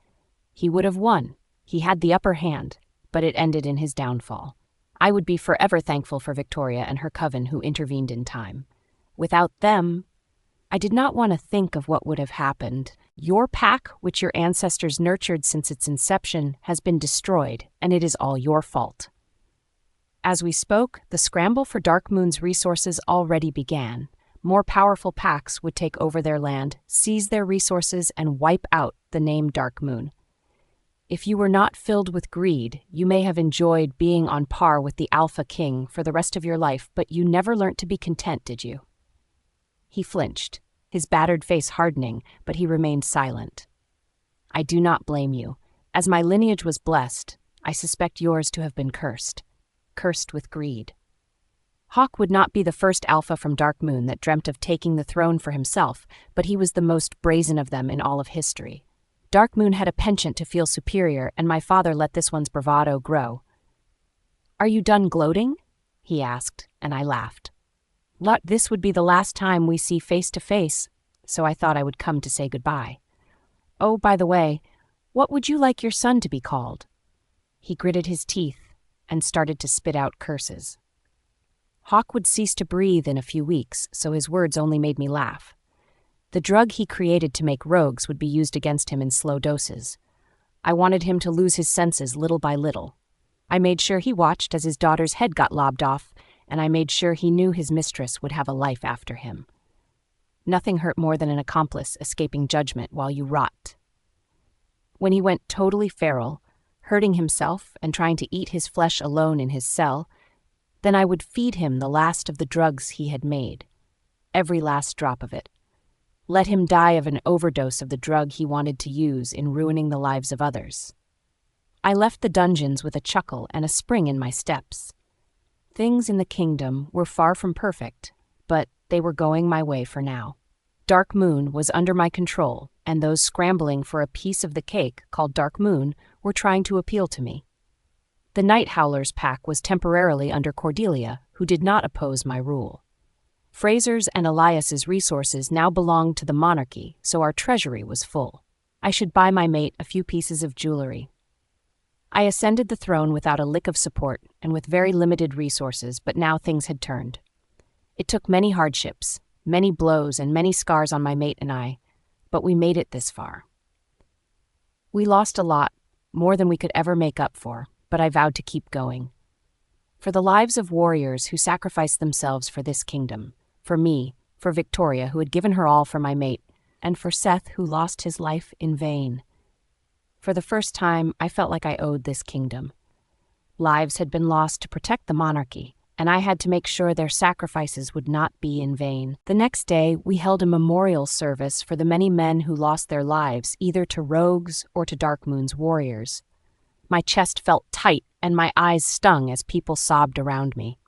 He would have won. He had the upper hand, but it ended in his downfall. I would be forever thankful for Victoria and her coven who intervened in time. Without them, I did not want to think of what would have happened. Your pack, which your ancestors nurtured since its inception, has been destroyed, and it is all your fault. As we spoke, the scramble for Dark Moon's resources already began. More powerful packs would take over their land, seize their resources, and wipe out the name Dark Moon. If you were not filled with greed, you may have enjoyed being on par with the Alpha King for the rest of your life, but you never learnt to be content, did you? He flinched, his battered face hardening, but he remained silent. "I do not blame you. As my lineage was blessed, I suspect yours to have been cursed with greed." Hawk would not be the first alpha from Dark Moon that dreamt of taking the throne for himself, but he was the most brazen of them in all of history. Dark Moon had a penchant to feel superior, and my father let this one's bravado grow. "Are you done gloating?" he asked, and I laughed. This would be the last time we see face to face, so I thought I would come to say goodbye. "Oh, by the way, what would you like your son to be called?" He gritted his teeth and started to spit out curses. Hawk would cease to breathe in a few weeks, so his words only made me laugh. The drug he created to make rogues would be used against him in slow doses. I wanted him to lose his senses little by little. I made sure he watched as his daughter's head got lobbed off, and I made sure he knew his mistress would have a life after him. Nothing hurt more than an accomplice escaping judgment while you rot. When he went totally feral, hurting himself and trying to eat his flesh alone in his cell, then I would feed him the last of the drugs he had made. every last drop of it. Let him die of an overdose of the drug he wanted to use in ruining the lives of others. I left the dungeons with a chuckle and a spring in my steps. Things in the kingdom were far from perfect, but they were going my way for now. Dark Moon was under my control, and those scrambling for a piece of the cake called Dark Moon were trying to appeal to me. The Night Howlers pack was temporarily under Cordelia, who did not oppose my rule. Fraser's and Elias's resources now belonged to the monarchy, so our treasury was full. I should buy my mate a few pieces of jewelry. I ascended the throne without a lick of support and with very limited resources, but now things had turned. It took many hardships, many blows, and many scars on my mate and I, but we made it this far. We lost a lot, more than we could ever make up for, but I vowed to keep going. For the lives of warriors who sacrificed themselves for this kingdom, for me, for Victoria, who had given her all for my mate, and for Seth, who lost his life in vain. For the first time, I felt like I owed this kingdom. Lives had been lost to protect the monarchy, and I had to make sure their sacrifices would not be in vain. The next day, we held a memorial service for the many men who lost their lives, either to rogues or to Dark Moon's warriors. My chest felt tight, and my eyes stung as people sobbed around me.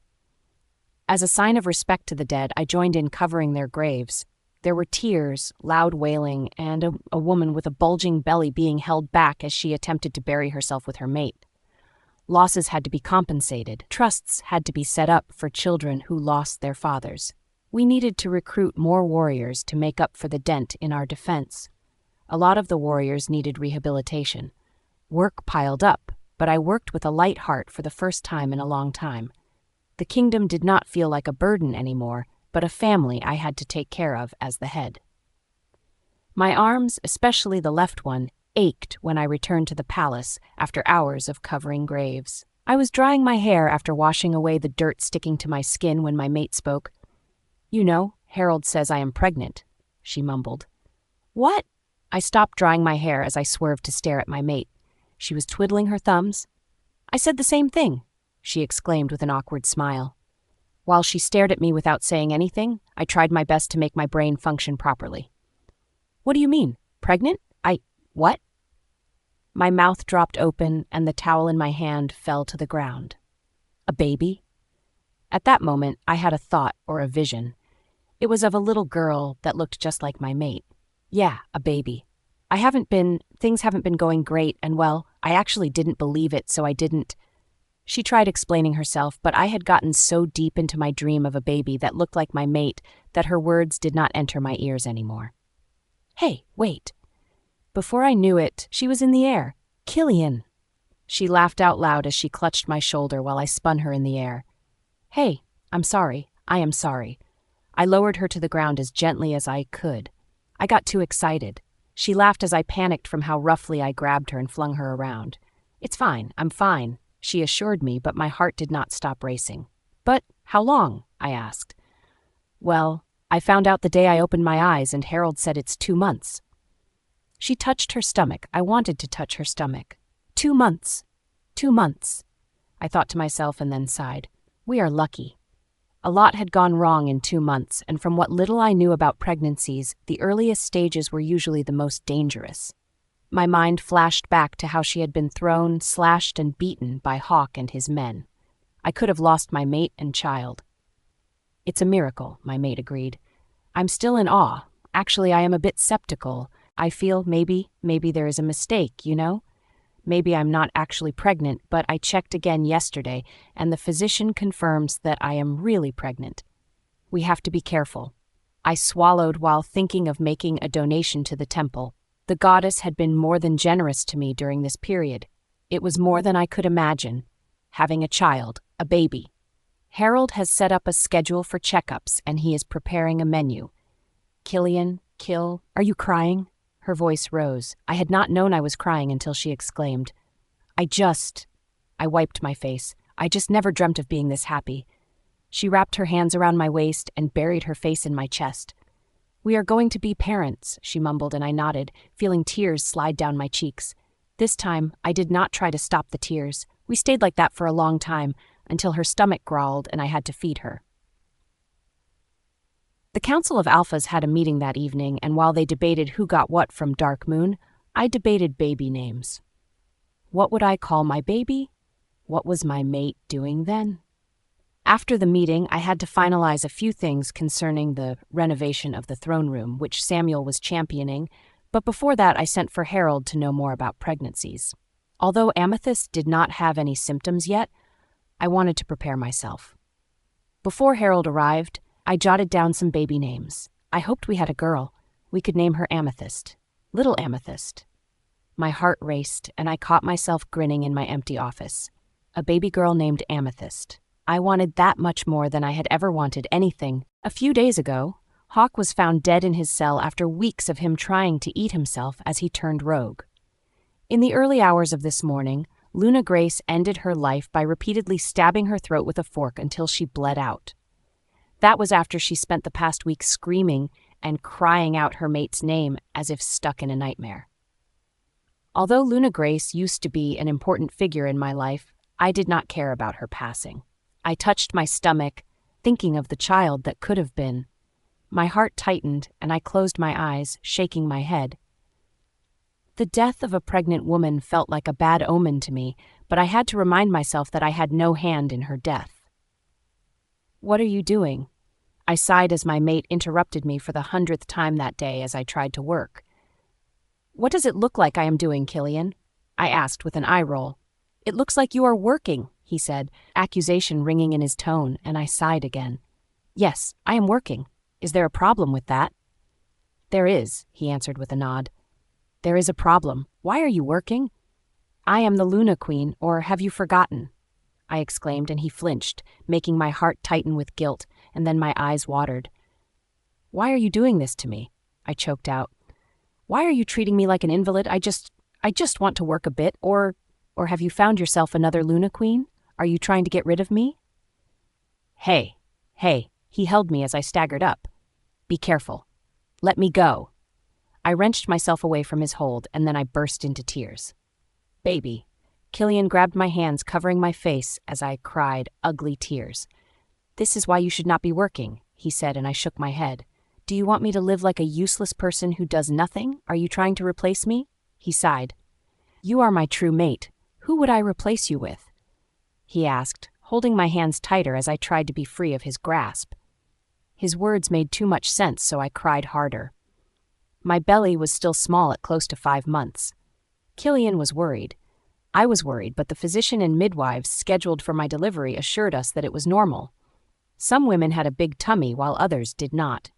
As a sign of respect to the dead, I joined in covering their graves. There were tears, loud wailing, and a woman with a bulging belly being held back as she attempted to bury herself with her mate. Losses had to be compensated. Trusts had to be set up for children who lost their fathers. We needed to recruit more warriors to make up for the dent in our defense. A lot of the warriors needed rehabilitation. Work piled up, but I worked with a light heart for the first time in a long time. The kingdom did not feel like a burden anymore, but a family I had to take care of as the head. My arms, especially the left one, ached when I returned to the palace after hours of covering graves. I was drying my hair after washing away the dirt sticking to my skin when my mate spoke. "You know, Harold says I am pregnant," she mumbled. "What?" I stopped drying my hair as I swerved to stare at my mate. She was twiddling her thumbs. "I said the same thing," she exclaimed with an awkward smile. While she stared at me without saying anything, I tried my best to make my brain function properly. "What do you mean? Pregnant? What?" My mouth dropped open and the towel in my hand fell to the ground. A baby? At that moment, I had a thought or a vision. It was of a little girl that looked just like my mate. Yeah, a baby. Things haven't been going great, and well, I actually didn't believe it, so I didn't. She tried explaining herself, but I had gotten so deep into my dream of a baby that looked like my mate that her words did not enter my ears anymore. "Hey, wait." Before I knew it, she was in the air. "Killian!" She laughed out loud as she clutched my shoulder while I spun her in the air. "Hey, I'm sorry. I am sorry." I lowered her to the ground as gently as I could. I got too excited. She laughed as I panicked from how roughly I grabbed her and flung her around. "It's fine, I'm fine," she assured me, but my heart did not stop racing. "But how long?" I asked. "Well, I found out the day I opened my eyes, and Harold said it's 2 months. She touched her stomach. I wanted to touch her stomach. 2 months. 2 months. I thought to myself and then sighed. We are lucky. A lot had gone wrong in 2 months, and from what little I knew about pregnancies, the earliest stages were usually the most dangerous. My mind flashed back to how she had been thrown, slashed, and beaten by Hawk and his men. I could have lost my mate and child. "It's a miracle," my mate agreed. "I'm still in awe. Actually, I am a bit skeptical. I feel maybe there is a mistake, you know? Maybe I'm not actually pregnant, but I checked again yesterday, and the physician confirms that I am really pregnant. We have to be careful." I swallowed while thinking of making a donation to the temple. The goddess had been more than generous to me during this period. It was more than I could imagine. Having a child, a baby. Harold has set up a schedule for checkups, and he is preparing a menu. "Killian, are you crying?" Her voice rose. I had not known I was crying until she exclaimed. I wiped my face. I just never dreamt of being this happy. She wrapped her hands around my waist and buried her face in my chest. "We are going to be parents," she mumbled, and I nodded, feeling tears slide down my cheeks. This time, I did not try to stop the tears. We stayed like that for a long time, until her stomach growled and I had to feed her. The Council of Alphas had a meeting that evening, and while they debated who got what from Dark Moon, I debated baby names. What would I call my baby? What was my mate doing then? After the meeting, I had to finalize a few things concerning the renovation of the throne room, which Samuel was championing, but before that I sent for Harold to know more about pregnancies. Although Amethyst did not have any symptoms yet, I wanted to prepare myself. Before Harold arrived, I jotted down some baby names. I hoped we had a girl. We could name her Amethyst. Little Amethyst. My heart raced, and I caught myself grinning in my empty office. A baby girl named Amethyst. I wanted that much more than I had ever wanted anything. A few days ago, Hawk was found dead in his cell after weeks of him trying to eat himself as he turned rogue. In the early hours of this morning, Luna Grace ended her life by repeatedly stabbing her throat with a fork until she bled out. That was after she spent the past week screaming and crying out her mate's name as if stuck in a nightmare. Although Luna Grace used to be an important figure in my life, I did not care about her passing. I touched my stomach, thinking of the child that could have been. My heart tightened, and I closed my eyes, shaking my head. The death of a pregnant woman felt like a bad omen to me, but I had to remind myself that I had no hand in her death. "What are you doing?" I sighed as my mate interrupted me for the 100th time that day as I tried to work. "What does it look like I am doing, Killian?" I asked with an eye roll. "It looks like you are working," he said, accusation ringing in his tone, and I sighed again. "Yes, I am working. Is there a problem with that?" "There is," he answered with a nod. "There is a problem. Why are you working?" "I am the Luna Queen, or have you forgotten?" I exclaimed, and he flinched, making my heart tighten with guilt, and then my eyes watered. "Why are you doing this to me?" I choked out. "Why are you treating me like an invalid? I just want to work a bit, or have you found yourself another Luna Queen? Are you trying to get rid of me?" Hey, he held me as I staggered up. "Be careful. Let me go." I wrenched myself away from his hold, and then I burst into tears. "Baby." Killian grabbed my hands, covering my face as I cried ugly tears. "This is why you should not be working," he said, and I shook my head. "Do you want me to live like a useless person who does nothing? Are you trying to replace me?" He sighed. "You are my true mate. Who would I replace you with?" he asked, holding my hands tighter as I tried to be free of his grasp. His words made too much sense, so I cried harder. My belly was still small at close to 5 months. Killian was worried. I was worried, but the physician and midwives scheduled for my delivery assured us that it was normal. Some women had a big tummy while others did not.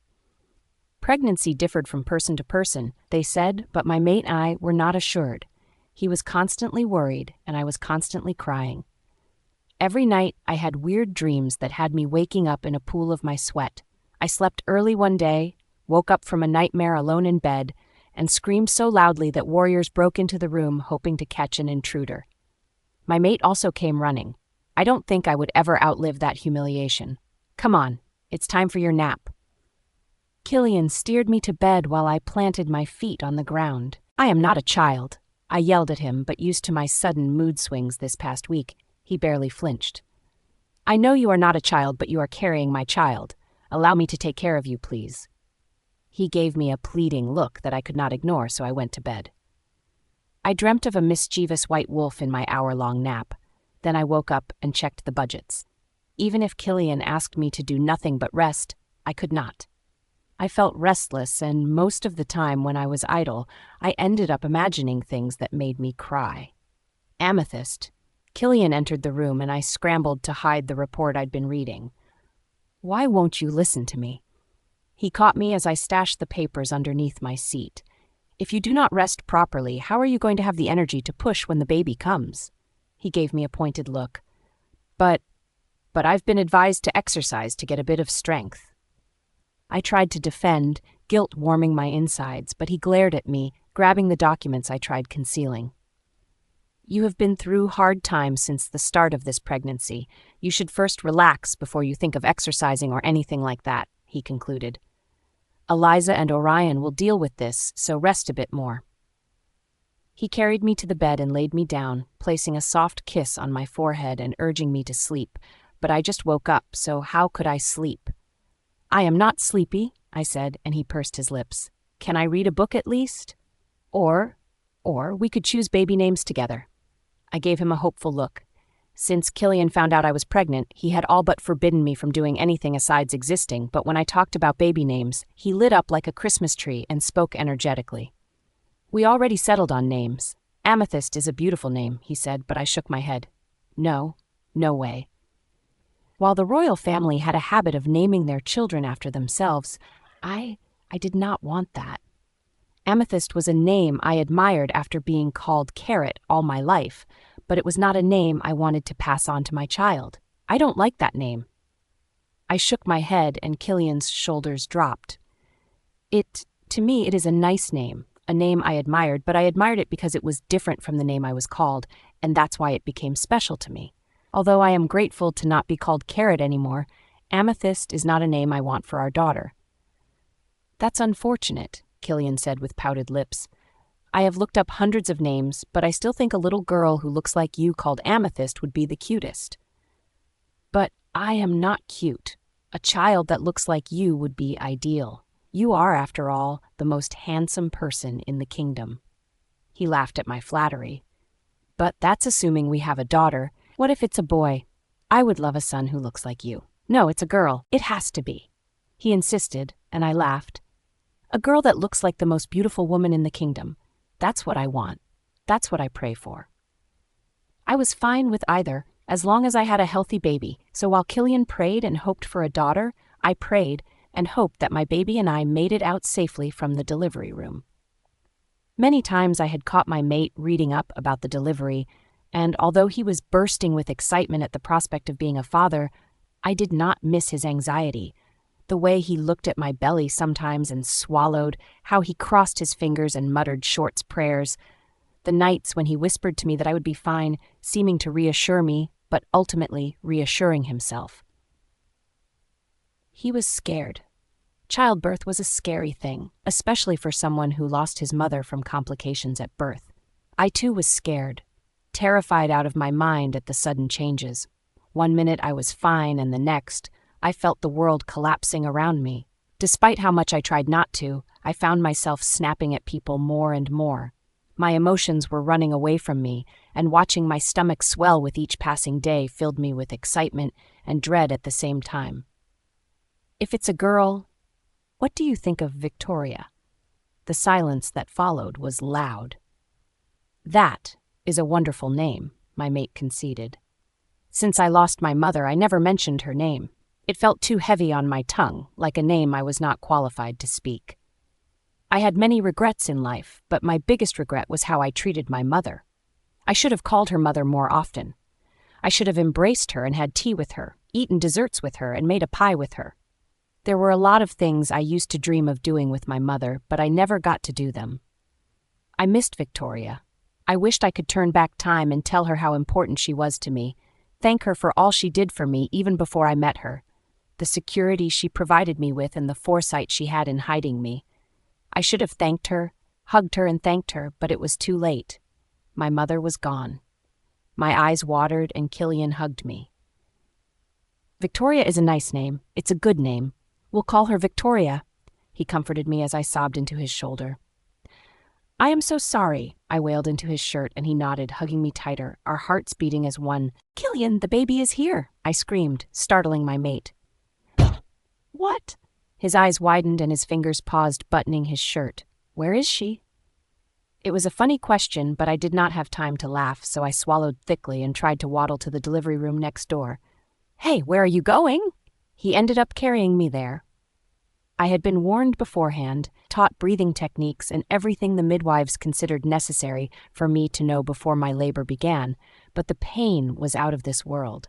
Pregnancy differed from person to person, they said, but my mate and I were not assured. He was constantly worried, and I was constantly crying. Every night I had weird dreams that had me waking up in a pool of my sweat. I slept early one day, woke up from a nightmare alone in bed, and screamed so loudly that warriors broke into the room hoping to catch an intruder. My mate also came running. I don't think I would ever outlive that humiliation. "Come on, it's time for your nap." Killian steered me to bed while I planted my feet on the ground. "I am not a child," I yelled at him, but used to my sudden mood swings this past week, he barely flinched. "I know you are not a child, but you are carrying my child. Allow me to take care of you, please." He gave me a pleading look that I could not ignore, so I went to bed. I dreamt of a mischievous white wolf in my hour-long nap. Then I woke up and checked the budgets. Even if Killian asked me to do nothing but rest, I could not. I felt restless, and most of the time when I was idle, I ended up imagining things that made me cry. Amethyst. Killian entered the room, and I scrambled to hide the report I'd been reading. "Why won't you listen to me?" He caught me as I stashed the papers underneath my seat. "If you do not rest properly, how are you going to have the energy to push when the baby comes?" He gave me a pointed look. But I've been advised to exercise to get a bit of strength." I tried to defend, guilt warming my insides, but he glared at me, grabbing the documents I tried concealing. "You have been through hard times since the start of this pregnancy. You should first relax before you think of exercising or anything like that," he concluded. "Eliza and Orion will deal with this, so rest a bit more." He carried me to the bed and laid me down, placing a soft kiss on my forehead and urging me to sleep, but I just woke up, so how could I sleep? I am not sleepy, I said, and he pursed his lips. Can I read a book at least? Or we could choose baby names together. I gave him a hopeful look. Since Killian found out I was pregnant, he had all but forbidden me from doing anything asides existing, but when I talked about baby names, he lit up like a Christmas tree and spoke energetically. We already settled on names. Amethyst is a beautiful name, he said, but I shook my head. No way. While the royal family had a habit of naming their children after themselves, I did not want that. Amethyst was a name I admired after being called Carrot all my life, but it was not a name I wanted to pass on to my child. I don't like that name. I shook my head and Killian's shoulders dropped. To me, it is a nice name, a name I admired, but I admired it because it was different from the name I was called, and that's why it became special to me. Although I am grateful to not be called Carrot anymore, Amethyst is not a name I want for our daughter. That's unfortunate, Killian said with pouted lips. I have looked up hundreds of names, but I still think a little girl who looks like you called Amethyst would be the cutest. But I am not cute. A child that looks like you would be ideal. You are, after all, the most handsome person in the kingdom. He laughed at my flattery. But that's assuming we have a daughter. What if it's a boy? I would love a son who looks like you. No, it's a girl. It has to be. He insisted, and I laughed. A girl that looks like the most beautiful woman in the kingdom. That's what I want. That's what I pray for. I was fine with either, as long as I had a healthy baby, so while Killian prayed and hoped for a daughter, I prayed and hoped that my baby and I made it out safely from the delivery room. Many times I had caught my mate reading up about the delivery, and although he was bursting with excitement at the prospect of being a father, I did not miss his anxiety. The way he looked at my belly sometimes and swallowed, how he crossed his fingers and muttered Short's prayers, the nights when he whispered to me that I would be fine, seeming to reassure me, but ultimately reassuring himself. He was scared. Childbirth was a scary thing, especially for someone who lost his mother from complications at birth. I too was scared, terrified out of my mind at the sudden changes. One minute I was fine, and the next, I felt the world collapsing around me. Despite how much I tried not to, I found myself snapping at people more and more. My emotions were running away from me, and watching my stomach swell with each passing day filled me with excitement and dread at the same time. If it's a girl, what do you think of Victoria? The silence that followed was loud. That is a wonderful name, my mate conceded. Since I lost my mother, I never mentioned her name. It felt too heavy on my tongue, like a name I was not qualified to speak. I had many regrets in life, but my biggest regret was how I treated my mother. I should have called her mother more often. I should have embraced her and had tea with her, eaten desserts with her, and made a pie with her. There were a lot of things I used to dream of doing with my mother, but I never got to do them. I missed Victoria. I wished I could turn back time and tell her how important she was to me, thank her for all she did for me even before I met her, the security she provided me with and the foresight she had in hiding me. I should have thanked her, hugged her and thanked her, but it was too late. My mother was gone. My eyes watered and Killian hugged me. Victoria is a nice name. It's a good name. We'll call her Victoria, he comforted me as I sobbed into his shoulder. I am so sorry, I wailed into his shirt, and he nodded, hugging me tighter, our hearts beating as one. Killian, the baby is here, I screamed, startling my mate. What? His eyes widened and his fingers paused, buttoning his shirt. Where is she? It was a funny question, but I did not have time to laugh, so I swallowed thickly and tried to waddle to the delivery room next door. Hey, where are you going? He ended up carrying me there. I had been warned beforehand, taught breathing techniques and everything the midwives considered necessary for me to know before my labor began, but the pain was out of this world.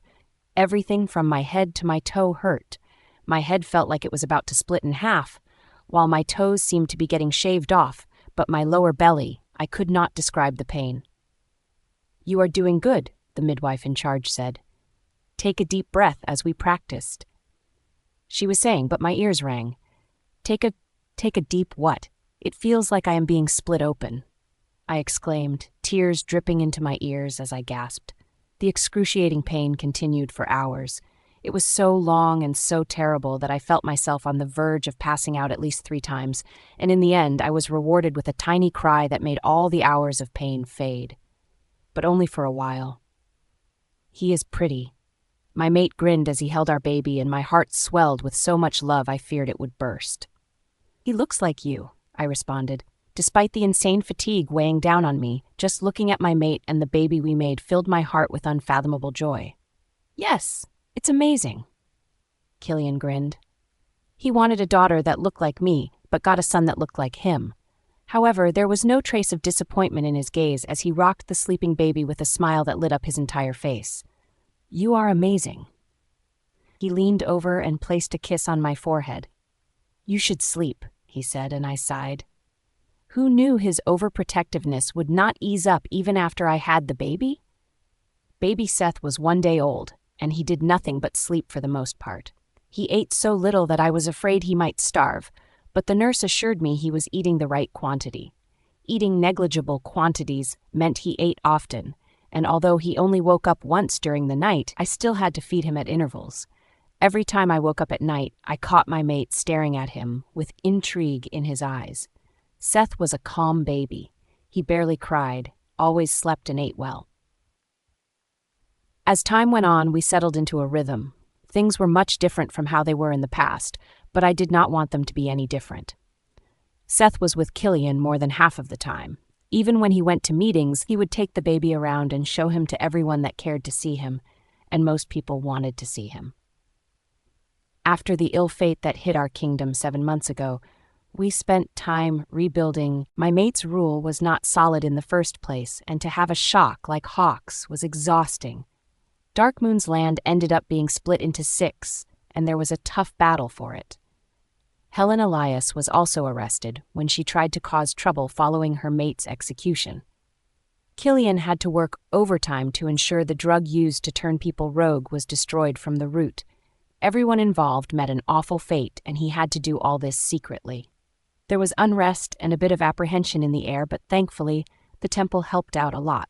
Everything from my head to my toe hurt. My head felt like it was about to split in half, while my toes seemed to be getting shaved off, but my lower belly, I could not describe the pain. You are doing good, the midwife in charge said. Take a deep breath as we practiced. She was saying, but my ears rang. Take a deep what? It feels like I am being split open, I exclaimed, tears dripping into my ears as I gasped. The excruciating pain continued for hours. It was so long and so terrible that I felt myself on the verge of passing out at least 3 times, and in the end I was rewarded with a tiny cry that made all the hours of pain fade. But only for a while. He is pretty. My mate grinned as he held our baby, and my heart swelled with so much love I feared it would burst. He looks like you, I responded. Despite the insane fatigue weighing down on me, just looking at my mate and the baby we made filled my heart with unfathomable joy. Yes, it's amazing. Killian grinned. He wanted a daughter that looked like me, but got a son that looked like him. However, there was no trace of disappointment in his gaze as he rocked the sleeping baby with a smile that lit up his entire face. You are amazing. He leaned over and placed a kiss on my forehead. You should sleep, he said, and I sighed. Who knew his overprotectiveness would not ease up even after I had the baby? Baby Seth was 1 day old, and he did nothing but sleep for the most part. He ate so little that I was afraid he might starve, but the nurse assured me he was eating the right quantity. Eating negligible quantities meant he ate often, and although he only woke up once during the night, I still had to feed him at intervals. Every time I woke up at night, I caught my mate staring at him with intrigue in his eyes. Seth was a calm baby. He barely cried, always slept and ate well. As time went on, we settled into a rhythm. Things were much different from how they were in the past, but I did not want them to be any different. Seth was with Killian more than half of the time. Even when he went to meetings, he would take the baby around and show him to everyone that cared to see him, and most people wanted to see him. After the ill fate that hit our kingdom 7 months ago, we spent time rebuilding. My mate's rule was not solid in the first place, and to have a shock like Hawk's was exhausting. Darkmoon's land ended up being split into 6, and there was a tough battle for it. Helen Elias was also arrested when she tried to cause trouble following her mate's execution. Killian had to work overtime to ensure the drug used to turn people rogue was destroyed from the root. Everyone involved met an awful fate, and he had to do all this secretly. There was unrest and a bit of apprehension in the air, but thankfully, the temple helped out a lot.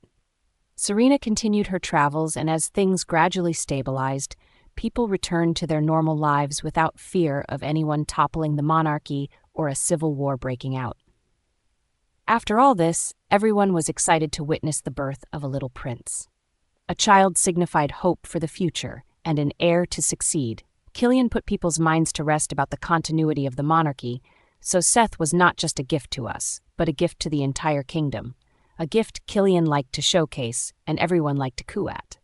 Serena continued her travels, and as things gradually stabilized, people returned to their normal lives without fear of anyone toppling the monarchy or a civil war breaking out. After all this, everyone was excited to witness the birth of a little prince. A child signified hope for the future and an heir to succeed. Killian put people's minds to rest about the continuity of the monarchy, so Seth was not just a gift to us, but a gift to the entire kingdom. A gift Killian liked to showcase, and everyone liked to coo at.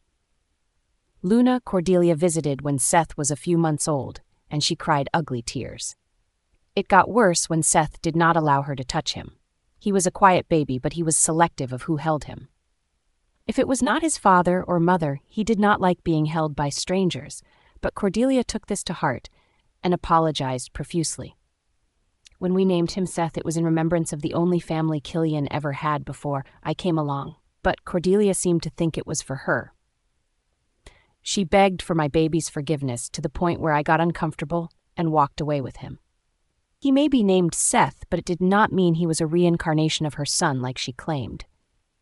Luna Cordelia visited when Seth was a few months old, and she cried ugly tears. It got worse when Seth did not allow her to touch him. He was a quiet baby, but he was selective of who held him. If it was not his father or mother, he did not like being held by strangers, but Cordelia took this to heart and apologized profusely. When we named him Seth, it was in remembrance of the only family Killian ever had before I came along, but Cordelia seemed to think it was for her. She begged for my baby's forgiveness to the point where I got uncomfortable and walked away with him. He may be named Seth, but it did not mean he was a reincarnation of her son like she claimed.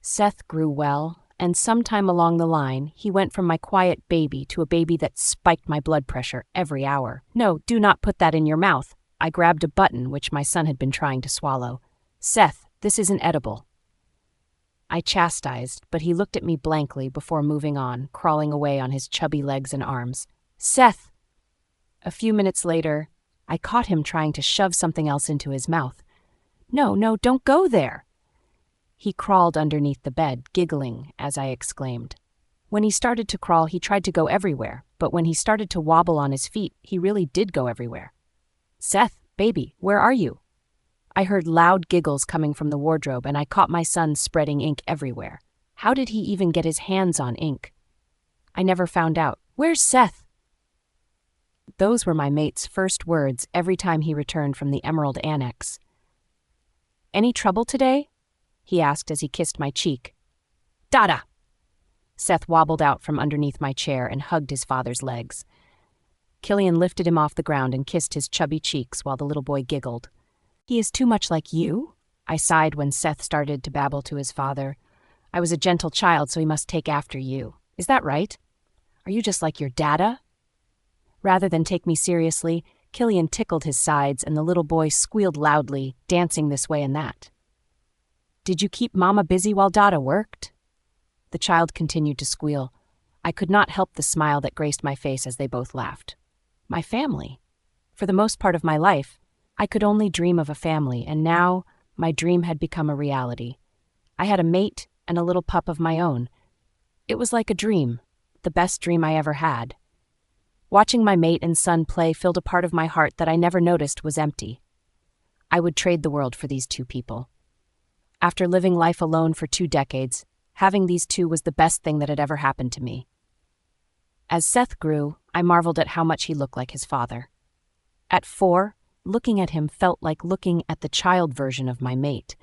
Seth grew well, and sometime along the line, he went from my quiet baby to a baby that spiked my blood pressure every hour. No, do not put that in your mouth. I grabbed a button which my son had been trying to swallow. Seth, this isn't edible. I chastised, but he looked at me blankly before moving on, crawling away on his chubby legs and arms. Seth! A few minutes later, I caught him trying to shove something else into his mouth. No, don't go there! He crawled underneath the bed, giggling as I exclaimed. When he started to crawl, he tried to go everywhere, but when he started to wobble on his feet, he really did go everywhere. Seth, baby, where are you? I heard loud giggles coming from the wardrobe, and I caught my son spreading ink everywhere. How did he even get his hands on ink? I never found out. Where's Seth? Those were my mate's first words every time he returned from the Emerald Annex. Any trouble today? He asked as he kissed my cheek. Dada! Seth wobbled out from underneath my chair and hugged his father's legs. Killian lifted him off the ground and kissed his chubby cheeks while the little boy giggled. He is too much like you? I sighed when Seth started to babble to his father. I was a gentle child, so he must take after you. Is that right? Are you just like your dada? Rather than take me seriously, Killian tickled his sides and the little boy squealed loudly, dancing this way and that. "Did you keep Mama busy while Dada worked?" The child continued to squeal. I could not help the smile that graced my face as they both laughed. My family. For the most part of my life, I could only dream of a family, and now my dream had become a reality. I had a mate and a little pup of my own. It was like a dream, the best dream I ever had. Watching my mate and son play filled a part of my heart that I never noticed was empty. I would trade the world for these two people. After living life alone for 2 decades, having these two was the best thing that had ever happened to me. As Seth grew, I marveled at how much he looked like his father. At 4, looking at him felt like looking at the child version of my mate.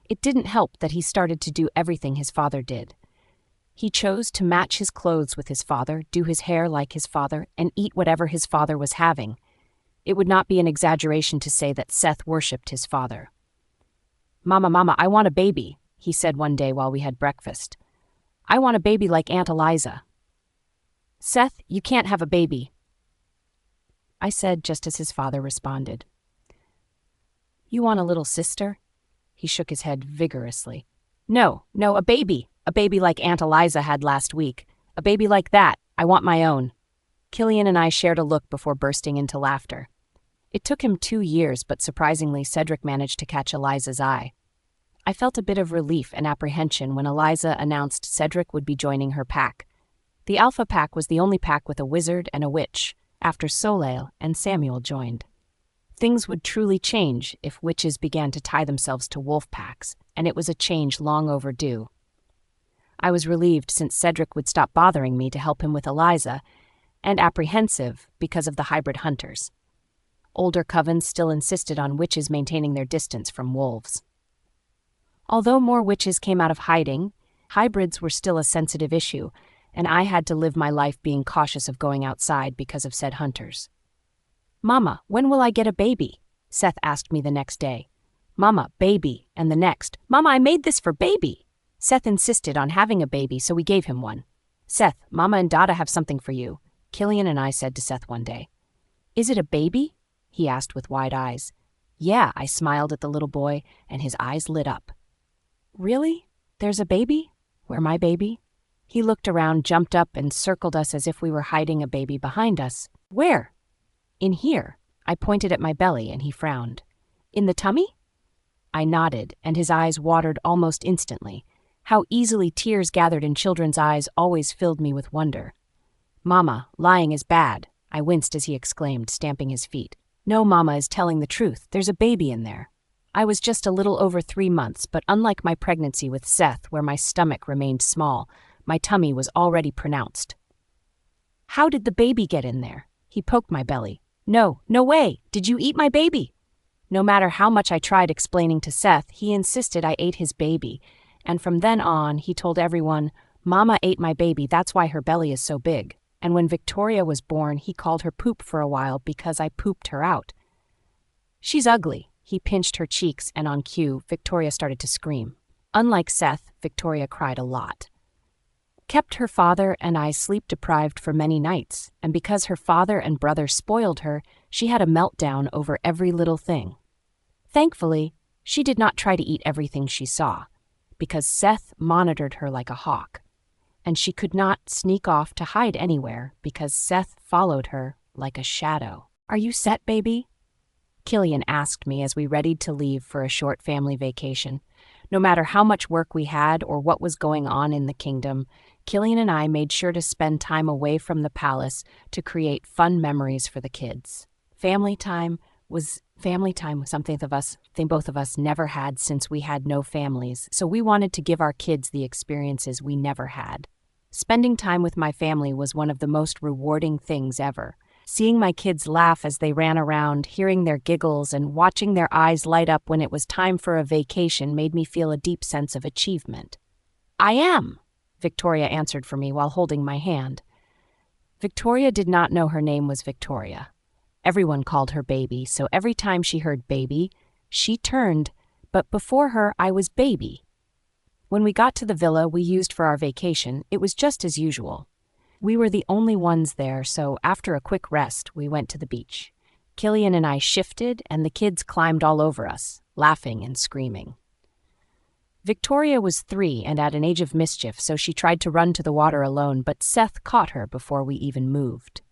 It didn't help that he started to do everything his father did. He chose to match his clothes with his father, do his hair like his father, and eat whatever his father was having. It would not be an exaggeration to say that Seth worshipped his father. Mama, I want a baby," he said one day while we had breakfast. "I want a baby like Aunt Eliza." "Seth, you can't have a baby," I said just as his father responded. "You want a little sister?" He shook his head vigorously. No, a baby like Aunt Eliza had last week. A baby like that. I want my own." Killian and I shared a look before bursting into laughter. It took him 2 years, but surprisingly, Cedric managed to catch Eliza's eye. I felt a bit of relief and apprehension when Eliza announced Cedric would be joining her pack. The Alpha Pack was the only pack with a wizard and a witch, after Soleil and Samuel joined. Things would truly change if witches began to tie themselves to wolf packs, and it was a change long overdue. I was relieved since Cedric would stop bothering me to help him with Eliza, and apprehensive because of the hybrid hunters. Older covens still insisted on witches maintaining their distance from wolves. Although more witches came out of hiding, hybrids were still a sensitive issue, and I had to live my life being cautious of going outside because of said hunters. "Mama, when will I get a baby?" Seth asked me the next day. "Mama, baby," and the next, "Mama, I made this for baby." Seth insisted on having a baby, so we gave him one. "Seth, Mama and Dada have something for you," Killian and I said to Seth one day. "Is it a baby?" he asked with wide eyes. "Yeah," I smiled at the little boy, and his eyes lit up. "Really? There's a baby? Where my baby?" He looked around, jumped up, and circled us as if we were hiding a baby behind us. "Where?" "In here." I pointed at my belly, and he frowned. "In the tummy?" I nodded, and his eyes watered almost instantly. How easily tears gathered in children's eyes always filled me with wonder. "Mama, lying is bad," I winced as he exclaimed, stamping his feet. "No, Mama is telling the truth. There's a baby in there." I was just a little over 3 months, but unlike my pregnancy with Seth, where my stomach remained small, my tummy was already pronounced. "How did the baby get in there?" He poked my belly. No way! Did you eat my baby?" No matter how much I tried explaining to Seth, he insisted I ate his baby, and from then on, he told everyone, "Mama ate my baby, that's why her belly is so big." And when Victoria was born, he called her Poop for a while because I pooped her out. "She's ugly." He pinched her cheeks, and on cue, Victoria started to scream. Unlike Seth, Victoria cried a lot. Kept her father and I sleep-deprived for many nights, and because her father and brother spoiled her, she had a meltdown over every little thing. Thankfully, she did not try to eat everything she saw, because Seth monitored her like a hawk, and she could not sneak off to hide anywhere because Seth followed her like a shadow. "Are you set, baby?" Killian asked me as we readied to leave for a short family vacation. No matter how much work we had or what was going on in the kingdom, Killian and I made sure to spend time away from the palace to create fun memories for the kids. Family time was something both of us never had since we had no families, so we wanted to give our kids the experiences we never had. Spending time with my family was one of the most rewarding things ever. Seeing my kids laugh as they ran around, hearing their giggles, and watching their eyes light up when it was time for a vacation made me feel a deep sense of achievement. "I am," Victoria answered for me while holding my hand. Victoria did not know her name was Victoria. Everyone called her Baby, so every time she heard baby, she turned, but before her I was Baby. When we got to the villa we used for our vacation, it was just as usual. We were the only ones there, so after a quick rest, we went to the beach. Killian and I shifted, and the kids climbed all over us, laughing and screaming. Victoria was 3 and at an age of mischief, so she tried to run to the water alone, but Seth caught her before we even moved.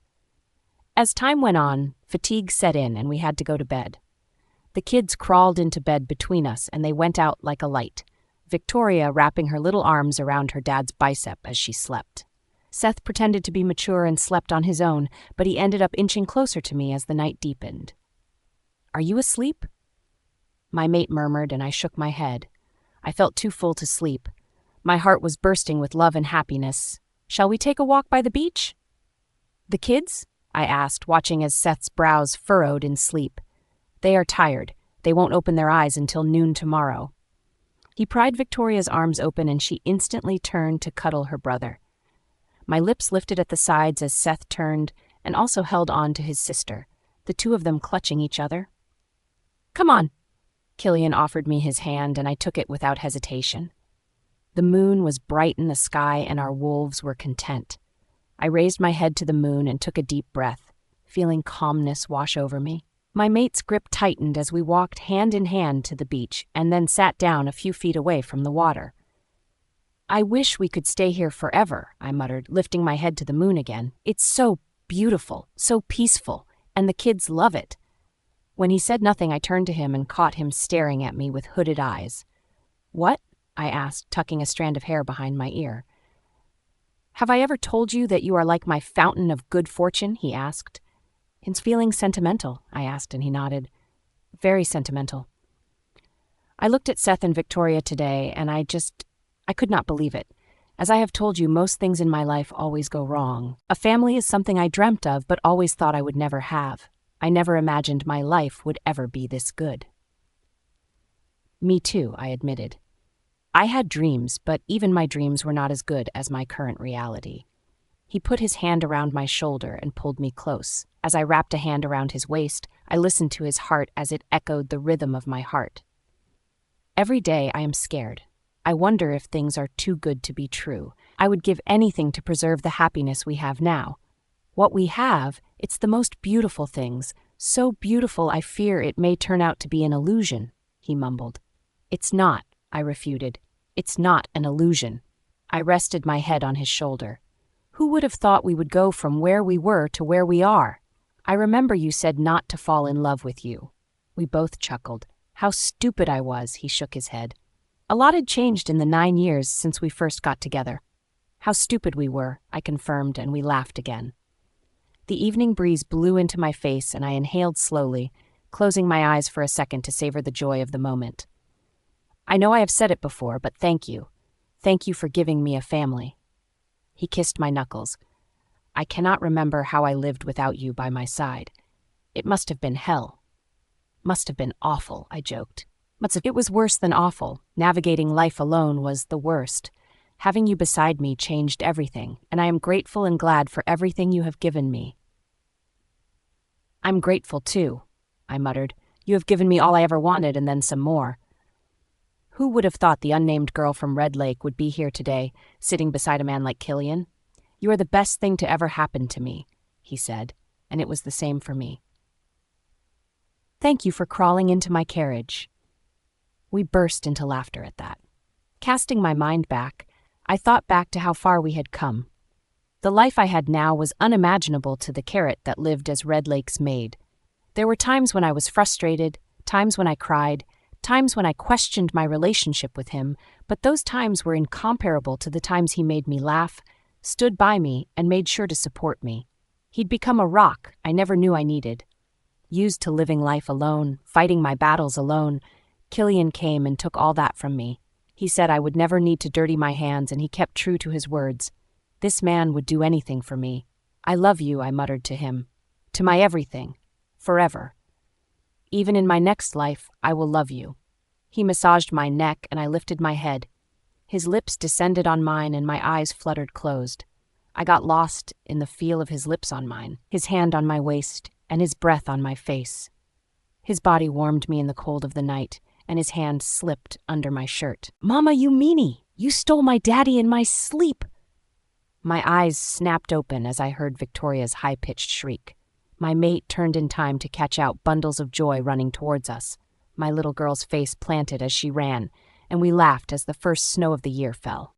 As time went on, fatigue set in and we had to go to bed. The kids crawled into bed between us and they went out like a light, Victoria wrapping her little arms around her dad's bicep as she slept. Seth pretended to be mature and slept on his own, but he ended up inching closer to me as the night deepened. "Are you asleep?" My mate murmured and I shook my head. I felt too full to sleep. My heart was bursting with love and happiness. "Shall we take a walk by the beach?" "The kids?" I asked, watching as Seth's brows furrowed in sleep. "They are tired. They won't open their eyes until noon tomorrow." He pried Victoria's arms open and she instantly turned to cuddle her brother. My lips lifted at the sides as Seth turned and also held on to his sister, the two of them clutching each other. "Come on." Killian offered me his hand and I took it without hesitation. The moon was bright in the sky and our wolves were content. I raised my head to the moon and took a deep breath, feeling calmness wash over me. My mate's grip tightened as we walked hand in hand to the beach and then sat down a few feet away from the water. "I wish we could stay here forever," I muttered, lifting my head to the moon again. "It's so beautiful, so peaceful, and the kids love it." When he said nothing, I turned to him and caught him staring at me with hooded eyes. "What?" I asked, tucking a strand of hair behind my ear. "Have I ever told you that you are like my fountain of good fortune?" he asked. "It's feeling sentimental," I asked, and he nodded. "Very sentimental." I looked at Seth and Victoria today, and I could not believe it. As I have told you, most things in my life always go wrong. A family is something I dreamt of, but always thought I would never have. I never imagined my life would ever be this good. "Me too," I admitted. I had dreams, but even my dreams were not as good as my current reality. He put his hand around my shoulder and pulled me close. As I wrapped a hand around his waist, I listened to his heart as it echoed the rhythm of my heart. "Every day I am scared. I wonder if things are too good to be true. I would give anything to preserve the happiness we have now. What we have, it's the most beautiful things, so beautiful I fear it may turn out to be an illusion," he mumbled. "It's not," I refuted. "It's not an illusion." I rested my head on his shoulder. "Who would have thought we would go from where we were to where we are? I remember you said not to fall in love with you." We both chuckled. "How stupid I was," he shook his head. "A lot had changed in the 9 years since we first got together." "How stupid we were," I confirmed, and we laughed again. The evening breeze blew into my face and I inhaled slowly, closing my eyes for a second to savor the joy of the moment. "I know I have said it before, but thank you. Thank you for giving me a family." He kissed my knuckles. "I cannot remember how I lived without you by my side. It must have been hell." "Must have been awful," I joked. "It was worse than awful. Navigating life alone was the worst. Having you beside me changed everything, and I am grateful and glad for everything you have given me." "I'm grateful too," I muttered. "You have given me all I ever wanted and then some more." Who would have thought the unnamed girl from Red Lake would be here today, sitting beside a man like Killian? "You are the best thing to ever happen to me," he said, and it was the same for me. "Thank you for crawling into my carriage." We burst into laughter at that. Casting my mind back, I thought back to how far we had come. The life I had now was unimaginable to the carrot that lived as Red Lake's maid. There were times when I was frustrated, times when I cried, times when I questioned my relationship with him, but those times were incomparable to the times he made me laugh, stood by me, and made sure to support me. He'd become a rock I never knew I needed. Used to living life alone, fighting my battles alone, Killian came and took all that from me. He said I would never need to dirty my hands, and he kept true to his words. This man would do anything for me. "I love you," I muttered to him. "To my everything. Forever. Even in my next life, I will love you." He massaged my neck, and I lifted my head. His lips descended on mine, and my eyes fluttered closed. I got lost in the feel of his lips on mine, his hand on my waist, and his breath on my face. His body warmed me in the cold of the night, and his hand slipped under my shirt. "Mama, you meanie! You stole my daddy in my sleep!" My eyes snapped open as I heard Victoria's high-pitched shriek. My mate turned in time to catch out bundles of joy running towards us. My little girl's face planted as she ran, and we laughed as the first snow of the year fell.